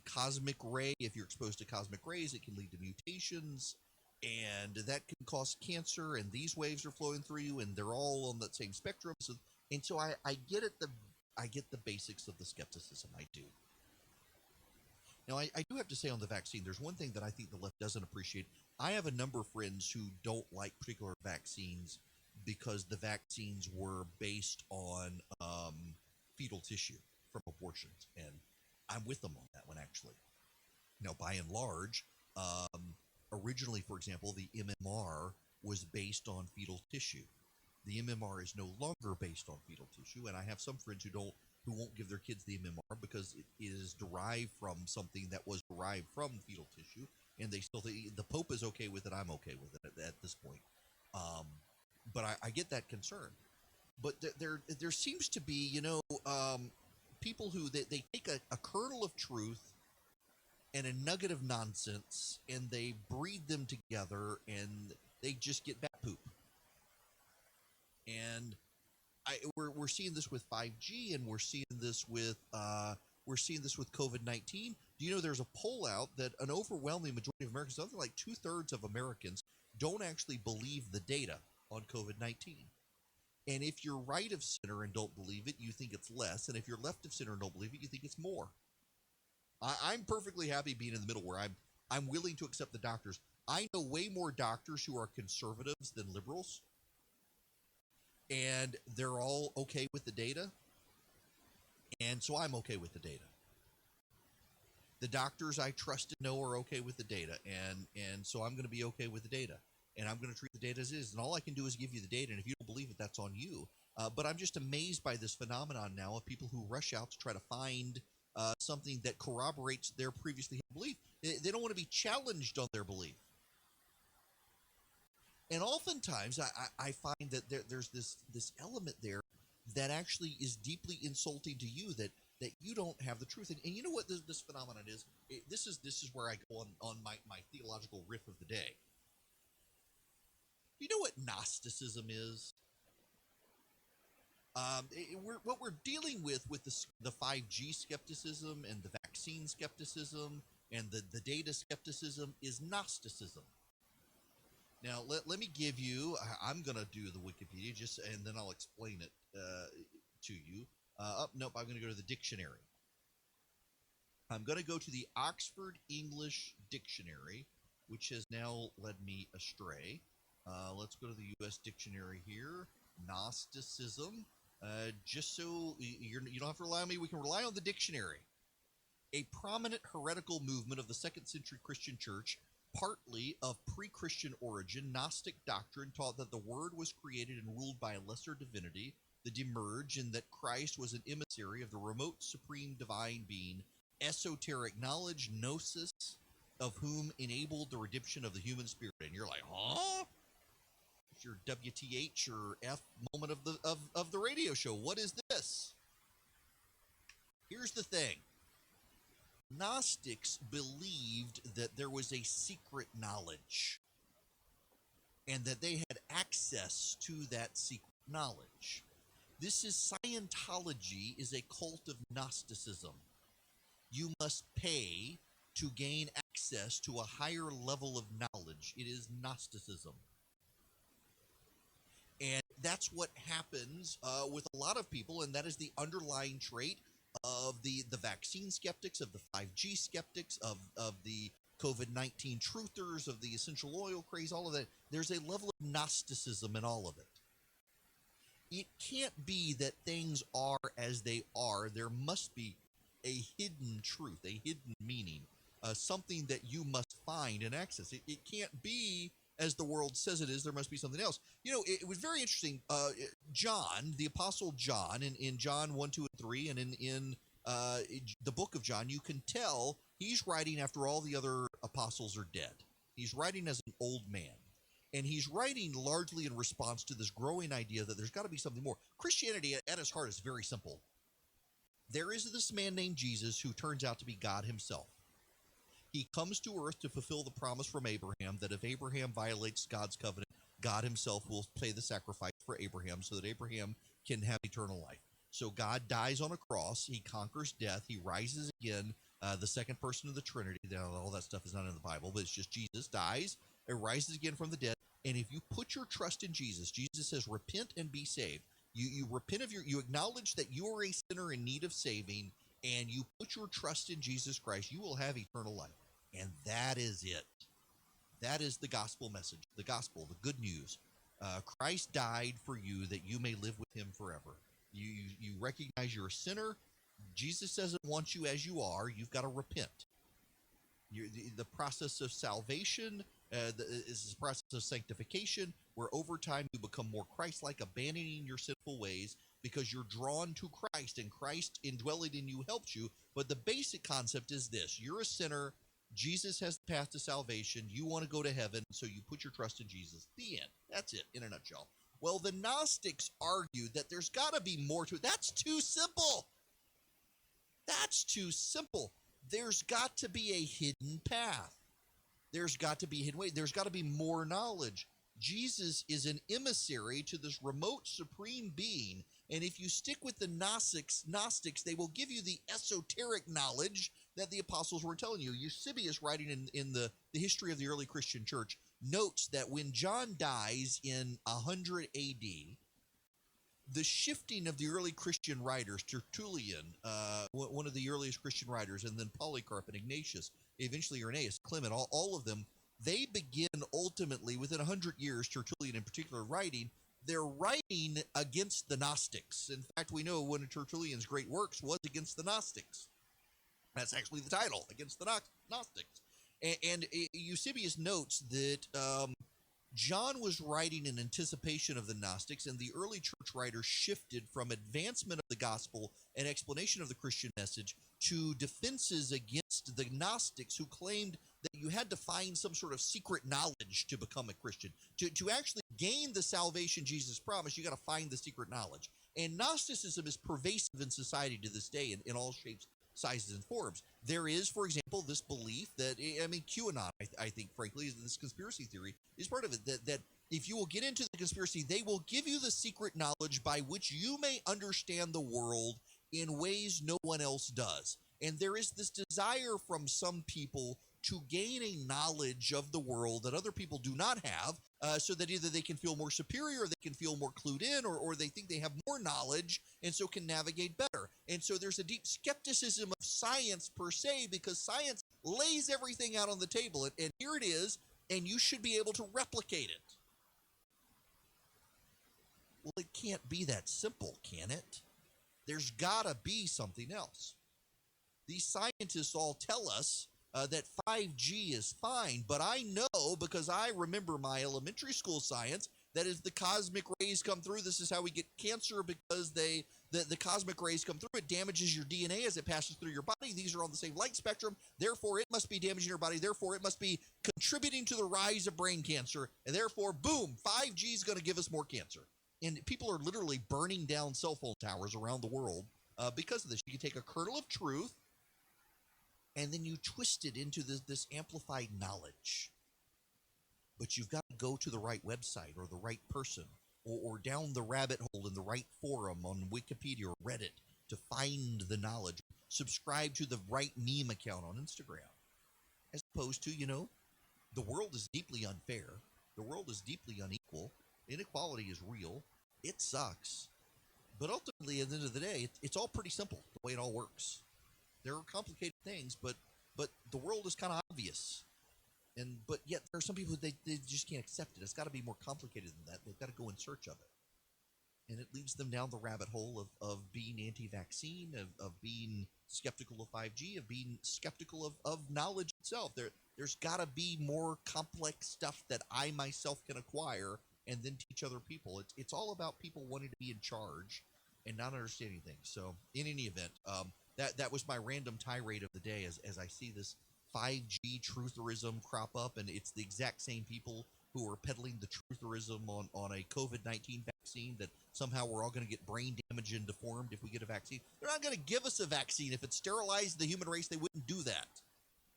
cosmic ray, if you're exposed to cosmic rays, it can lead to mutations, and that can cause cancer, and these waves are flowing through you, and they're all on that same spectrum. So I get it. I get the basics of the skepticism. I do. Now, I do have to say on the vaccine, there's one thing that I think the left doesn't appreciate. I have a number of friends who don't like particular vaccines because the vaccines were based on fetal tissue from abortions, and I'm with them on that one, actually. Now, by and large, originally, for example, the MMR was based on fetal tissue. The MMR is no longer based on fetal tissue, and I have some friends who won't give their kids the MMR because it is derived from something that was derived from fetal tissue, and they still think the Pope is okay with it. I'm okay with it at this point. But I get that concern. But there seems to be, people who they take a kernel of truth and a nugget of nonsense, and they breed them together, and they just get bat poop. And we're seeing this with 5G, and we're seeing this with COVID-19. Do you know there's a poll out that an overwhelming majority of Americans, something like 2/3 of Americans, don't actually believe the data on COVID-19. And if you're right of center and don't believe it, you think it's less. And if you're left of center and don't believe it, you think it's more. I'm perfectly happy being in the middle, where I'm willing to accept the doctors. I know way more doctors who are conservatives than liberals, and they're all okay with the data, and so I'm okay with the data. The doctors I trust and know are okay with the data, and so I'm going to be okay with the data, and I'm going to treat the data as is, and all I can do is give you the data, and if you don't believe it, that's on you. But I'm just amazed by this phenomenon now of people who rush out to try to find something that corroborates their previously held belief. They don't want to be challenged on their belief. And oftentimes, I find that there's this element there that actually is deeply insulting to you, that you don't have the truth. And you know what this phenomenon is? This is where I go on my theological riff of the day. You know what Gnosticism is? What we're dealing with the 5G skepticism and the vaccine skepticism and the data skepticism is Gnosticism. Now, let me give you, I'm going to do the Wikipedia, and then I'll explain it to you. Nope, I'm going to go to the dictionary. I'm going to go to the Oxford English Dictionary, which has now led me astray. Let's go to the U.S. Dictionary here. Gnosticism. Just so you don't have to rely on me, we can rely on the dictionary. A prominent heretical movement of the 2nd century Christian church, partly of pre-Christian origin, Gnostic doctrine taught that the Word was created and ruled by a lesser divinity, the Demerge, and that Christ was an emissary of the remote supreme divine being, esoteric knowledge, gnosis, of whom enabled the redemption of the human spirit. And you're like, huh? It's your WTH or F moment of the radio show. What is this? Here's the thing. Gnostics believed that there was a secret knowledge and that they had access to that secret knowledge. This is Scientology is a cult of Gnosticism. You must pay to gain access to a higher level of knowledge. It is Gnosticism. And that's what happens with a lot of people, and that is the underlying trait of the vaccine skeptics, of the 5G skeptics, of the COVID-19 truthers, of the essential oil craze, all of that. There's a level of Gnosticism in all of it. It can't be that things are as they are. There must be a hidden truth, a hidden meaning, something that you must find and access. It can't be as the world says it is. There must be something else. You know, it was very interesting. John, the Apostle John, in John 1, 2, and 3, and in the book of John, you can tell he's writing after all the other apostles are dead. He's writing as an old man. And he's writing largely in response to this growing idea that there's got to be something more. Christianity, at its heart, is very simple. There is this man named Jesus who turns out to be God himself. He comes to earth to fulfill the promise from Abraham that if Abraham violates God's covenant, God himself will pay the sacrifice for Abraham so that Abraham can have eternal life. So God dies on a cross. He conquers death. He rises again, the second person of the Trinity. All that stuff is not in the Bible, but it's just Jesus dies and rises again from the dead. And if you put your trust in Jesus, Jesus says, repent and be saved. You repent of you acknowledge that you are a sinner in need of saving, and you put your trust in Jesus Christ, you will have eternal life. And that is it. That is the gospel message, the gospel, the good news. Christ died for you that you may live with him forever. You recognize you're a sinner. Jesus doesn't want you as you are. You've got to repent. The process of salvation is the process of sanctification, where over time you become more Christ-like, abandoning your sinful ways because you're drawn to Christ, and Christ indwelling in you helps you. But the basic concept is this. You're a sinner. Jesus has the path to salvation. You want to go to heaven, so you put your trust in Jesus. The end. That's it, in a nutshell. Well, the Gnostics argued that there's got to be more to it. That's too simple. That's too simple. There's got to be a hidden path. There's got to be a hidden way. There's got to be more knowledge. Jesus is an emissary to this remote supreme being. And if you stick with the Gnostics, they will give you the esoteric knowledge that the apostles were telling you. Eusebius, writing in the history of the early Christian church, notes that when John dies in 100 A.D., the shifting of the early Christian writers, Tertullian, one of the earliest Christian writers, and then Polycarp and Ignatius, eventually Irenaeus, Clement, all of them, they begin ultimately, within 100 years, Tertullian in particular writing, they're writing against the Gnostics. In fact, we know one of Tertullian's great works was against the Gnostics. That's actually the title, Against the Gnostics. And Eusebius notes that John was writing in anticipation of the Gnostics, and the early church writers shifted from advancement of the gospel and explanation of the Christian message to defenses against the Gnostics, who claimed that you had to find some sort of secret knowledge to become a Christian. To actually gain the salvation Jesus promised, you got to find the secret knowledge. And Gnosticism is pervasive in society to this day in all shapes, sizes, and forms. There is, for example, this belief that, QAnon, I think, frankly, this conspiracy theory is part of it, that if you will get into the conspiracy, they will give you the secret knowledge by which you may understand the world in ways no one else does. And there is this desire from some people to gain a knowledge of the world that other people do not have, so that either they can feel more superior, or they can feel more clued in, or they think they have more knowledge and so can navigate better. And so there's a deep skepticism of science per se, because science lays everything out on the table, and here it is, and you should be able to replicate it. Well, it can't be that simple, can it? There's got to be something else. These scientists all tell us that 5G is fine, but I know because I remember my elementary school science that as the cosmic rays come through, this is how we get cancer because the cosmic rays come through. It damages your DNA as it passes through your body. These are on the same light spectrum. Therefore, it must be damaging your body. Therefore, it must be contributing to the rise of brain cancer. And therefore, boom, 5G is going to give us more cancer. And people are literally burning down cell phone towers around the world because of this. You can take a kernel of truth and then you twist it into this amplified knowledge. But you've got to go to the right website or the right person or down the rabbit hole in the right forum on Wikipedia or Reddit to find the knowledge. Subscribe to the right meme account on Instagram. As opposed to, the world is deeply unfair. The world is deeply unequal. Inequality is real. It sucks. But ultimately, at the end of the day, it's all pretty simple, the way it all works. There are complicated things, but the world is kind of obvious. But yet there are some people they just can't accept it. It's got to be more complicated than that. They've got to go in search of it. And it leads them down the rabbit hole of being anti-vaccine, of being skeptical of 5G, of being skeptical of knowledge itself. There's got to be more complex stuff that I myself can acquire and then teach other people. It's all about people wanting to be in charge and not understanding things. So in any event, that was my random tirade of the day as I see this 5G trutherism crop up, and it's the exact same people who are peddling the trutherism on a COVID-19 vaccine that somehow we're all going to get brain damaged and deformed if we get a vaccine. They're not going to give us a vaccine. If it sterilized the human race, they wouldn't do that.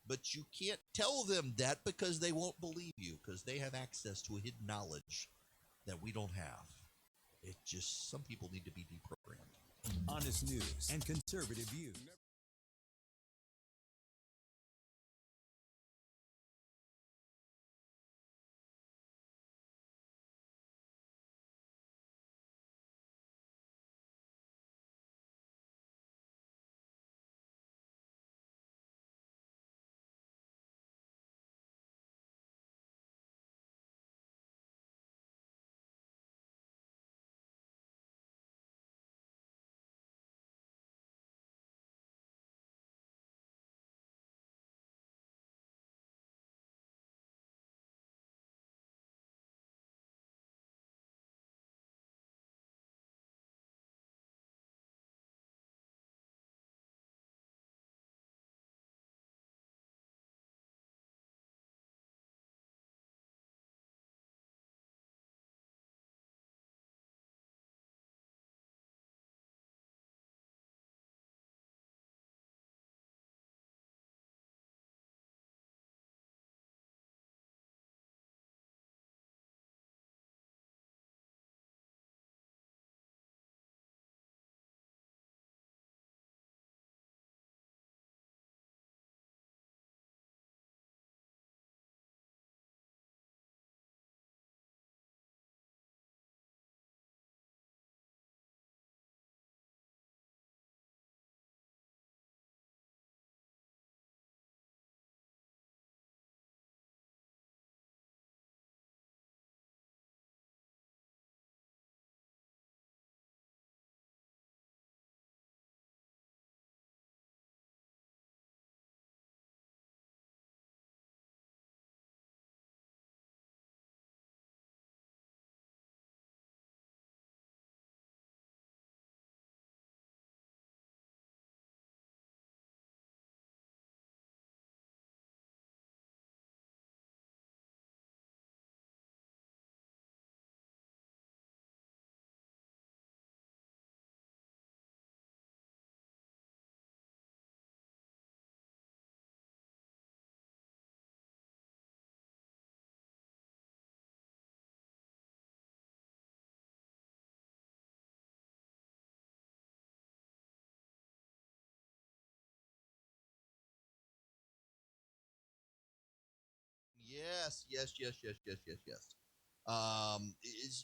But you can't tell them that because they won't believe you because they have access to a hidden knowledge that we don't have. It just, some people need to be deprogrammed. Honest news and conservative views. Yes.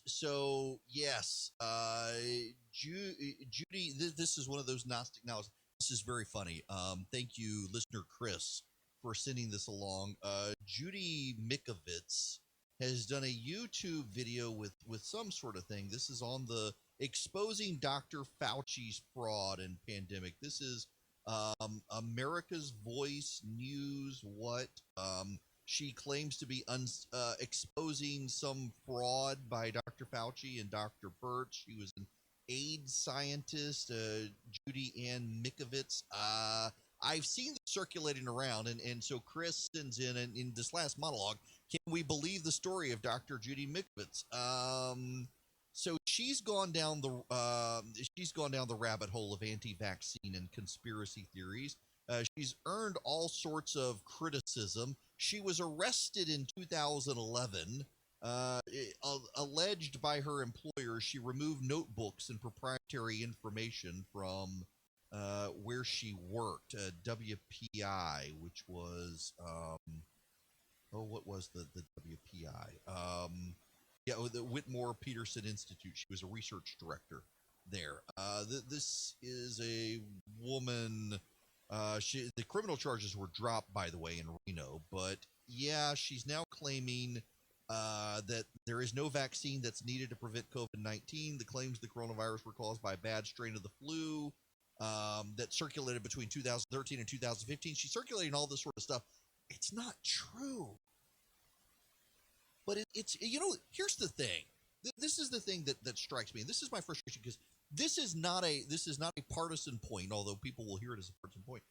So yes, Judy, this is one of those Gnostic knowledge. This is very funny. Thank you, listener Chris, for sending this along. Judy Mikovits has done a YouTube video with some sort of thing. This is on the exposing Dr. Fauci's fraud and pandemic. This is America's Voice News. What she claims to be exposing some fraud by Dr. Fauci and Dr. Birch. She was an AIDS scientist, Judy Ann Mikovits. I've seen this circulating around, and so Chris sends in this last monologue, can we believe the story of Dr. Judy Mikovits? So she's gone down the rabbit hole of anti-vaccine and conspiracy theories. She's earned all sorts of criticism. She was arrested in 2011. Alleged by her employer, she removed notebooks and proprietary information from where she worked, WPI, which was, what was the WPI? The Whitmore Peterson Institute. She was a research director there. This is a woman. The criminal charges were dropped, by the way, in Reno, but yeah, she's now claiming that there is no vaccine that's needed to prevent COVID-19. The claims the coronavirus were caused by a bad strain of the flu that circulated between 2013 and 2015. She's circulating all this sort of stuff. It's not true. But it's here's the thing. This is the thing that strikes me. And this is my frustration, because this is not a partisan point, although people will hear it as a partisan point.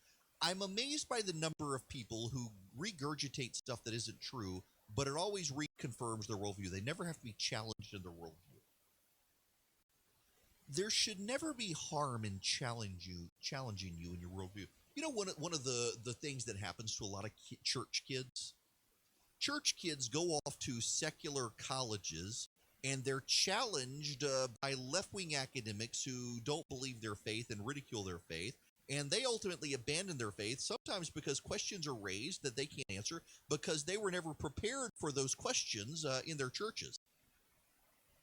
I'm amazed by the number of people who regurgitate stuff that isn't true, but it always reconfirms their worldview. They never have to be challenged in their worldview. There should never be harm in challenging you in your worldview. You know, one of the things that happens to a lot of church kids go off to secular colleges, and they're challenged by left-wing academics who don't believe their faith and ridicule their faith, and they ultimately abandon their faith, sometimes because questions are raised that they can't answer, because they were never prepared for those questions in their churches.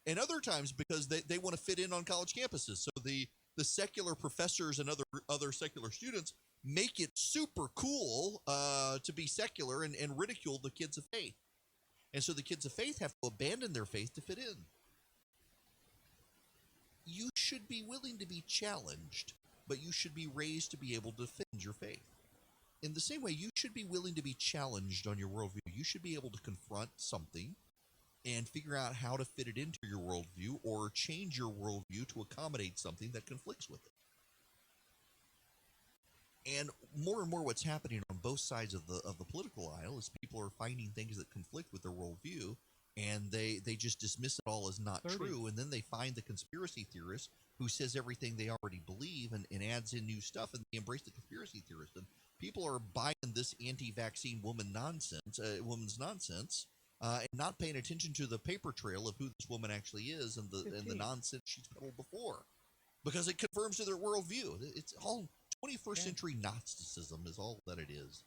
And other times because they want to fit in on college campuses. So the secular professors and other secular students make it super cool to be secular and ridicule the kids of faith. And so the kids of faith have to abandon their faith to fit in. You should be willing to be challenged, but you should be raised to be able to defend your faith. In the same way, you should be willing to be challenged on your worldview. You should be able to confront something and figure out how to fit it into your worldview, or change your worldview to accommodate something that conflicts with it. And more what's happening on both sides of the political aisle is people are finding things that conflict with their worldview, and they just dismiss it all as not true, and then they find the conspiracy theorist who says everything they already believe and adds in new stuff, and they embrace the conspiracy theorist. And people are buying this anti-vaccine woman's nonsense, and not paying attention to the paper trail of who this woman actually is and the nonsense she's peddled before, because it confirms to their worldview. It's all 21st century Gnosticism is all that it is.